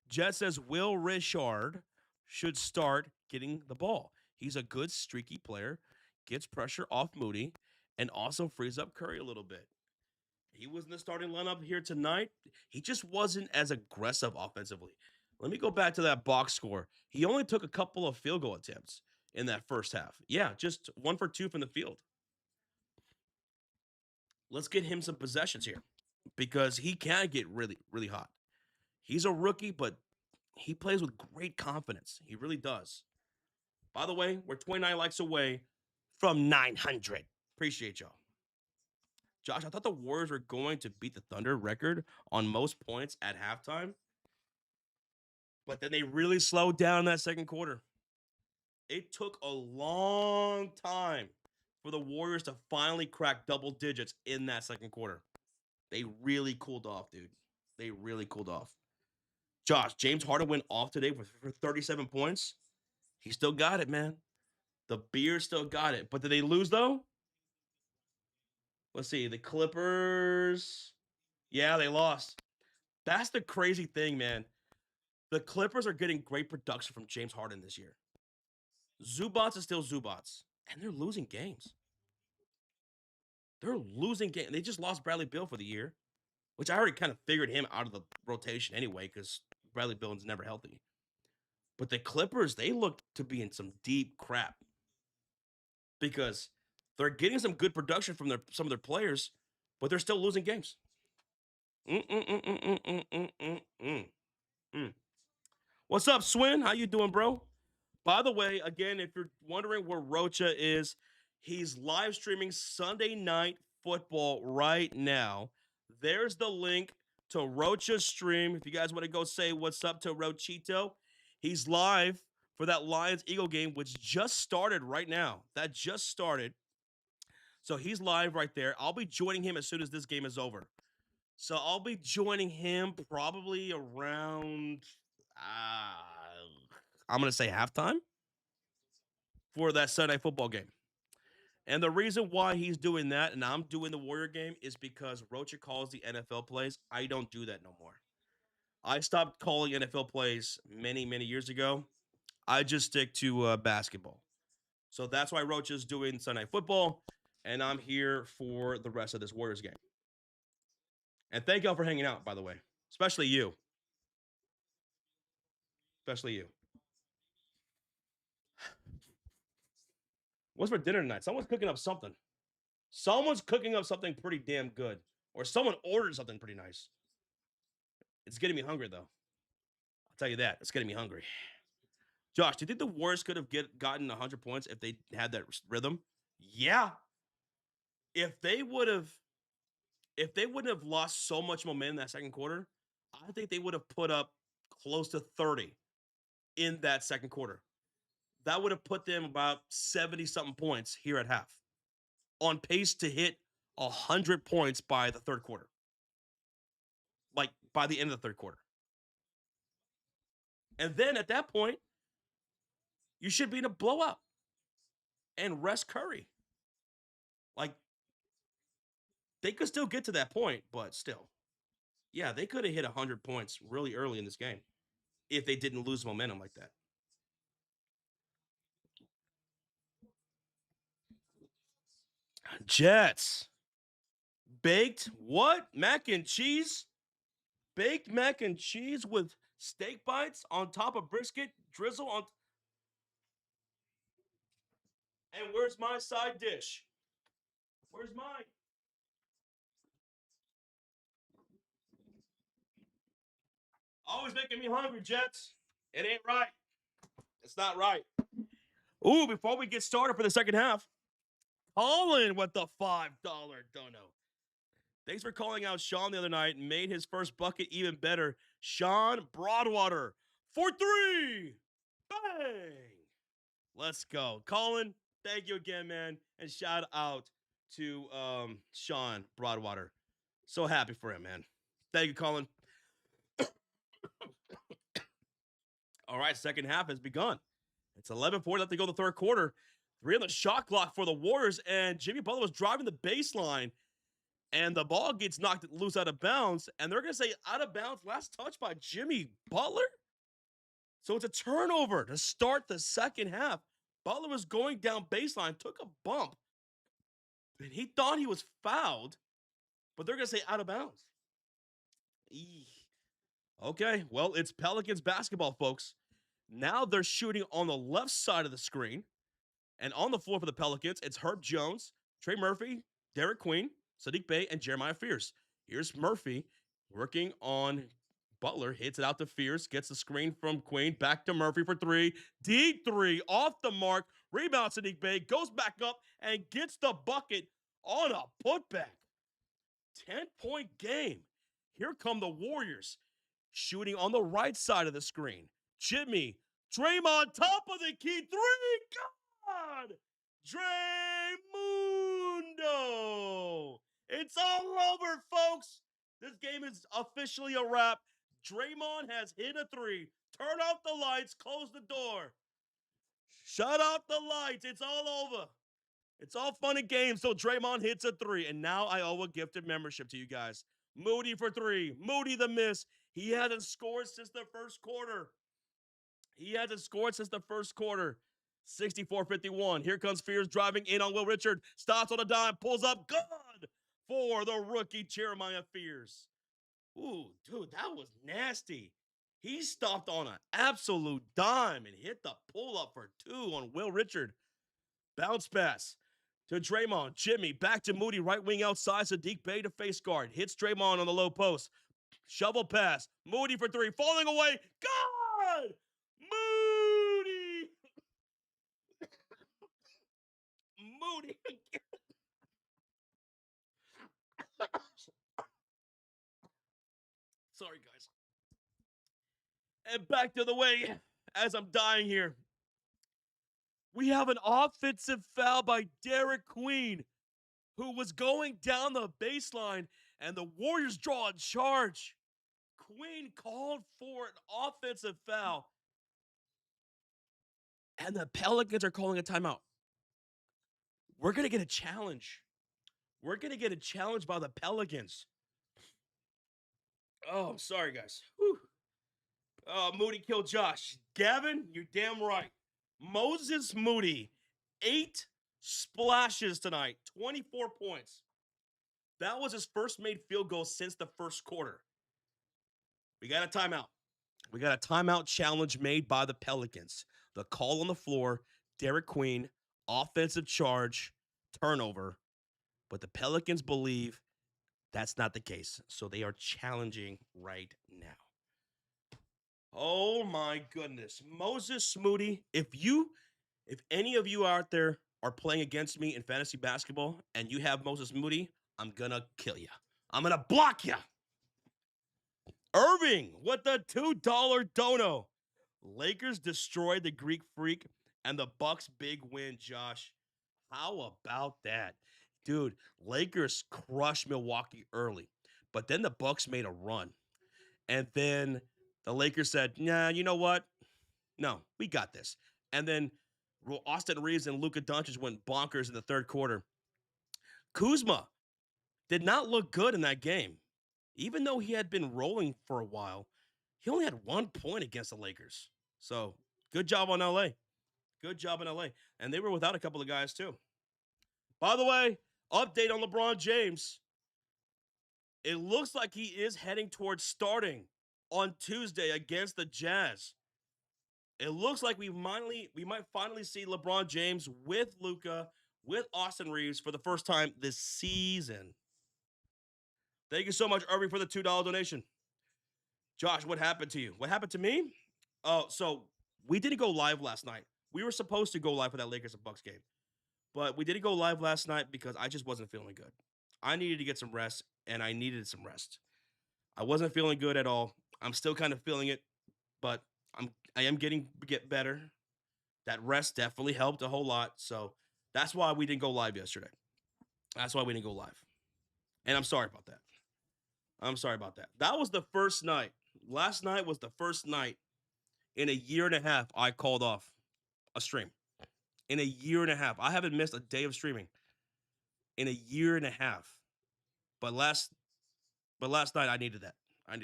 Jet says Will Richard should start getting the ball. He's a good streaky player, gets pressure off Moody, and also frees up Curry a little bit. He was in the starting lineup here tonight. He just wasn't as aggressive offensively. Let me go back to that box score. He only took a couple of field goal attempts in that first half. Yeah, just 1 for 2 from the field. Let's get him some possessions here because he can get really, really hot. He's a rookie, but he plays with great confidence. He really does. By the way, we're 29 likes away from 900. Appreciate y'all. Josh, I thought the Warriors were going to beat the Thunder record on most points at halftime, but then they really slowed down in that second quarter. It took a long time for the Warriors to finally crack double digits in that second quarter. They really cooled off, dude. They really cooled off. Josh, James Harden went off today for 37 points. He still got it, man. The Bears still got it. But did they lose, though? Let's see. The Clippers. Yeah, they lost. That's the crazy thing, man. The Clippers are getting great production from James Harden this year. Zubats is still Zubats, and they're losing games. They're losing games. They just lost Bradley Beal for the year, which I already kind of figured him out of the rotation anyway because Bradley Beal is never healthy. But the Clippers, they look to be in some deep crap because they're getting some good production from some of their players, but they're still losing games. What's up, Swin? How you doing, bro? By the way, again, if you're wondering where Rocha is, he's live streaming Sunday Night Football right now. There's the link to Rocha's stream. If you guys want to go say what's up to Rochito, he's live for that Lions-Eagle game, which just started right now. That just started. So he's live right there. I'll be joining him as soon as this game is over. So I'll be joining him probably around, I'm going to say halftime for that Sunday football game. And the reason why he's doing that and I'm doing the Warrior game is because Rocha calls the NFL plays. I don't do that no more. I stopped calling NFL plays many, many years ago. I just stick to basketball. So that's why Rocha's doing Sunday football, and I'm here for the rest of this Warriors game. And thank y'all for hanging out, by the way, especially you. Especially you. What's for dinner tonight? Someone's cooking up something. Someone's cooking up something pretty damn good. Or someone ordered something pretty nice. It's getting me hungry, though. I'll tell you that. It's getting me hungry. Josh, do you think the Warriors could have gotten 100 points if they had that rhythm? Yeah. If they wouldn't have lost so much momentum in that second quarter, I think they would have put up close to 30 in that second quarter. That would have put them about 70-something points here at half, on pace to hit 100 points by the third quarter. Like, by the end of the third quarter. And then at that point, you should be in a blowout and rest Curry. Like, they could still get to that point, but still. Yeah, they could have hit 100 points really early in this game if they didn't lose momentum like that. Jets. Baked what? Mac and cheese? Baked mac and cheese with steak bites on top of brisket, drizzle on. And where's my side dish? Where's mine? Always making me hungry, Jets. It ain't right. It's not right. Ooh, before we get started for the second half, Colin with the $5 dono. Thanks for calling out Sean the other night and made his first bucket even better. Sean Broadwater for 3. Bang! Let's go. Colin, thank you again, man. And shout out to Sean Broadwater. So happy for him, man. Thank you, Colin. All right, second half has begun. It's 11-4 left to go in the third quarter. 3 on the shot clock for the Warriors, and Jimmy Butler was driving the baseline, and the ball gets knocked loose out of bounds, and they're going to say out of bounds, last touch by Jimmy Butler? So it's a turnover to start the second half. Butler was going down baseline, took a bump, and he thought he was fouled, but they're going to say out of bounds. Okay, well, it's Pelicans basketball, folks. Now they're shooting on the left side of the screen. And on the floor for the Pelicans, it's Herb Jones, Trey Murphy, Derek Queen, Sadiq Bey, and Jeremiah Fears. Here's Murphy working on Butler hits it out to Fierce, gets the screen from Queen, back to Murphy for three. Deep three, off the mark, rebounds Sadiq Bey, goes back up and gets the bucket on a putback. 10-point game. Here come the Warriors, shooting on the right side of the screen. Jimmy, Draymond, top of the key, three, God! Draymundo! It's all over, folks. This game is officially a wrap. Draymond has hit a three. Turn off the lights, close the door. Shut off the lights. It's all over. It's all fun and games till Draymond hits a three. And now I owe a gifted membership to you guys. Moody for three. Moody the miss. He hasn't scored since the first quarter. 64-51. Here comes Fears driving in on Will Richard. Stops on a dime. Pulls up. Good for the rookie Jeremiah Fears. Ooh, dude, that was nasty. He stopped on an absolute dime and hit the pull-up for two on Will Richard. Bounce pass to Draymond. Jimmy back to Moody, right wing outside. Sadiq Bey to face guard. Hits Draymond on the low post. Shovel pass. Moody for three. Falling away. God! Moody! Moody. Sorry, guys. And back to the way as I'm dying here. We have an offensive foul by Derek Queen, who was going down the baseline, and the Warriors draw a charge. Queen called for an offensive foul, and the Pelicans are calling a timeout. We're going to get a challenge. We're going to get a challenge by the Pelicans. Oh, sorry, guys. Whew. Moody killed Josh. Gavin, you're damn right. Moses Moody, 8 splashes tonight, 24 points. That was his first made field goal since the first quarter. We got a timeout. We got a timeout challenge made by the Pelicans. The call on the floor, Derek Queen, offensive charge, turnover. But the Pelicans believe that's not the case. So they are challenging right now. Oh my goodness. Moses Moody, if any of you out there are playing against me in fantasy basketball and you have Moses Moody, I'm going to kill you. I'm going to block you. Irving with the $2 dono. Lakers destroyed the Greek Freak and the Bucks big win, Josh. How about that? Dude, Lakers crushed Milwaukee early, but then the Bucks made a run. And then the Lakers said, nah, you know what? No, we got this. And then Austin Reeves and Luka Doncic went bonkers in the third quarter. Kuzma did not look good in that game. Even though he had been rolling for a while, he only had 1 point against the Lakers. So, good job on LA. Good job in LA. And they were without a couple of guys, too. By the way, update on LeBron James. It looks like he is heading towards starting on Tuesday against the Jazz. It looks like we might finally see LeBron James with Luka, with Austin Reeves for the first time this season. Thank you so much, Irving, for the $2 donation. Josh, what happened to you? What happened to me? Oh, so we didn't go live last night. We were supposed to go live for that Lakers and Bucks game, but we didn't go live last night because I just wasn't feeling good. I needed to get some rest, and I needed some rest. I wasn't feeling good at all. I'm still kind of feeling it, but I am get better. That rest definitely helped a whole lot, so that's why we didn't go live yesterday. That's why we didn't go live, and I'm sorry about that. That was the first night. Last night was the first night in a year and a half I called off a stream. In a year and a half. I haven't missed a day of streaming in a year and a half. But last night I needed that. And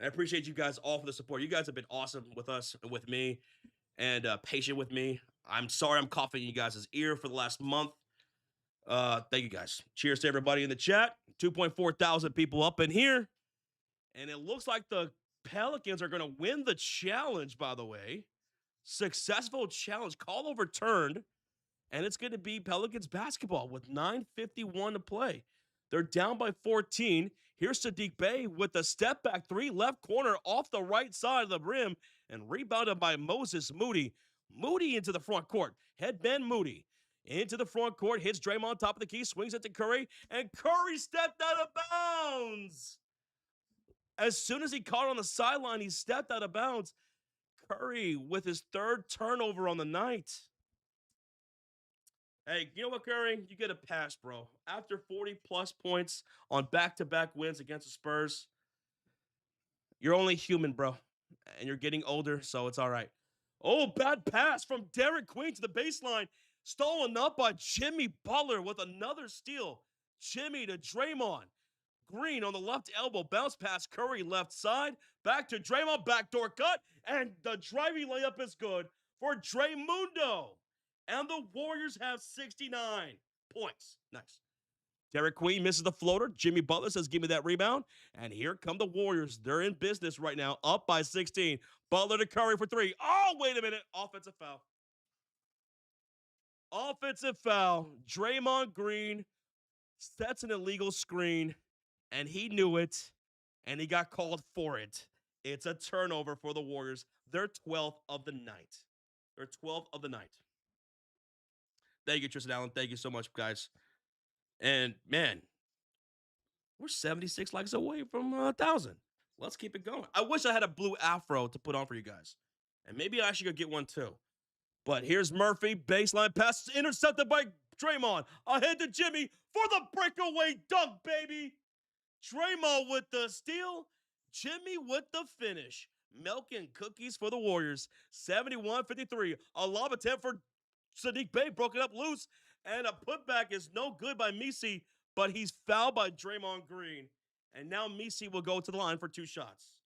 I appreciate you guys all for the support. You guys have been awesome with us and with me and patient with me. I'm sorry I'm coughing in you guys' ear for the last month. Thank you guys. Cheers to everybody in the chat. 2.4 thousand people up in here. And it looks like the Pelicans are going to win the challenge, by the way. Successful challenge. Call overturned. And it's going to be Pelicans basketball with 9:51 to play. They're down by 14. Here's Saddiq Bey with the step back three, left corner off the right side of the rim, and rebounded by Moses Moody. Moody into the front court. Headband Moody into the front court, hits Draymond top of the key, swings it to Curry, and Curry stepped out of bounds. As soon as he caught on the sideline, he stepped out of bounds. Curry with his third turnover on the night. Hey, you know what, Curry? You get a pass, bro. After 40-plus points on back-to-back wins against the Spurs, you're only human, bro. And you're getting older, so it's all right. Oh, bad pass from Derek Queen to the baseline. Stolen up by Jimmy Butler with another steal. Jimmy to Draymond. Green on the left elbow. Bounce pass Curry left side. Back to Draymond. Backdoor cut. And the driving layup is good for Draymundo. And the Warriors have 69 points. Nice. Derek Queen misses the floater. Jimmy Butler says, give me that rebound. And here come the Warriors. They're in business right now, up by 16. Butler to Curry for three. Oh, wait a minute. Offensive foul. Offensive foul. Draymond Green sets an illegal screen, and he knew it, and he got called for it. It's a turnover for the Warriors. They're 12th of the night. They're 12th of the night. Thank you, Tristan Allen. Thank you so much, guys. And, man, we're 76 likes away from 1,000. Let's keep it going. I wish I had a blue afro to put on for you guys. And maybe I should go get one, too. But here's Murphy. Baseline pass intercepted by Draymond. Ahead to Jimmy for the breakaway dunk, baby. Draymond with the steal. Jimmy with the finish. Milk and cookies for the Warriors. 71-53. A lob attempt for Saddiq Bey, broken up loose. And a putback is no good by Misi, but he's fouled by Draymond Green. And now Misi will go to the line for two shots.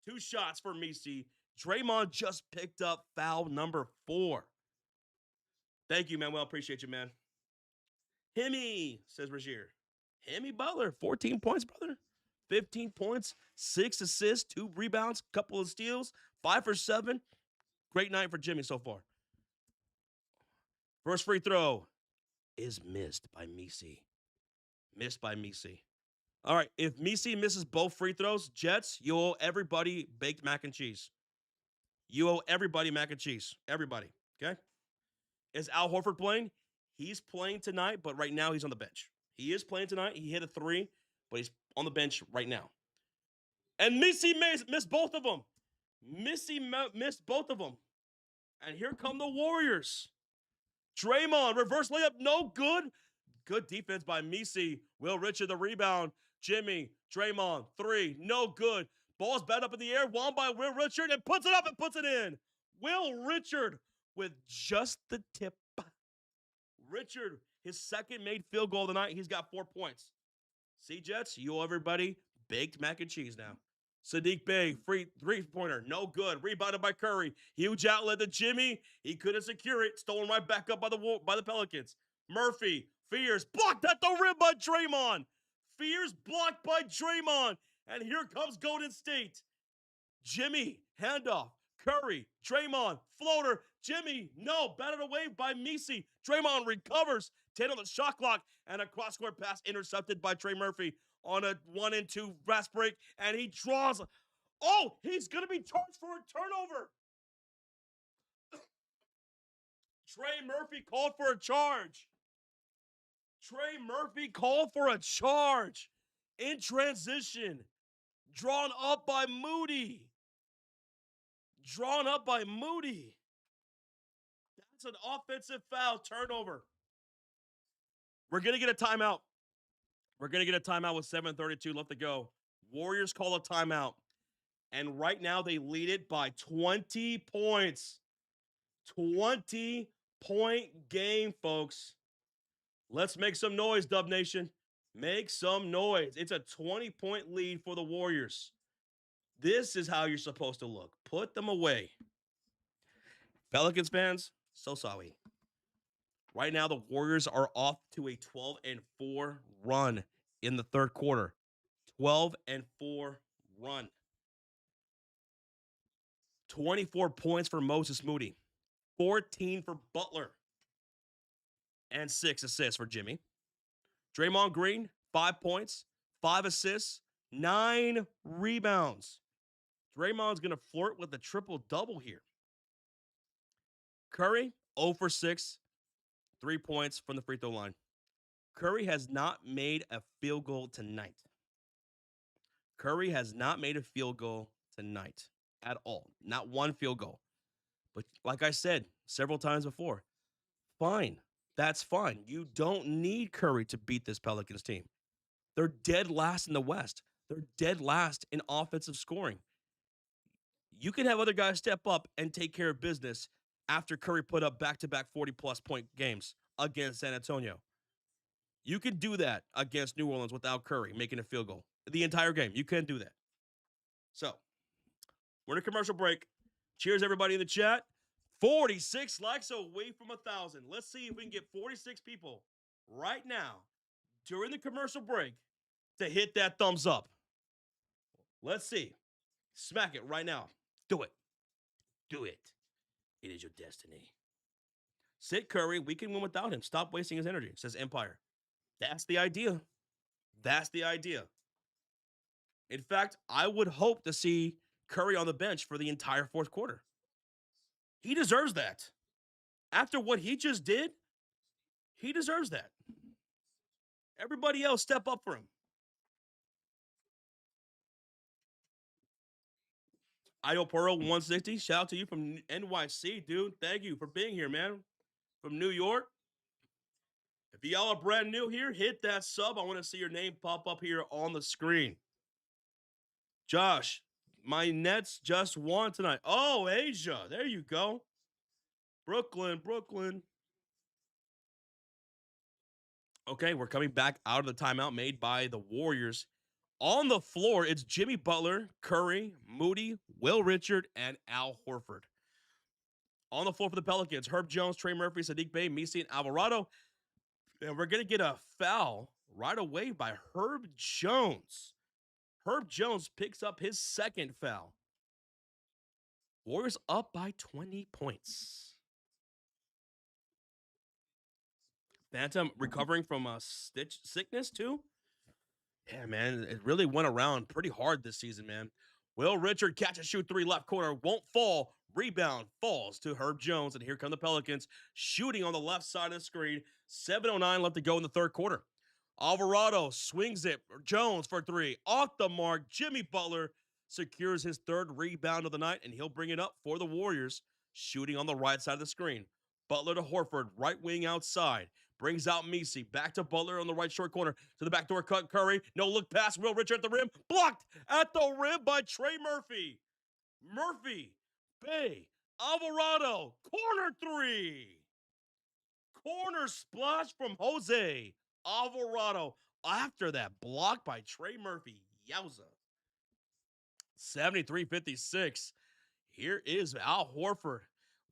Two shots for Misi. Draymond just picked up foul number 4. Thank you, Manuel. Appreciate you, man. Himmy, says Rajier. Himmy Butler, 14 points, brother. 15 points, 6 assists, 2 rebounds, couple of steals, 5 for 7. Great night for Jimmy so far. First free throw is missed by Misi. Missed by Misi. All right, if Misi misses both free throws, Jets, you owe everybody baked mac and cheese. You owe everybody mac and cheese. Everybody, okay? Is Al Horford playing? He's playing tonight, but right now he's on the bench. He is playing tonight. He hit a 3, but he's on the bench right now. And Missy missed both of them. Missy missed both of them. And here come the Warriors. Draymond, reverse layup, no good. Good defense by Missy. Will Richard the rebound. Jimmy, Draymond, 3, no good. Ball's batted up in the air, won by Will Richard, and puts it up and puts it in. Will Richard with just the tip. Richard, his second made field goal of the night. He's got 4 points. See, Jets, you owe everybody baked mac and cheese now. Saddiq Bey, free three-pointer, no good. Rebounded by Curry. Huge outlet to Jimmy. He couldn't secure it. Stolen right back up by the Pelicans. Murphy, Fears, blocked at the rim by Draymond. Fears blocked by Draymond. And here comes Golden State. Jimmy, handoff. Curry, Draymond, floater. Jimmy, no, batted away by Misi. Draymond recovers. 10 on the shot clock. And a cross-court pass intercepted by Trey Murphy on a 1-2 fast break. And he draws. Oh, he's going to be charged for a turnover. Trey Murphy called for a charge. Trey Murphy called for a charge in transition. Drawn up by Moody. Drawn up by Moody. That's an offensive foul turnover. We're going to get a timeout. We're going to get a timeout with 7:32 left to go. Warriors call a timeout. And right now they lead it by 20 points. 20-point game, folks. Let's make some noise, Dub Nation. Make some noise. It's a 20-point lead for the Warriors. This is how you're supposed to look. Put them away. Pelicans fans, so sorry. Right now, the Warriors are off to a 12-4 run in the third quarter. 12-4 run. 24 points for Moses Moody. 14 for Butler. And 6 assists for Jimmy. Draymond Green, 5 points, 5 assists, 9 rebounds. Draymond's going to flirt with a triple-double here. Curry, 0 for 6, 3 points from the free throw line. Curry has not made a field goal tonight. Curry has not made a field goal tonight at all. Not one field goal. But like I said several times before, fine. That's fine. You don't need Curry to beat this Pelicans team. They're dead last in the West. They're dead last in offensive scoring. You can have other guys step up and take care of business after Curry put up back-to-back 40-plus point games against San Antonio. You can do that against New Orleans without Curry making a field goal. The entire game. You can do that. So, we're in a commercial break. Cheers, everybody in the chat. 46 likes away from 1,000. Let's see if we can get 46 people right now during the commercial break to hit that thumbs up. Let's see. Smack it right now. Do it. Do it. It is your destiny. Sit Curry. We can win without him. Stop wasting his energy, says Empire. That's the idea. That's the idea. In fact, I would hope to see Curry on the bench for the entire fourth quarter. He deserves that. After what he just did, he deserves that. Everybody else step up for him. Io Pearl 160, shout out to you from NYC, dude. Thank you for being here, man. From New York. If y'all are brand new here, hit that sub. I want to see your name pop up here on the screen. Josh, my Nets just won tonight. Oh, Asia. There you go. Brooklyn. Okay, we're coming back out of the timeout made by the Warriors. On the floor, it's Jimmy Butler, Curry, Moody, Will Richard, and Al Horford. On the floor for the Pelicans, Herb Jones, Trey Murphy, Saddiq Bey, Messi, and Alvarado. And we're going to get a foul right away by Herb Jones. Herb Jones picks up his second foul. Warriors up by 20 points. Phantom recovering from a sickness too. Yeah, man, it really went around pretty hard this season, man. Will Richard catch and shoot 3 left corner, won't fall. Rebound falls to Herb Jones, and here come the Pelicans shooting on the left side of the screen. 7:09 left to go in the third quarter. Alvarado swings it. Jones for 3. Off the mark. Jimmy Butler secures his third rebound of the night, and he'll bring it up for the Warriors, shooting on the right side of the screen. Butler to Horford, right wing outside. Brings out Messi. Back to Butler on the right short corner. To the backdoor cut, Curry. No look pass. Will Richard at the rim. Blocked at the rim by Trey Murphy. Murphy. Bey. Alvarado. Corner 3. Corner splash from Jose Alvarado. After that block by Trey Murphy. Yowza. 73-56. Here is Al Horford.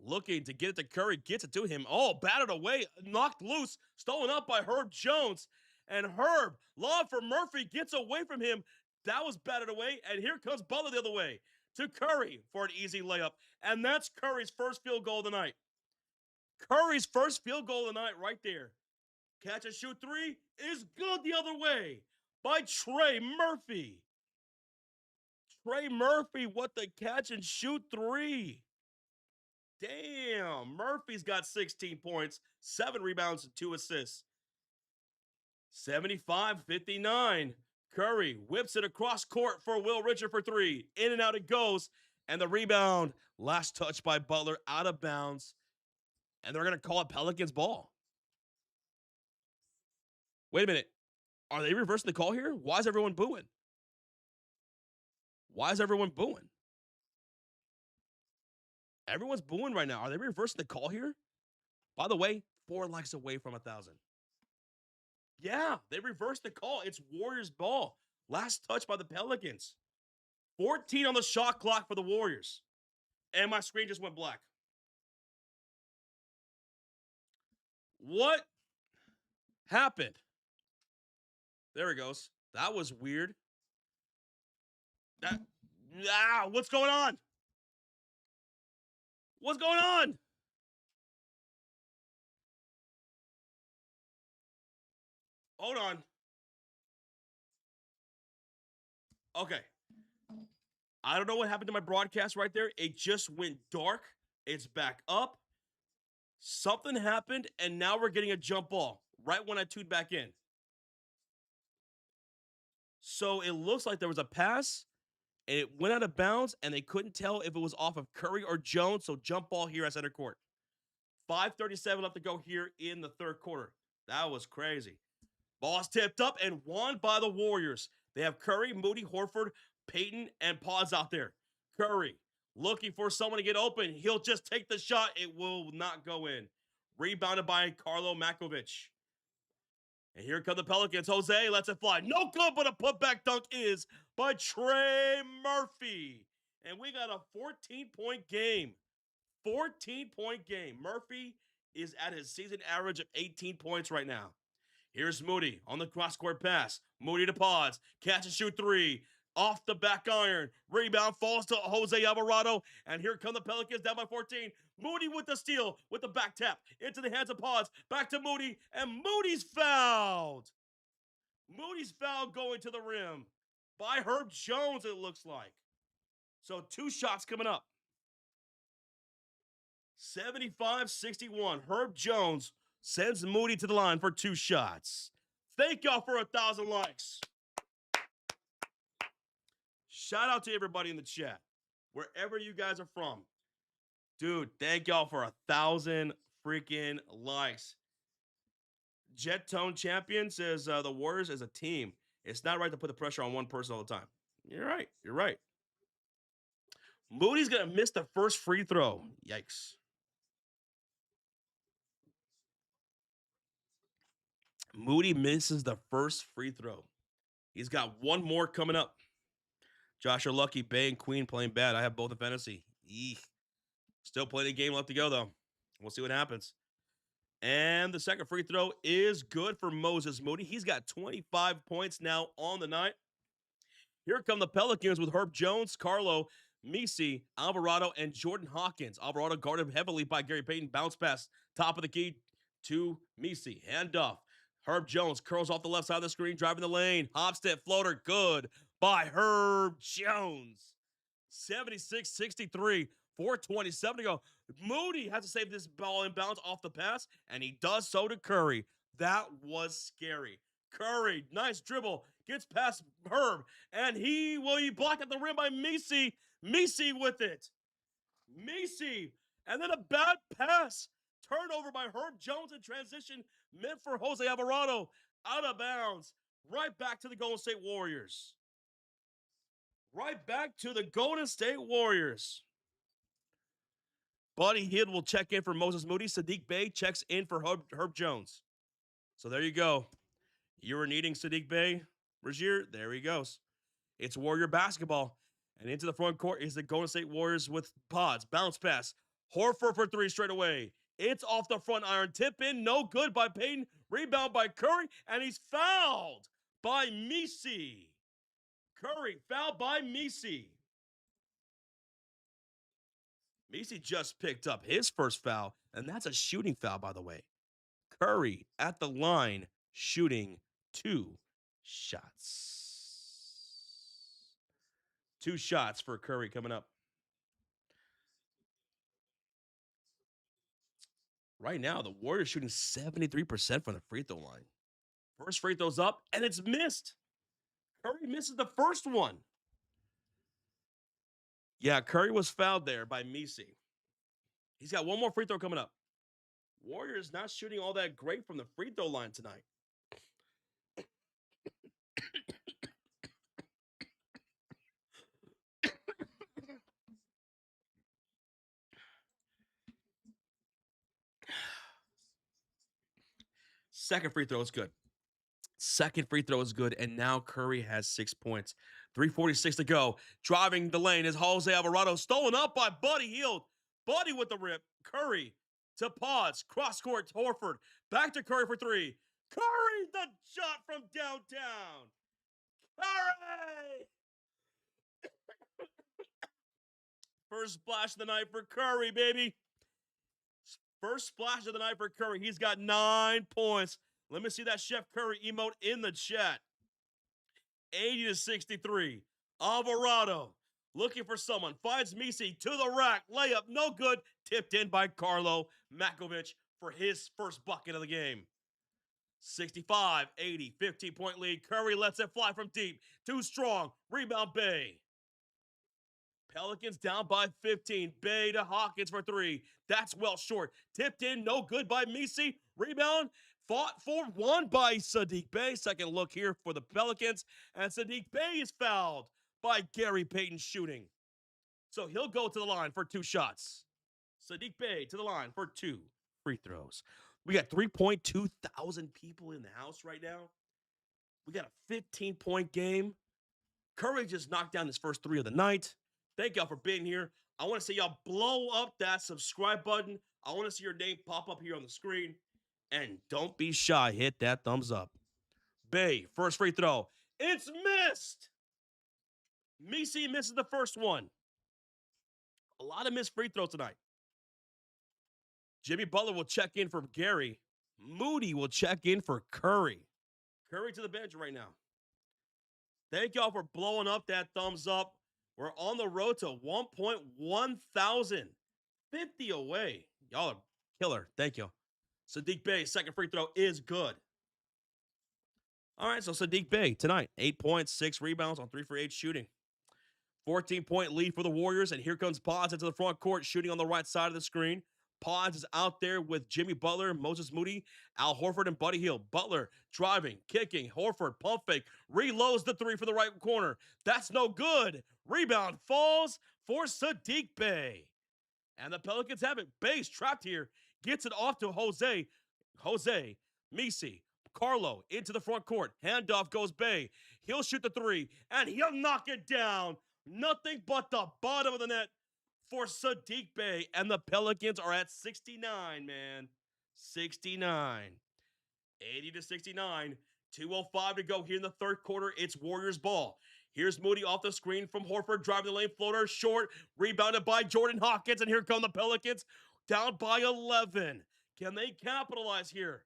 Looking to get it to Curry, gets it to him. Oh, batted away, knocked loose, stolen up by Herb Jones. And Herb, lob for Murphy, gets away from him. That was batted away, and here comes Butler the other way to Curry for an easy layup. And that's Curry's first field goal of the night. Curry's first field goal of the night right there. Catch and shoot 3 is good the other way by Trey Murphy. Trey Murphy, what the catch and shoot 3. Damn, Murphy's got 16 points, 7 rebounds, and 2 assists. 75-59. Curry whips it across court for Will Richard for 3. In and out it goes. And the rebound, last touch by Butler, out of bounds. And they're going to call it Pelicans ball. Wait a minute. Are they reversing the call here? Why is everyone booing? Everyone's booing right now. Are they reversing the call here? By the way, 4 likes away from 1,000. Yeah, they reversed the call. It's Warriors ball. Last touch by the Pelicans. 14 on the shot clock for the Warriors. And my screen just went black. What happened? There it goes. That was weird. What's going on? What's going on? Hold on. Okay. I don't know what happened to my broadcast right there. It just went dark. It's back up. Something happened, and now we're getting a jump ball right when I tuned back in. So it looks like there was a pass, and it went out of bounds, and they couldn't tell if it was off of Curry or Jones, so jump ball here at center court. 5:37 left to go here in the third quarter. That was crazy. Ball's tipped up and won by the Warriors. They have Curry, Moody, Horford, Payton, and Pods out there. Curry looking for someone to get open. He'll just take the shot. It will not go in. Rebounded by Carlo Makovic. And here come the Pelicans. Jose lets it fly. No good, but a putback dunk is by Trey Murphy. And we got a 14-point game. 14-point game. Murphy is at his season average of 18 points right now. Here's Moody on the cross-court pass. Moody to Pods. Catch and shoot three. Off the back iron. Rebound falls to Jose Alvarado. And here come the Pelicans down by 14. Moody with the steal with the back tap. Into the hands of Pods. Back to Moody. And Moody's fouled. Moody's fouled going to the rim. By Herb Jones, it looks like. So 2 shots coming up. 75-61. Herb Jones sends Moody to the line for 2 shots. Thank y'all for 1,000 likes. Shout out to everybody in the chat, wherever you guys are from. Dude, thank y'all for 1,000 freaking likes. Jet Tone Champion says the Warriors as a team. It's not right to put the pressure on one person all the time. You're right. You're right. Moody's going to miss the first free throw. Yikes. Moody misses the first free throw. He's got one more coming up. Josh are lucky. Bay and Queen playing bad. I have both in fantasy. Eek. Still plenty of game left to go, though. We'll see what happens. And the second free throw is good for Moses Moody. He's got 25 points now on the night. Here come the Pelicans with Herb Jones, Carlo, Misi, Alvarado, and Jordan Hawkins. Alvarado guarded heavily by Gary Payton. Bounce pass, top of the key to Misi. Handoff. Herb Jones curls off the left side of the screen, driving the lane. Hop step floater, good by Herb Jones. 76-63, 4:27 to go. Moody has to save this ball in bounds off the pass, and he does so to Curry. That was scary. Curry, nice dribble, gets past Herb, and he will be blocked at the rim by Misi. Misi with it. Misi, and then a bad pass. Turnover by Herb Jones in transition, meant for Jose Alvarado. Out of bounds. Right back to the Golden State Warriors. Right back to the Golden State Warriors. Buddy Hield will check in for Moses Moody. Sadiq Bey checks in for Herb Jones. So there you go. You were needing Sadiq Bey, Rajier. There he goes. It's Warrior basketball. And into the front court is the Golden State Warriors with Pods. Bounce pass. Horford for 3 straight away. It's off the front iron. Tip in. No good by Payton. Rebound by Curry. And he's fouled by Misi. Curry fouled by Misi. Misi just picked up his first foul. And that's a shooting foul, by the way. Curry at the line shooting 2 shots. 2 shots for Curry coming up. Right now, the Warriors shooting 73% from the free throw line. First free throw's up, and it's missed. Curry misses the first one. Yeah, Curry was fouled there by Misi. He's got one more free throw coming up. Warriors not shooting all that great from the free throw line tonight. Second free throw is good. Second free throw is good, and now Curry has 6 points. 3:46 to go. Driving the lane is Jose Alvarado, stolen up by Buddy Hield. Buddy with the rip. Curry to Pods. Cross court to Horford. Back to Curry for 3. Curry, the shot from downtown. Curry! First splash of the night for Curry, baby. First splash of the night for Curry. He's got 9 points. Let me see that Chef Curry emote in the chat. 80-63. Alvarado looking for someone. Finds Misi to the rack. Layup, no good. Tipped in by Carlo Makovic for his first bucket of the game. 65-80. 15-point lead. Curry lets it fly from deep. Too strong. Rebound Bay. Pelicans down by 15. Bay to Hawkins for 3. That's well short. Tipped in, no good by Misi. Rebound, fought for 1 by Saddiq Bey. Second look here for the Pelicans. And Saddiq Bey is fouled by Gary Payton shooting. So he'll go to the line for 2 shots. Saddiq Bey to the line for 2 free throws. We got 3.2 thousand people in the house right now. We got a 15-point game. Curry just knocked down his first 3 of the night. Thank y'all for being here. I want to see y'all blow up that subscribe button. I want to see your name pop up here on the screen. And don't be shy. Hit that thumbs up. Bay, first free throw. It's missed. Misi misses the first one. A lot of missed free throws tonight. Jimmy Butler will check in for Gary. Moody will check in for Curry. Curry to the bench right now. Thank y'all for blowing up that thumbs up. We're on the road to 1.1 thousand. 50 away. Y'all are killer. Thank you. Saddiq Bey, second free throw is good. All right, so Saddiq Bey tonight, 8 points, 6 rebounds on 3 for 8 shooting. 14-point lead for the Warriors, and here comes Pods into the front court, shooting on the right side of the screen. Pods is out there with Jimmy Butler, Moses Moody, Al Horford, and Buddy Hield. Butler driving, kicking, Horford, pump fake, reloads the 3 for the right corner. That's no good. Rebound falls for Saddiq Bey. And the Pelicans have it. Bey's trapped here. Gets it off to Jose. Misi, Carlo into the front court. Handoff goes Bey. He'll shoot the 3, and he'll knock it down. Nothing but the bottom of the net for Saddiq Bey, and the Pelicans are at 69, man. 69. 80-69. 2:05 to go here in the third quarter. It's Warriors ball. Here's Moody off the screen from Horford, driving the lane, floater short, rebounded by Jordan Hawkins, and here come the Pelicans, down by 11. Can they capitalize here?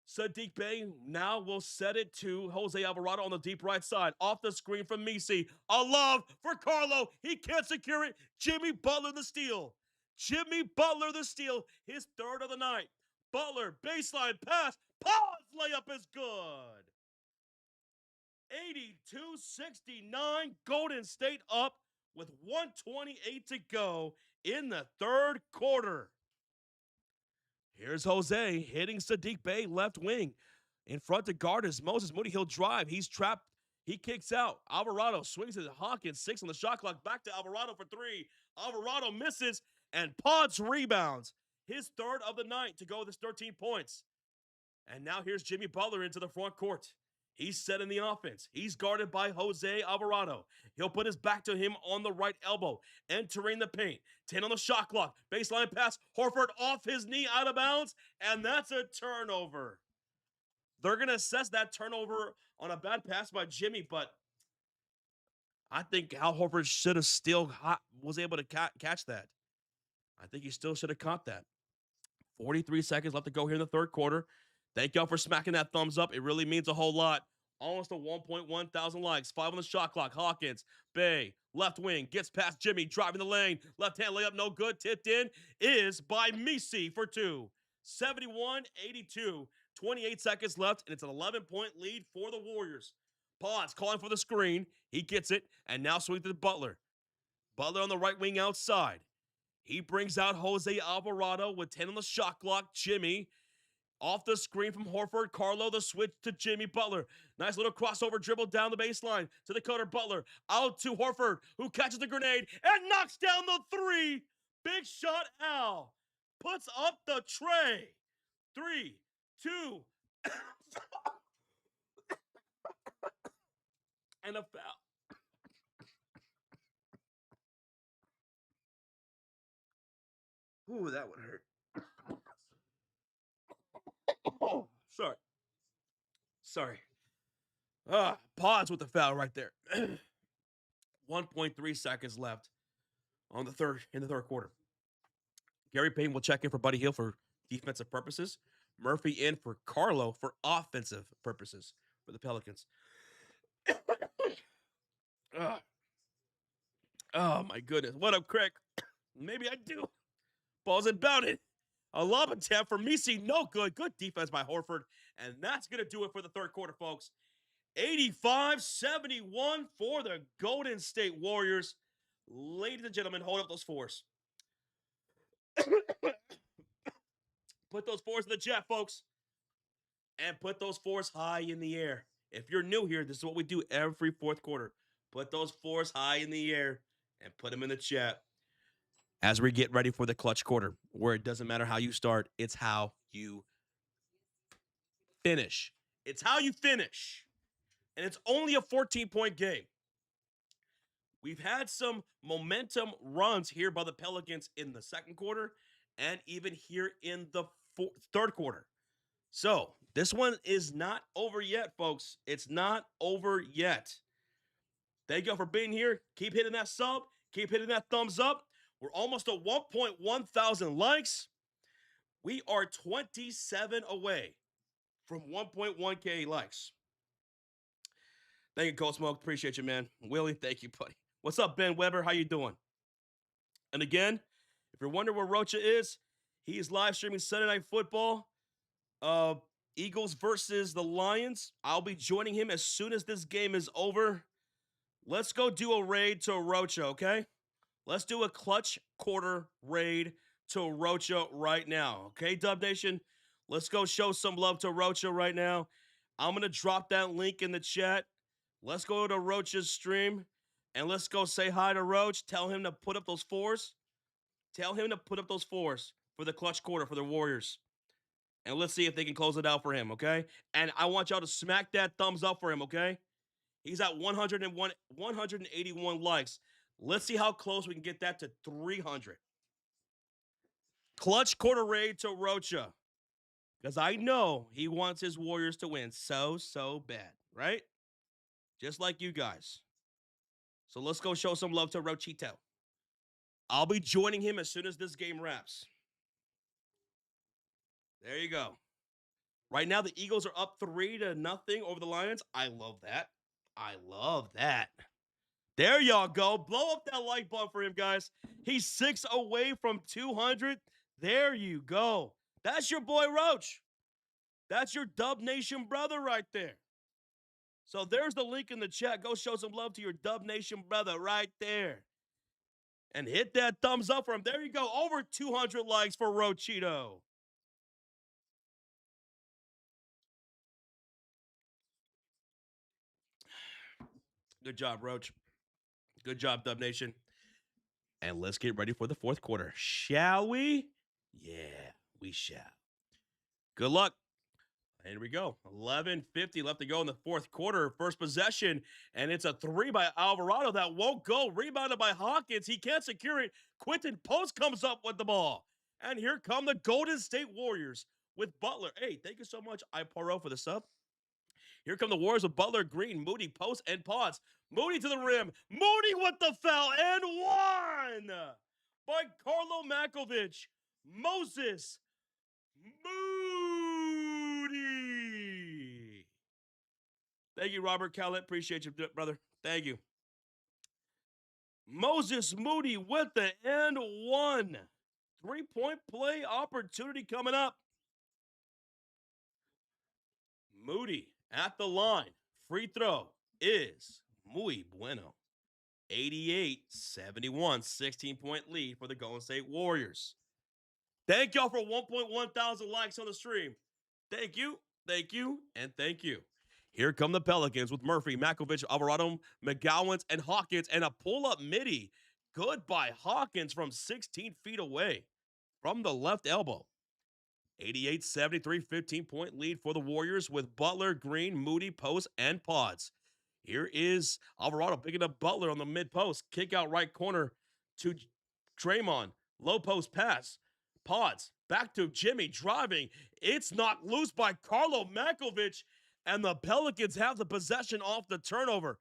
Saddiq Bey now will set it to Jose Alvarado on the deep right side. Off the screen from Misi. A love for Carlo. He can't secure it. Jimmy Butler the steal. Jimmy Butler the steal. His third of the night. Butler, baseline pass. Pause. Layup is good. 82-69. Golden State up with 1:28 to go in the third quarter. Here's Jose hitting Saddiq Bey left wing. In front to guard is Moses Moody. He'll drive. He's trapped. He kicks out. Alvarado swings it to Hawkins. 6 on the shot clock. Back to Alvarado for 3. Alvarado misses, and Pods rebounds. His third of the night to go with his 13 points. And now here's Jimmy Butler into the front court. He's setting the offense. He's guarded by Jose Alvarado. He'll put his back to him on the right elbow, entering the paint. 10 on the shot clock. Baseline pass. Horford off his knee, out of bounds, and that's a turnover. They're going to assess that turnover on a bad pass by Jimmy, but I think Al Horford should have still was able to catch that. I think he still should have caught that. 43 seconds left to go here in the third quarter. Thank y'all for smacking that thumbs up. It really means a whole lot. Almost a 1.1 thousand likes. 5 on the shot clock. Hawkins, Bey, left wing, gets past Jimmy, driving the lane. Left-hand layup, no good. Tipped in is by Misi for 2. 71-82. 28 seconds left, and it's an 11-point lead for the Warriors. Pods calling for the screen. He gets it, and now swings to Butler. Butler on the right wing outside. He brings out Jose Alvarado with 10 on the shot clock. Jimmy off the screen from Horford. Carlo, the switch to Jimmy Butler. Nice little crossover dribble down the baseline to the cutter. Butler out to Horford, who catches the grenade and knocks down the 3. Big shot, Al. Puts up the tray. 3, 2, and a foul. Ooh, that would hurt. Oh, sorry. Pause with the foul right there. 1.3 seconds left in the third quarter. Gary Payton will check in for Buddy Hield for defensive purposes. Murphy in for Carlo for offensive purposes for the Pelicans. Oh, my goodness. What up, Craig? Maybe I do. Balls about it. A lob attempt for Misi, no good. Good defense by Horford. And that's going to do it for the third quarter, folks. 85-71 for the Golden State Warriors. Ladies and gentlemen, hold up those fours. Put those fours in the chat, folks. And put those fours high in the air. If you're new here, this is what we do every fourth quarter. Put those fours high in the air and put them in the chat. As we get ready for the clutch quarter, where it doesn't matter how you start, it's how you finish. It's how you finish. And it's only a 14-point game. We've had some momentum runs here by the Pelicans in the second quarter and even here in the third quarter. So this one is not over yet, folks. It's not over yet. Thank you all for being here. Keep hitting that sub. Keep hitting that thumbs up. We're almost at 1.1 thousand likes. We are 27 away from 1.1K likes. Thank you, Cold Smoke. Appreciate you, man. Willie, thank you, buddy. What's up, Ben Weber? How you doing? And again, if you're wondering where Rocha is, he is live streaming Sunday Night Football. Eagles versus the Lions. I'll be joining him as soon as this game is over. Let's go do a raid to Rocha, okay? Let's do a clutch quarter raid to Rocha right now, okay, Dub Nation? Let's go show some love to Rocha right now. I'm going to drop that link in the chat. Let's go to Rocha's stream, and let's go say hi to Roach. Tell him to put up those fours. Tell him to put up those fours for the clutch quarter for the Warriors. And let's see if they can close it out for him, okay? And I want y'all to smack that thumbs up for him, okay? He's at 181 likes. Let's see how close we can get that to 300. Clutch quarter raid to Rocha. Because I know he wants his Warriors to win so bad, right? Just like you guys. So let's go show some love to Rochito. I'll be joining him as soon as this game wraps. There you go. Right now, the Eagles are up 3-0 over the Lions. I love that. I love that. There y'all go. Blow up that like button for him, guys. He's 6 away from 200. There you go. That's your boy Roach. That's your Dub Nation brother right there. So there's the link in the chat. Go show some love to your Dub Nation brother right there. And hit that thumbs up for him. There you go. Over 200 likes for Rochito. Good job, Roach. Good job, Dub Nation. And let's get ready for the fourth quarter. Shall we? Yeah, we shall. Good luck. Here we go. 11:50 left to go in the fourth quarter. First possession, and it's a three by Alvarado that won't go. Rebounded by Hawkins. He can't secure it. Quentin Post comes up with the ball. And here come the Golden State Warriors with Butler. Hey, thank you so much, Iparo, for the sub. Here come the Warriors with Butler, Green, Moody, Post, and Pods. Moody to the rim. Moody with the foul, and one by Carlo Makovich. Moses Moody. Thank you, Robert Callett. Appreciate you, brother. Thank you. Moses Moody with the and one. 3-point play opportunity coming up. Moody at the line. Free throw is muy bueno. 88-71, 16-point lead for the Golden State Warriors. Thank y'all for 1.1 thousand likes on the stream. Thank you, and thank you. Here come the Pelicans with Murphy, Makovich, Alvarado, McGowans, and Hawkins, and a pull-up midi. Good by Hawkins from 16 feet away from the left elbow. 88-73, 15-point lead for the Warriors with Butler, Green, Moody, Post, and Pods. Here is Alvarado picking up Butler on the mid-post. Kick out right corner to Draymond. Low post pass. Pods back to Jimmy driving. It's knocked loose by Carlo Makovich, and the Pelicans have the possession off the turnover.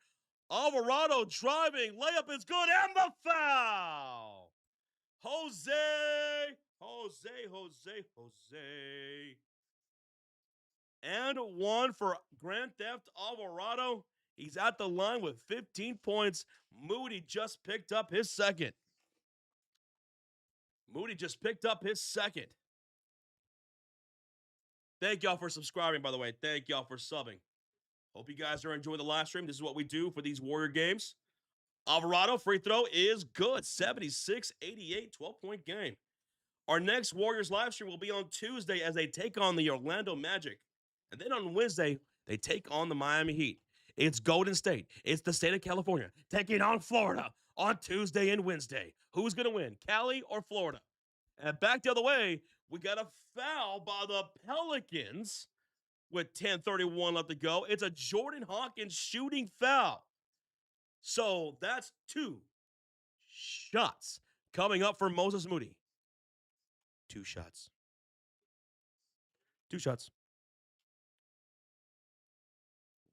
Alvarado driving. Layup is good, and the foul. Jose. And one for Grand Theft Alvarado. He's at the line with 15 points. Moody just picked up his second. Thank y'all for subscribing, by the way. Thank y'all for subbing. Hope you guys are enjoying the live stream. This is what we do for these Warrior games. Alvarado free throw is good. 76-88, 12-point game. Our next Warriors live stream will be on Tuesday as they take on the Orlando Magic. And then on Wednesday, they take on the Miami Heat. It's Golden State. It's the state of California taking on Florida on Tuesday and Wednesday. Who's going to win, Cali or Florida? And back the other way, we got a foul by the Pelicans with 10:31 left to go. It's a Jordan Hawkins shooting foul. So that's 2 shots coming up for Moses Moody. 2 shots. 2 shots.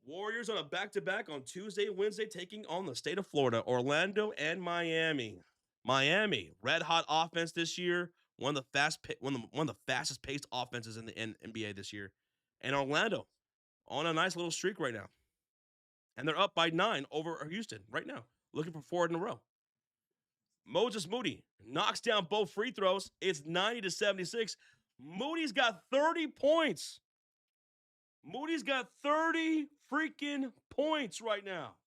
Warriors on a back-to-back on Tuesday and Wednesday, taking on the state of Florida, Orlando and Miami. Miami, red hot offense this year, one of the fastest paced offenses in the NBA this year, and Orlando on a nice little streak right now, and they're up by 9 over Houston right now, looking for 4 in a row. Moses Moody knocks down both free throws. It's 90-76. Moody's got 30 points. Moody's got 30 freaking points right now.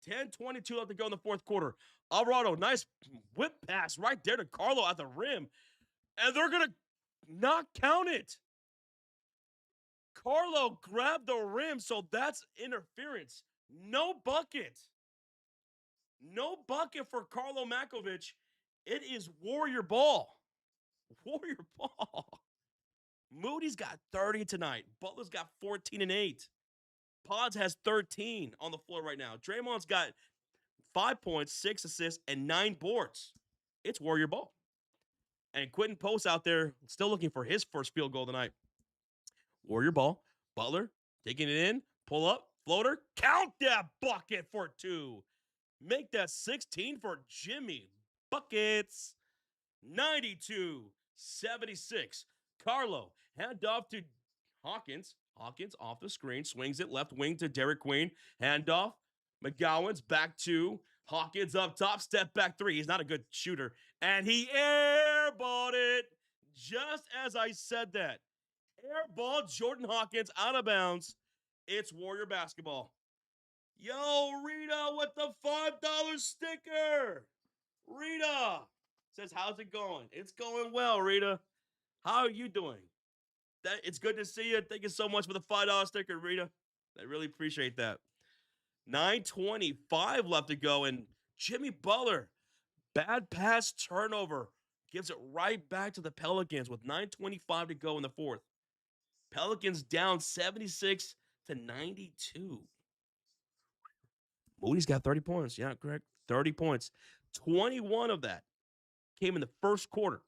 10:22 left to go in the fourth quarter. Alvarado, nice whip pass right there to Carlo at the rim. And they're going to not count it. Carlo grabbed the rim, so that's interference. No bucket. No bucket for Carlo Makovic. It is Warrior ball. Warrior ball. Moody's got 30 tonight. Butler's got 14 and 8. Pods has 13 on the floor right now. Draymond's got 5 points, 6 assists, and 9 boards. It's Warrior ball. And Quentin Post out there still looking for his first field goal tonight. Warrior ball. Butler taking it in. Pull up. Floater. Count that bucket for 2. Make that 16 for Jimmy. Buckets. 92-76. Carlo, hand off to Hawkins. Hawkins off the screen, swings it left wing to Derek Queen. Handoff. McGowan's back to Hawkins up top, step back 3. He's not a good shooter. And he airballed it just as I said that. Airball Jordan Hawkins out of bounds. It's Warrior basketball. Yo, Rita with the $5 sticker. Rita says, how's it going? It's going well, Rita. How are you doing? It's good to see you. Thank you so much for the $5 sticker, Rita. I really appreciate that. 9:25 left to go, and Jimmy Butler, bad pass turnover, gives it right back to the Pelicans with 9:25 to go in the fourth. Pelicans down 76-92. Moody's got 30 points. Yeah, correct. 30 points. 21 of that came in the first quarter.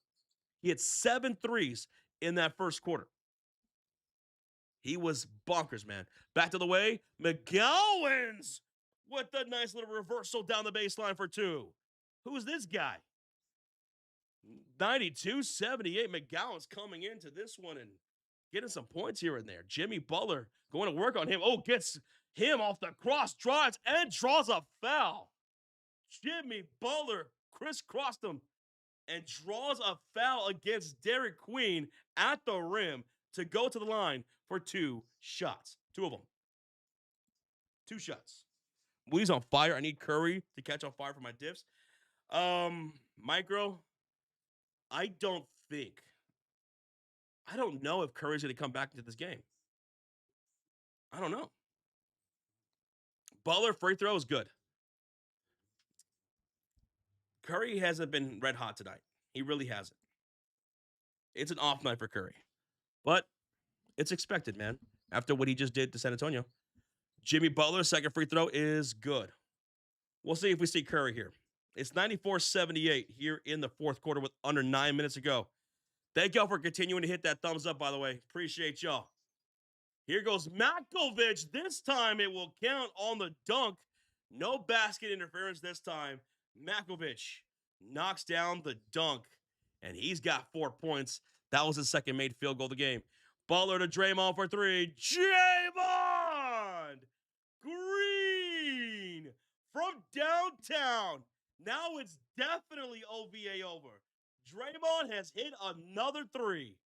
He had 7 threes in that first quarter. He was bonkers, man. Back to the way. McGowan's with the nice little reversal down the baseline for 2. Who's this guy? 92-78. McGowan's coming into this one and getting some points here and there. Jimmy Butler going to work on him. Oh, gets him off the cross, drives, and draws a foul. Jimmy Butler crisscrossed him and draws a foul against Derek Queen at the rim to go to the line for 2 shots. 2 of them. 2 shots. Moody's on fire. I need Curry to catch on fire for my dips. Micro, I don't know if Curry's going to come back into this game. I don't know. Butler free throw is good. Curry hasn't been red hot tonight. He really hasn't. It's an off night for Curry. But it's expected, man, after what he just did to San Antonio. Jimmy Butler's second free throw is good. We'll see if we see Curry here. It's 94-78 here in the fourth quarter with under 9 minutes to go. Thank y'all for continuing to hit that thumbs up, by the way. Appreciate y'all. Here goes Makovic. This time it will count on the dunk. No basket interference this time. Makovic knocks down the dunk, and he's got 4 points. That was his second made field goal of the game. Butler to Draymond for three. Draymond Green from downtown. Now it's definitely OVA over. Draymond has hit another three.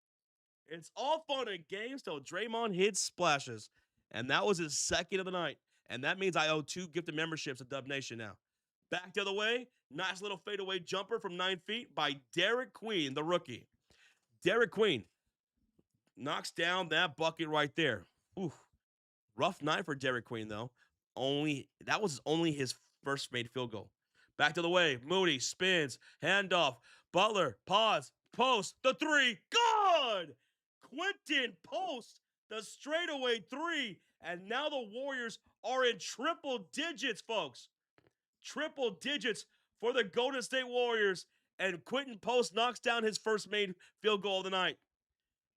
It's all fun and games till Draymond hits splashes. And that was his second of the night. And that means I owe 2 gifted memberships to Dub Nation now. Back the other way, nice little fadeaway jumper from 9 feet by Derek Queen, the rookie. Derek Queen knocks down that bucket right there. Ooh, rough night for Derek Queen, though. That was only his first made field goal. Back to the way, Moody spins, handoff, Butler, pause, post, the three, good! Quentin Post, the straightaway three, and now the Warriors are in triple digits, folks. Triple digits for the Golden State Warriors, and Quentin Post knocks down his first made field goal of the night.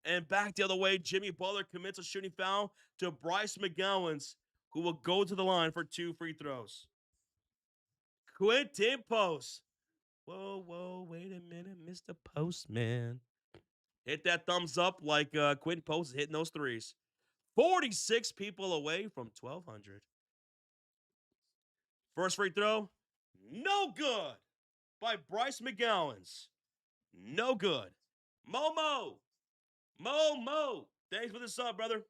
And back the other way, Jimmy Butler commits a shooting foul to Bryce McGowens, who will go to the line for 2 free throws. Quentin Post. Whoa, wait a minute, Mr. Postman. Hit that thumbs up like Quentin Post is hitting those threes. 46 people away from 1,200. First free throw, no good by Bryce McGowens. No good. Momo. Thanks for the sub, brother.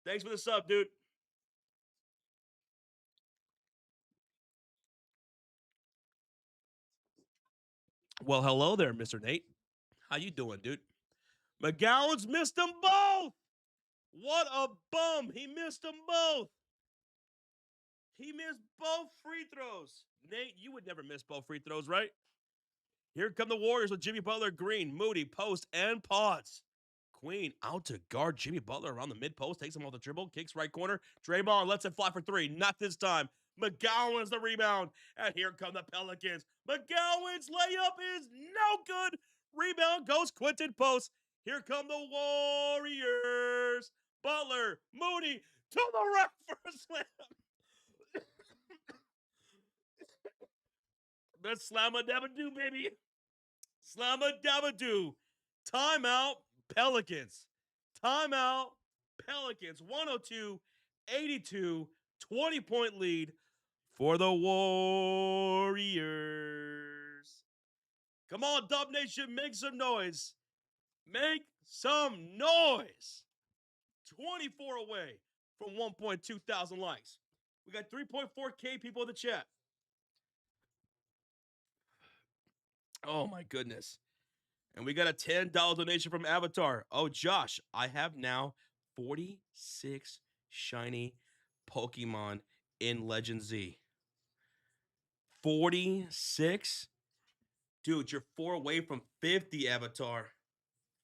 Thanks for the sub, dude. Well, hello there, Mr. Nate. How you doing, dude? McGowens missed them both. What a bum. He missed them both. He missed both free throws. Nate, you would never miss both free throws, right? Here come the Warriors with Jimmy Butler, Green, Moody, Post, and Pods. Queen out to guard Jimmy Butler around the mid-post, takes him off the dribble, kicks right corner. Draymond lets it fly for three. Not this time. McGowan's the rebound. And here come the Pelicans. McGowan's layup is no good. Rebound goes Quentin Post. Here come the Warriors. Butler, Moody to the rack for a slam. The slam-a-dabba-doo, baby. Slam-a-dabba-doo. Timeout, Pelicans. Timeout, Pelicans. 102-82, 20-point lead for the Warriors. Come on, Dub Nation, make some noise. Make some noise. 24 away from 1.2 thousand likes. We got 3.4K people in the chat. Oh, my goodness. And we got a $10 donation from Avatar. Oh, Josh, I have now 46 shiny Pokemon in Legend Z. 46? Dude, you're 4 away from 50, Avatar.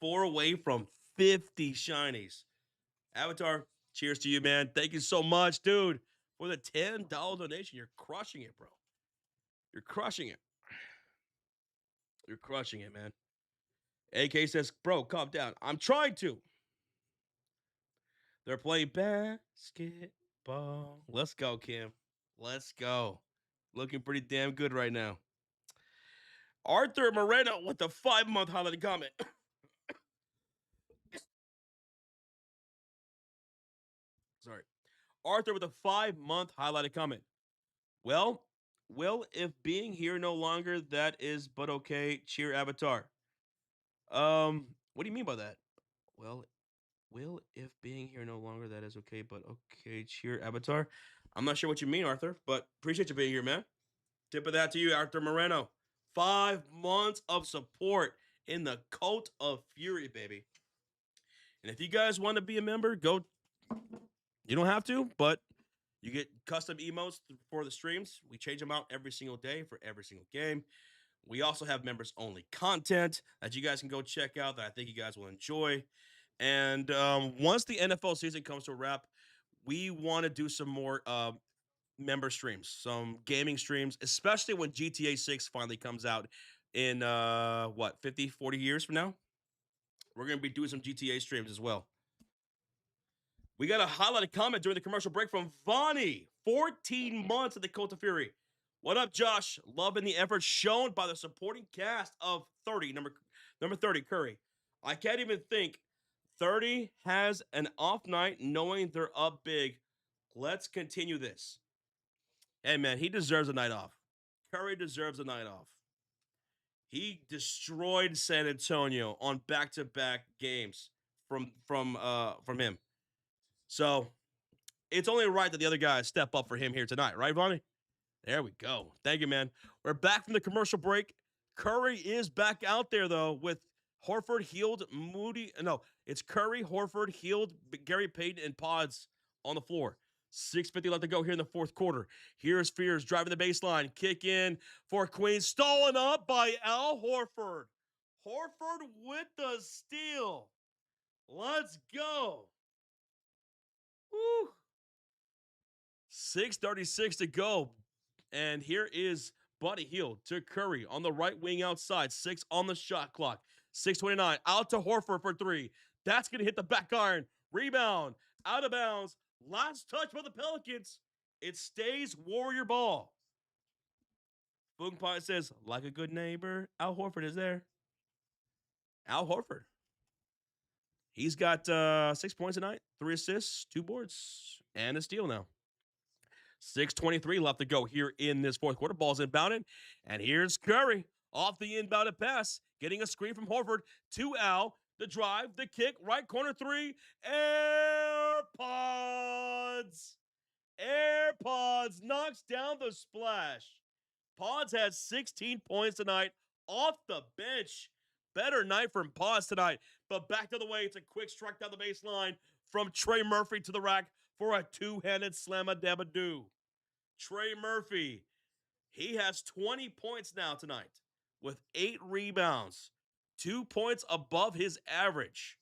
4 away from 50 shinies. Avatar, cheers to you, man. Thank you so much, dude. For the $10 donation, you're crushing it, bro. You're crushing it. You're crushing it, man. AK says, bro, calm down. I'm trying to. They're playing basketball. Let's go, Kim. Let's go. Looking pretty damn good right now. Arthur Moreno with the 5-month highlighted comment. Sorry. Arthur with a 5-month highlighted comment. Well, if being here no longer, that is but okay. Cheer, Avatar. What do you mean by that? Well, if being here no longer, that is okay, but okay. Cheer, Avatar. I'm not sure what you mean, Arthur, but appreciate you being here, man. Tip of that to you, Arthur Moreno. 5 months of support in the cult of fury, baby. And if you guys want to be a member, go. You don't have to, but you get custom emotes for the streams. We change them out every single day for every single game. We also have members-only content that you guys can go check out that I think you guys will enjoy. And once the NFL season comes to a wrap, we want to do some more member streams, some gaming streams, especially when GTA 6 finally comes out in, 50, 40 years from now? We're going to be doing some GTA streams as well. We got a highlighted comment during the commercial break from Vonnie. 14 months at the Cult of Fury. What up, Josh? Loving the effort shown by the supporting cast of 30, number 30, Curry. I can't even think 30 has an off night knowing they're up big. Let's continue this. Hey, man, he deserves a night off. Curry deserves a night off. He destroyed San Antonio on back-to-back games from him. So it's only right that the other guys step up for him here tonight, right, Vonnie? There we go. Thank you, man. We're back from the commercial break. Curry is back out there, though, with Horford, Healed, Moody. No, it's Curry, Horford, Healed, Gary Payton, and Pods on the floor. 6:50 left to go here in the fourth quarter. Here's Fears driving the baseline. Kick in for Queen. Stolen up by Al Horford. Horford with the steal. Let's go. Woo. 6:36 to go. And here is Buddy Hield to Curry on the right wing outside. 6 on the shot clock. 6:29 out to Horford for 3. That's going to hit the back iron. Rebound. Out of bounds. Last touch by the Pelicans. It stays Warrior ball. Boom Pie says, like a good neighbor, Al Horford is there. Al Horford. He's got 6 points tonight, 3 assists, 2 boards, and a steal now. 6:23 left to go here in this fourth quarter. Ball's inbounded, and here's Curry off the inbounded pass, getting a screen from Horford to Al. The drive, the kick, right corner 3, AirPods. AirPods knocks down the splash. Pods has 16 points tonight off the bench. Better night from Pods tonight, but back to the way. It's a quick strike down the baseline from Trey Murphy to the rack for a two-handed slam-a-dab-a-doo. Trey Murphy, he has 20 points now tonight with 8 rebounds, 2 points above his average.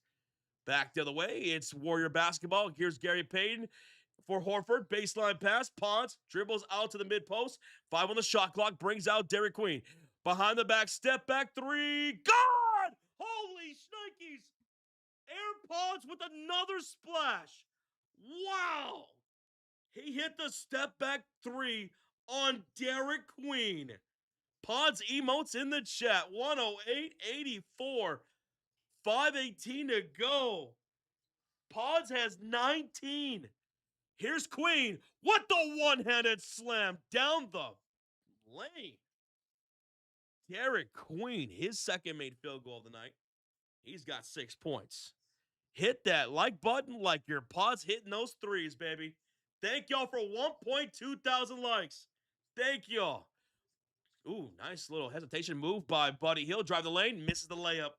Back the other way, it's Warrior basketball. Here's Gary Payton for Horford. Baseline pass. Ponce dribbles out to the mid-post. 5 on the shot clock. Brings out Derek Queen. Behind the back, step back 3. God! Holy shnikes! AirPods with another splash. Wow! He hit the step back 3 on Derek Queen. Pods emotes in the chat. 108.84. 5:18 to go. Pods has 19. Here's Queen with the one-handed slam down the lane. Derek Queen, his second made field goal of the night. He's got 6 points. Hit that like button like your Pods hitting those threes, baby. Thank y'all for 1.2 thousand likes. Thank y'all. Ooh, nice little hesitation move by Buddy Hield. Drive the lane, misses the layup.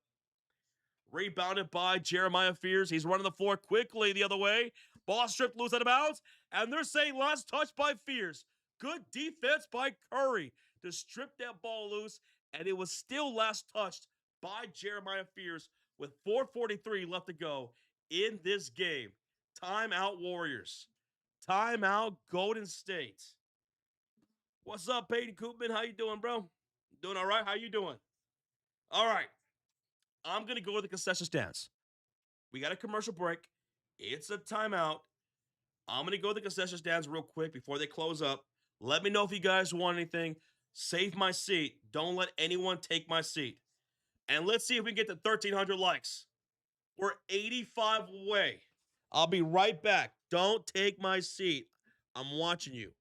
Rebounded by Jeremiah Fears. He's running the floor quickly the other way. Ball stripped loose out of bounds. And they're saying last touch by Fears. Good defense by Curry to strip that ball loose. And it was still last touched by Jeremiah Fears with 4:43 left to go in this game. Timeout Warriors. Timeout Golden State. What's up, Peyton Koopman? How you doing, bro? Doing all right? How you doing? All right. I'm going to go with the concession stands. We got a commercial break. It's a timeout. I'm going to go with the concession stands real quick before they close up. Let me know if you guys want anything. Save my seat. Don't let anyone take my seat. And let's see if we can get to 1,300 likes. We're 85 away. I'll be right back. Don't take my seat. I'm watching you.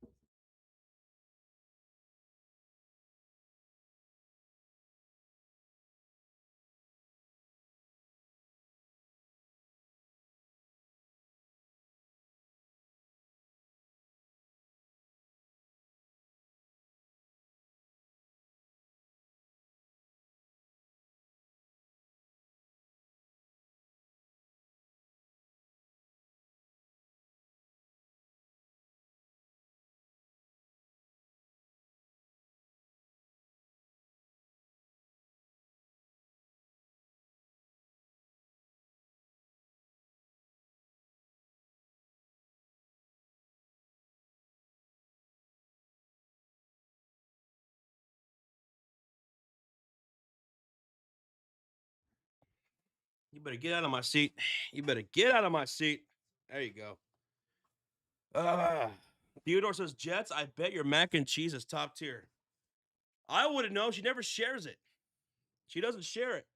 You better get out of my seat. You better get out of my seat. There you go. Theodore says, Jets, I bet your mac and cheese is top tier. I wouldn't know. She never shares it. She doesn't share it.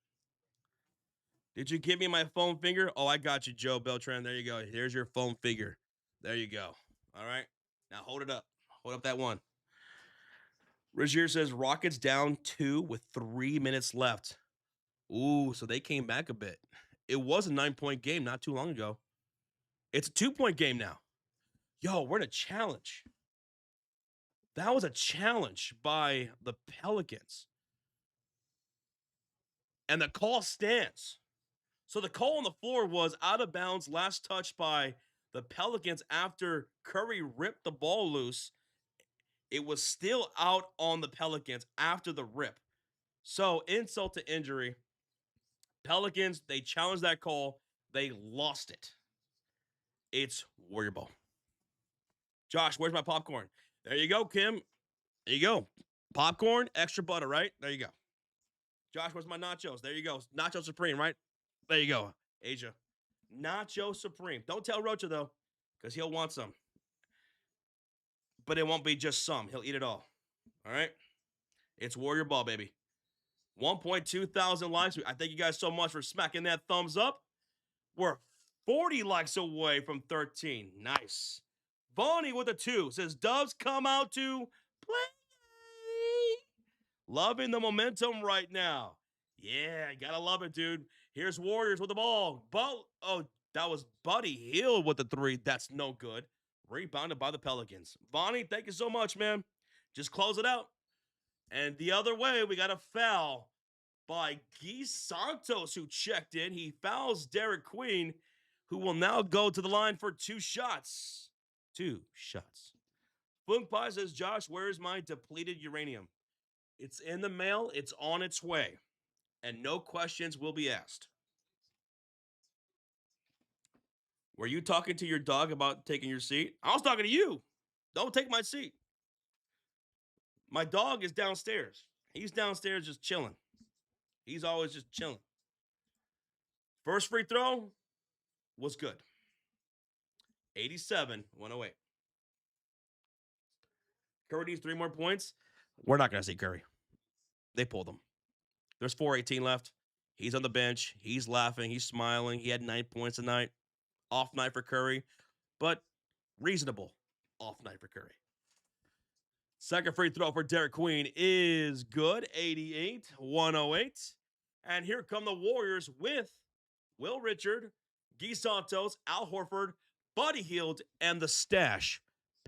Did you give me my foam finger? Oh, I got you, Joe Beltran. There you go. Here's your foam finger. There you go. All right. Now hold it up. Hold up that one. Rozier says Rockets down 2 with 3 minutes left. Ooh, so they came back a bit. It was a 9-point game not too long ago. It's a 2-point game now. Yo, we're in a challenge. That was a challenge by the Pelicans. And the call stands. So the call on the floor was out of bounds, last touch by the Pelicans after Curry ripped the ball loose. It was still out on the Pelicans after the rip. So insult to injury. Pelicans, they challenged that call. They lost it. It's Warrior Ball. Josh, where's my popcorn? There you go, Kim. There you go. Popcorn, extra butter, right? There you go. Josh, where's my nachos? There you go. Nacho Supreme, right? There you go. Asia. Nacho Supreme. Don't tell Rocha, though, because he'll want some. But it won't be just some. He'll eat it all. All right? It's Warrior Ball, baby. 1.2 thousand likes. I thank you guys so much for smacking that thumbs up. We're 40 likes away from 13. Nice. Bonnie with a 2 says, Doves come out to play. Loving the momentum right now. Yeah, gotta love it, dude. Here's Warriors with the ball. That was Buddy Hield with the 3. That's no good. Rebounded by the Pelicans. Bonnie, thank you so much, man. Just close it out. And the other way, we got a foul by Guy Santos, who checked in. He fouls Derek Queen, who will now go to the line for 2 shots. 2 shots. Boom Pie says, Josh, where's my depleted uranium? It's in the mail. It's on its way. And no questions will be asked. Were you talking to your dog about taking your seat? I was talking to you. Don't take my seat. My dog is downstairs. He's downstairs just chilling. He's always just chilling. First free throw was good. 87-108. Curry needs 3 more points. We're not going to see Curry. They pulled him. There's 4:18 left. He's on the bench. He's laughing. He's smiling. He had 9 points tonight. Off night for Curry, but reasonable off night for Curry. Second free throw for Derek Queen is good. 88-108. And here come the Warriors with Will Richard, Guy Santos, Al Horford, Buddy Hield, and the stash,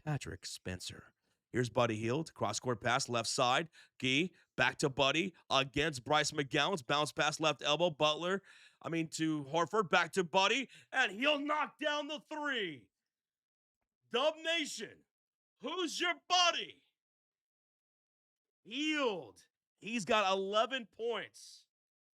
Patrick Spencer. Here's Buddy Hield, cross-court pass, left side. Guy, back to Buddy, against Bryce McGowan's bounce pass, left elbow. To Horford, back to Buddy, and he'll knock down the 3. Dub Nation, who's your buddy? Hield. He's got 11 points.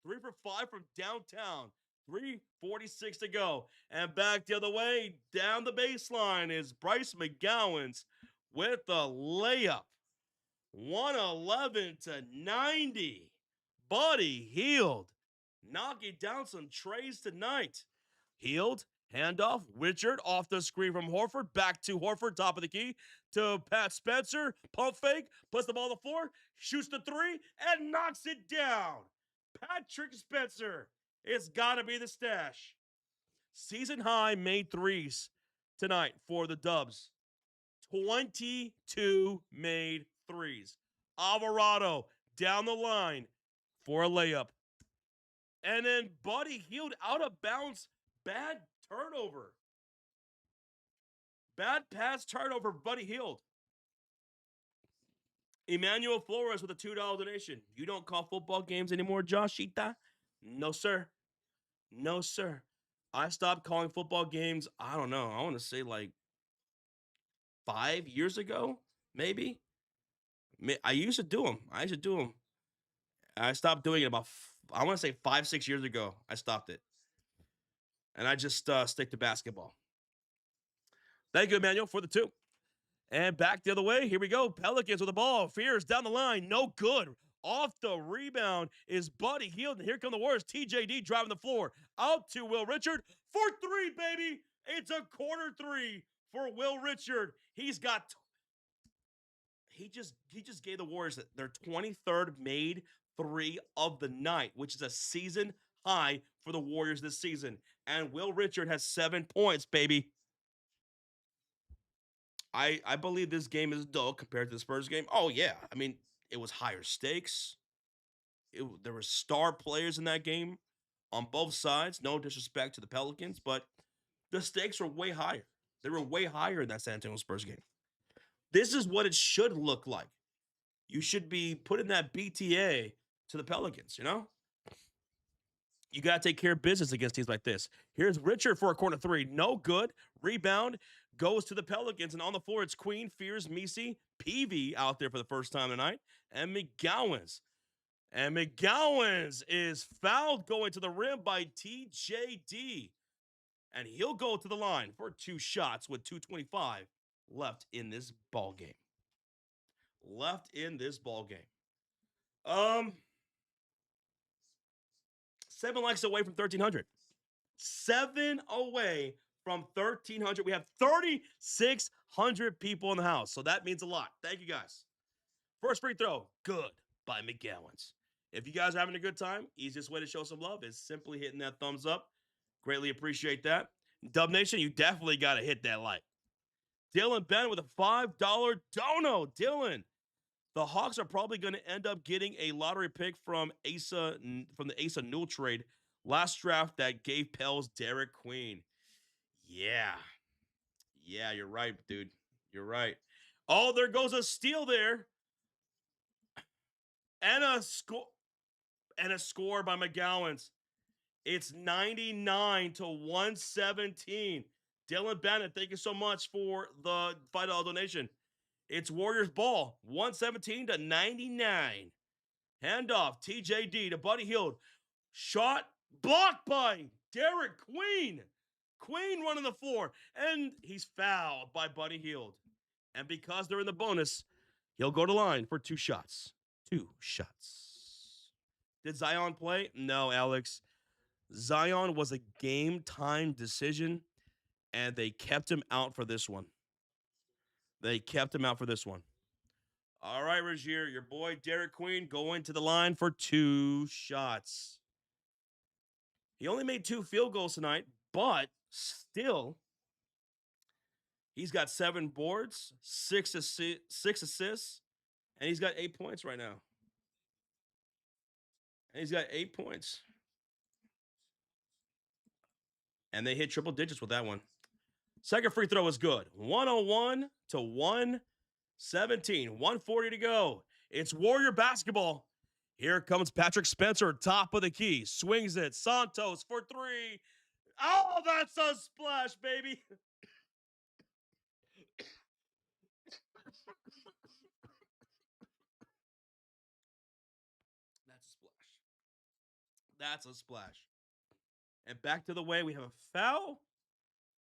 3 for 5 from downtown. 3:46 to go. And back the other way, down the baseline is Bryce McGowan's with a layup. 111-90. Buddy Hield knocking down some trays tonight. Hield, handoff, Richard off the screen from Horford, back to Horford, top of the key, to Pat Spencer, pump fake, puts the ball on the floor, shoots the 3, and knocks it down. Patrick Spencer, it's got to be the stash. Season high made 3s tonight for the Dubs. 22 made 3s. Alvarado down the line for a layup. And then Buddy Hield out of bounds. Bad turnover. Bad pass turnover, Buddy Hield. Emmanuel Flores with a $2 donation. You don't call football games anymore, Joshita? No, sir. No, sir. I stopped calling football games, I don't know, I want to say like 5 years ago, maybe. I used to do them. I stopped doing it about, I want to say 5-6 years ago. I stopped it. And I just stick to basketball. Thank you, Emmanuel, for the 2. And back the other way. Here we go. Pelicans with the ball. Fears down the line. No good. Off the rebound is Buddy Hield. And here come the Warriors. TJD driving the floor. Out to Will Richard for 3, baby. It's a corner 3 for Will Richard. He just gave the Warriors their 23rd made 3 of the night, which is a season high for the Warriors this season. And Will Richard has 7 points, baby. I believe this game is dull compared to the Spurs game. Oh, yeah. I mean, it was higher stakes. There were star players in that game on both sides. No disrespect to the Pelicans, but the stakes were way higher. They were way higher in that San Antonio Spurs game. This is what it should look like. You should be putting that BTA to the Pelicans, you know? You got to take care of business against teams like this. Here's Richard for a corner three. No good. Rebound goes to the Pelicans. And on the floor, it's Queen, Fears, Misi, Peavy out there for the first time tonight. And McGowan's. And McGowan's is fouled going to the rim by TJD. And he'll go to the line for 2 shots with 2:25 left in this ball game. 7 likes away from 1,300. 7 away from 1,300. We have 3,600 people in the house, so that means a lot. Thank you, guys. First free throw, good, by McGowan's. If you guys are having a good time, easiest way to show some love is simply hitting that thumbs up. Greatly appreciate that. Dub Nation, you definitely got to hit that like. Dylan Ben with a $5 dono. Dylan, the Hawks are probably going to end up getting a lottery pick from the Asa Newell trade last draft that gave Pels Derek Queen. Yeah, you're right, dude. You're right. Oh, there goes a steal there. And a score by McGowan's. It's 99-117. Dylan Bennett, thank you so much for the $5 donation. It's Warriors ball, 117-99. Handoff, TJD to Buddy Hield. Shot blocked by Derek Queen. Queen running the floor, and he's fouled by Buddy Hield. And because they're in the bonus, he'll go to line for 2 shots. 2 shots. Did Zion play? No, Alex. Zion was a game-time decision, and they kept him out for this one. All right, Regier, your boy Derek Queen going to the line for 2 shots. He only made 2 field goals tonight, but still, he's got 7 boards, 6 assists, and he's got 8 points right now. And they hit triple digits with that one. Second free throw is good. 101-117. 140 to go. It's Warrior basketball. Here comes Patrick Spencer, top of the key. Swings it. Santos for 3. Oh, that's a splash, baby. That's a splash. And back to the way, we have a foul.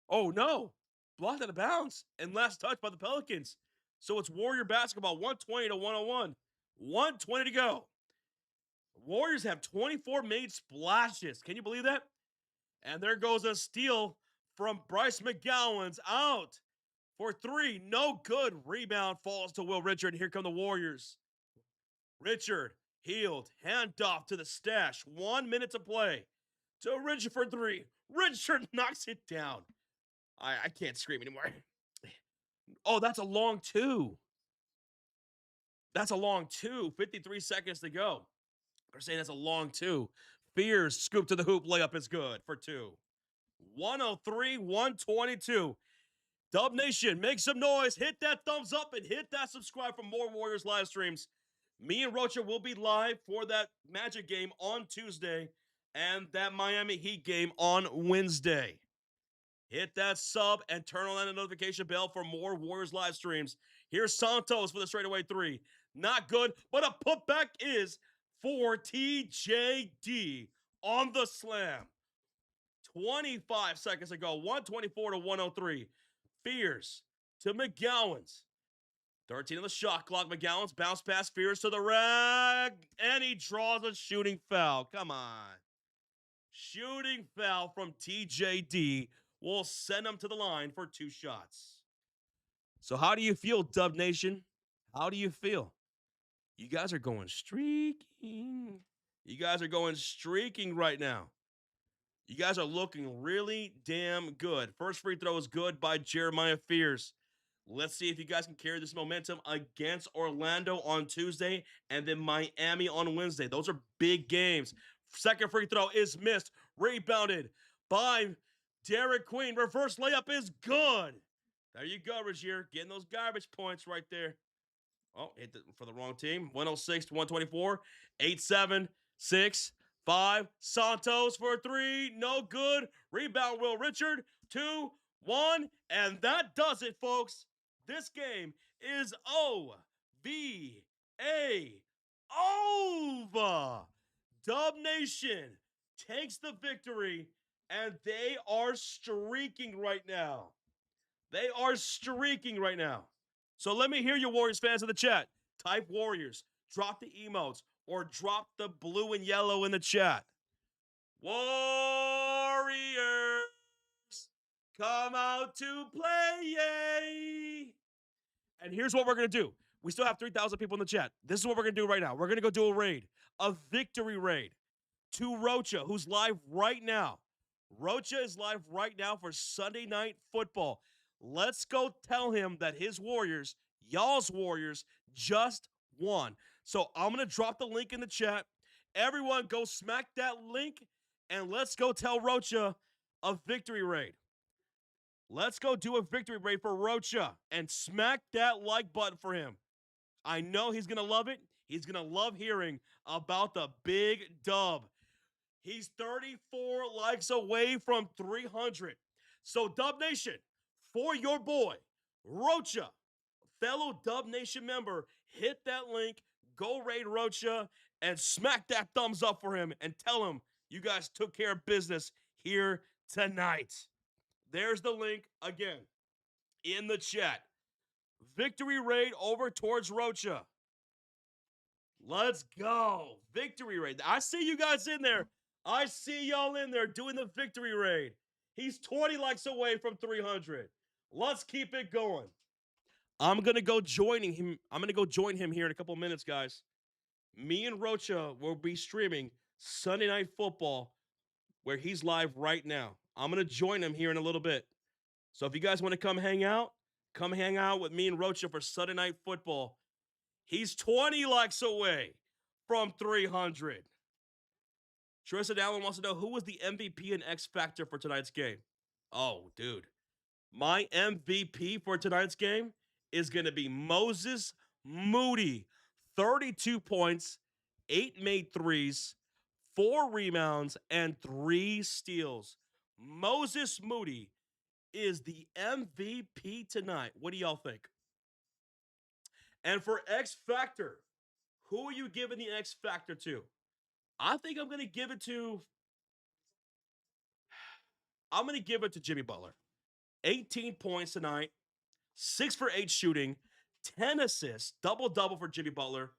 Oh, no. Blocked out of bounds. And last touch by the Pelicans. So it's Warrior basketball, 120-101. 120 to go. Warriors have 24 made splashes. Can you believe that? And there goes a steal from Bryce McGowan's out for 3. No good. Rebound falls to Will Richard. Here come the Warriors. Richard, Hield, handoff to the stash. 1 minute to play. To Richard for 3. Richard knocks it down. I can't scream anymore. Oh, that's a long 2. 53 seconds to go. They're saying that's a long 2. Fears, scoop to the hoop, layup is good for 2. 103-122. Dub Nation, make some noise. Hit that thumbs up and hit that subscribe for more Warriors live streams. Me and Rocha will be live for that Magic game on Tuesday and that Miami Heat game on Wednesday. Hit that sub and turn on that notification bell for more Warriors live streams. Here's Santos for the straightaway 3. Not good, but a putback is for TJD on the slam. 25 seconds ago, 124-103. Fears to McGowan's. 13 on the shot clock. McGowan's bounce pass. Fears to the rag. And he draws a shooting foul. Come on. Shooting foul from TJD will send him to the line for 2 shots. So how do you feel, Dub Nation? How do you feel? You guys are going streaking. You guys are going streaking right now. You guys are looking really damn good. First free throw is good by Jeremiah Fears. Let's see if you guys can carry this momentum against Orlando on Tuesday and then Miami on Wednesday. Those are big games. Second free throw is missed. Rebounded by Derek Queen. Reverse layup is good. There you go, Rozier. Getting those garbage points right there. Oh, hit for the wrong team. 106 to 124. 8-7, 6, 5. Santos for three. No good. Rebound, Will Richard. 2, 1. And that does it, folks. This game is O-V-A over. Dub Nation takes the victory, and they are streaking right now. They are streaking right now. So let me hear you, Warriors fans in the chat. Type Warriors, drop the emotes, or drop the blue and yellow in the chat. Warriors, come out to play, yay! And here's what we're going to do. We still have 3,000 people in the chat. This is what we're going to do right now. We're going to go do a raid, a victory raid to Rocha, who's live right now. Rocha is live right now for Sunday Night Football. Let's go tell him that his Warriors, y'all's Warriors, just won. So I'm going to drop the link in the chat. Everyone go smack that link, and let's go tell Rocha a victory raid. Let's go do a victory raid for Rocha and smack that like button for him. I know he's going to love it. He's going to love hearing about the big dub. He's 34 likes away from 300. So, Dub Nation, for your boy, Rocha, fellow Dub Nation member, hit that link, go raid Rocha, and smack that thumbs up for him and tell him you guys took care of business here tonight. There's the link again in the chat. Victory raid over towards Rocha. Let's go. Victory raid. I see you guys in there. I see y'all in there doing the victory raid. He's 20 likes away from 300. Let's keep it going. I'm going to go joining him. I'm going to go join him here in a couple of minutes, guys. Me and Rocha will be streaming Sunday Night Football where he's live right now. I'm going to join him here in a little bit. So if you guys want to come hang out with me and Rocha for Sunday Night Football. He's 20 likes away from 300. Tristan Allen wants to know who was the MVP and X Factor for tonight's game. Oh, dude. My MVP for tonight's game is going to be Moses Moody. 32 points, 8 made threes, 4 rebounds, and 3 steals. Moses Moody is the MVP tonight. What do y'all think? And for X Factor, who are you giving the X Factor to? I think I'm going to give it to Jimmy Butler. 18 points tonight, 6 for 8 shooting, 10 assists, double-double for Jimmy Butler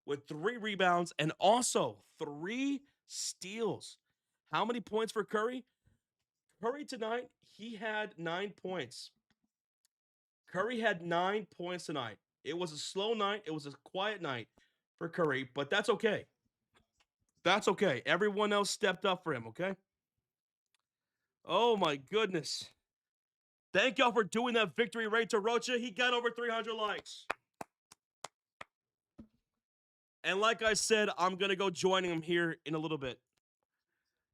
with 3 rebounds and also 3 steals. How many points for Curry? Curry tonight, he had 9 points. Curry had 9 points tonight. It was a slow night. It was a quiet night for Curry, but that's okay. That's okay. Everyone else stepped up for him, okay? Oh, my goodness. Thank y'all for doing that victory raid to Rocha. He got over 300 likes. And like I said, I'm going to go joining him here in a little bit.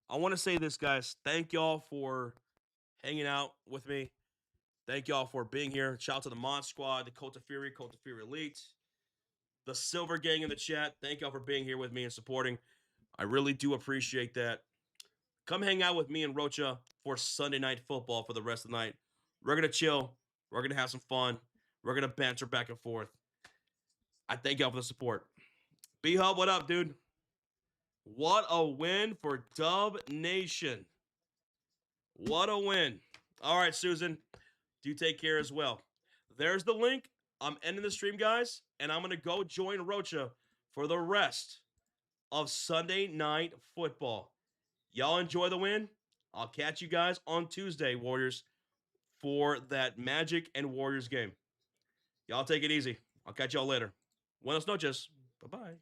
I want to say this, guys. Thank y'all for hanging out with me. Thank y'all for being here. Shout out to the Mod Squad, the Cult of Fury Elite, the Silver Gang in the chat. Thank y'all for being here with me and supporting. I really do appreciate that. Come hang out with me and Rocha for Sunday Night Football for the rest of the night. We're going to chill. We're going to have some fun. We're going to banter back and forth. I thank y'all for the support. B-Hub, what up, dude? What a win for Dub Nation. What a win. All right, Susan. Do take care as well. There's the link. I'm ending the stream, guys, and I'm going to go join Rocha for the rest of Sunday Night Football. Y'all enjoy the win. I'll catch you guys on Tuesday, Warriors, for that Magic and Warriors game. Y'all take it easy. I'll catch y'all later. Buenas noches. Bye-bye.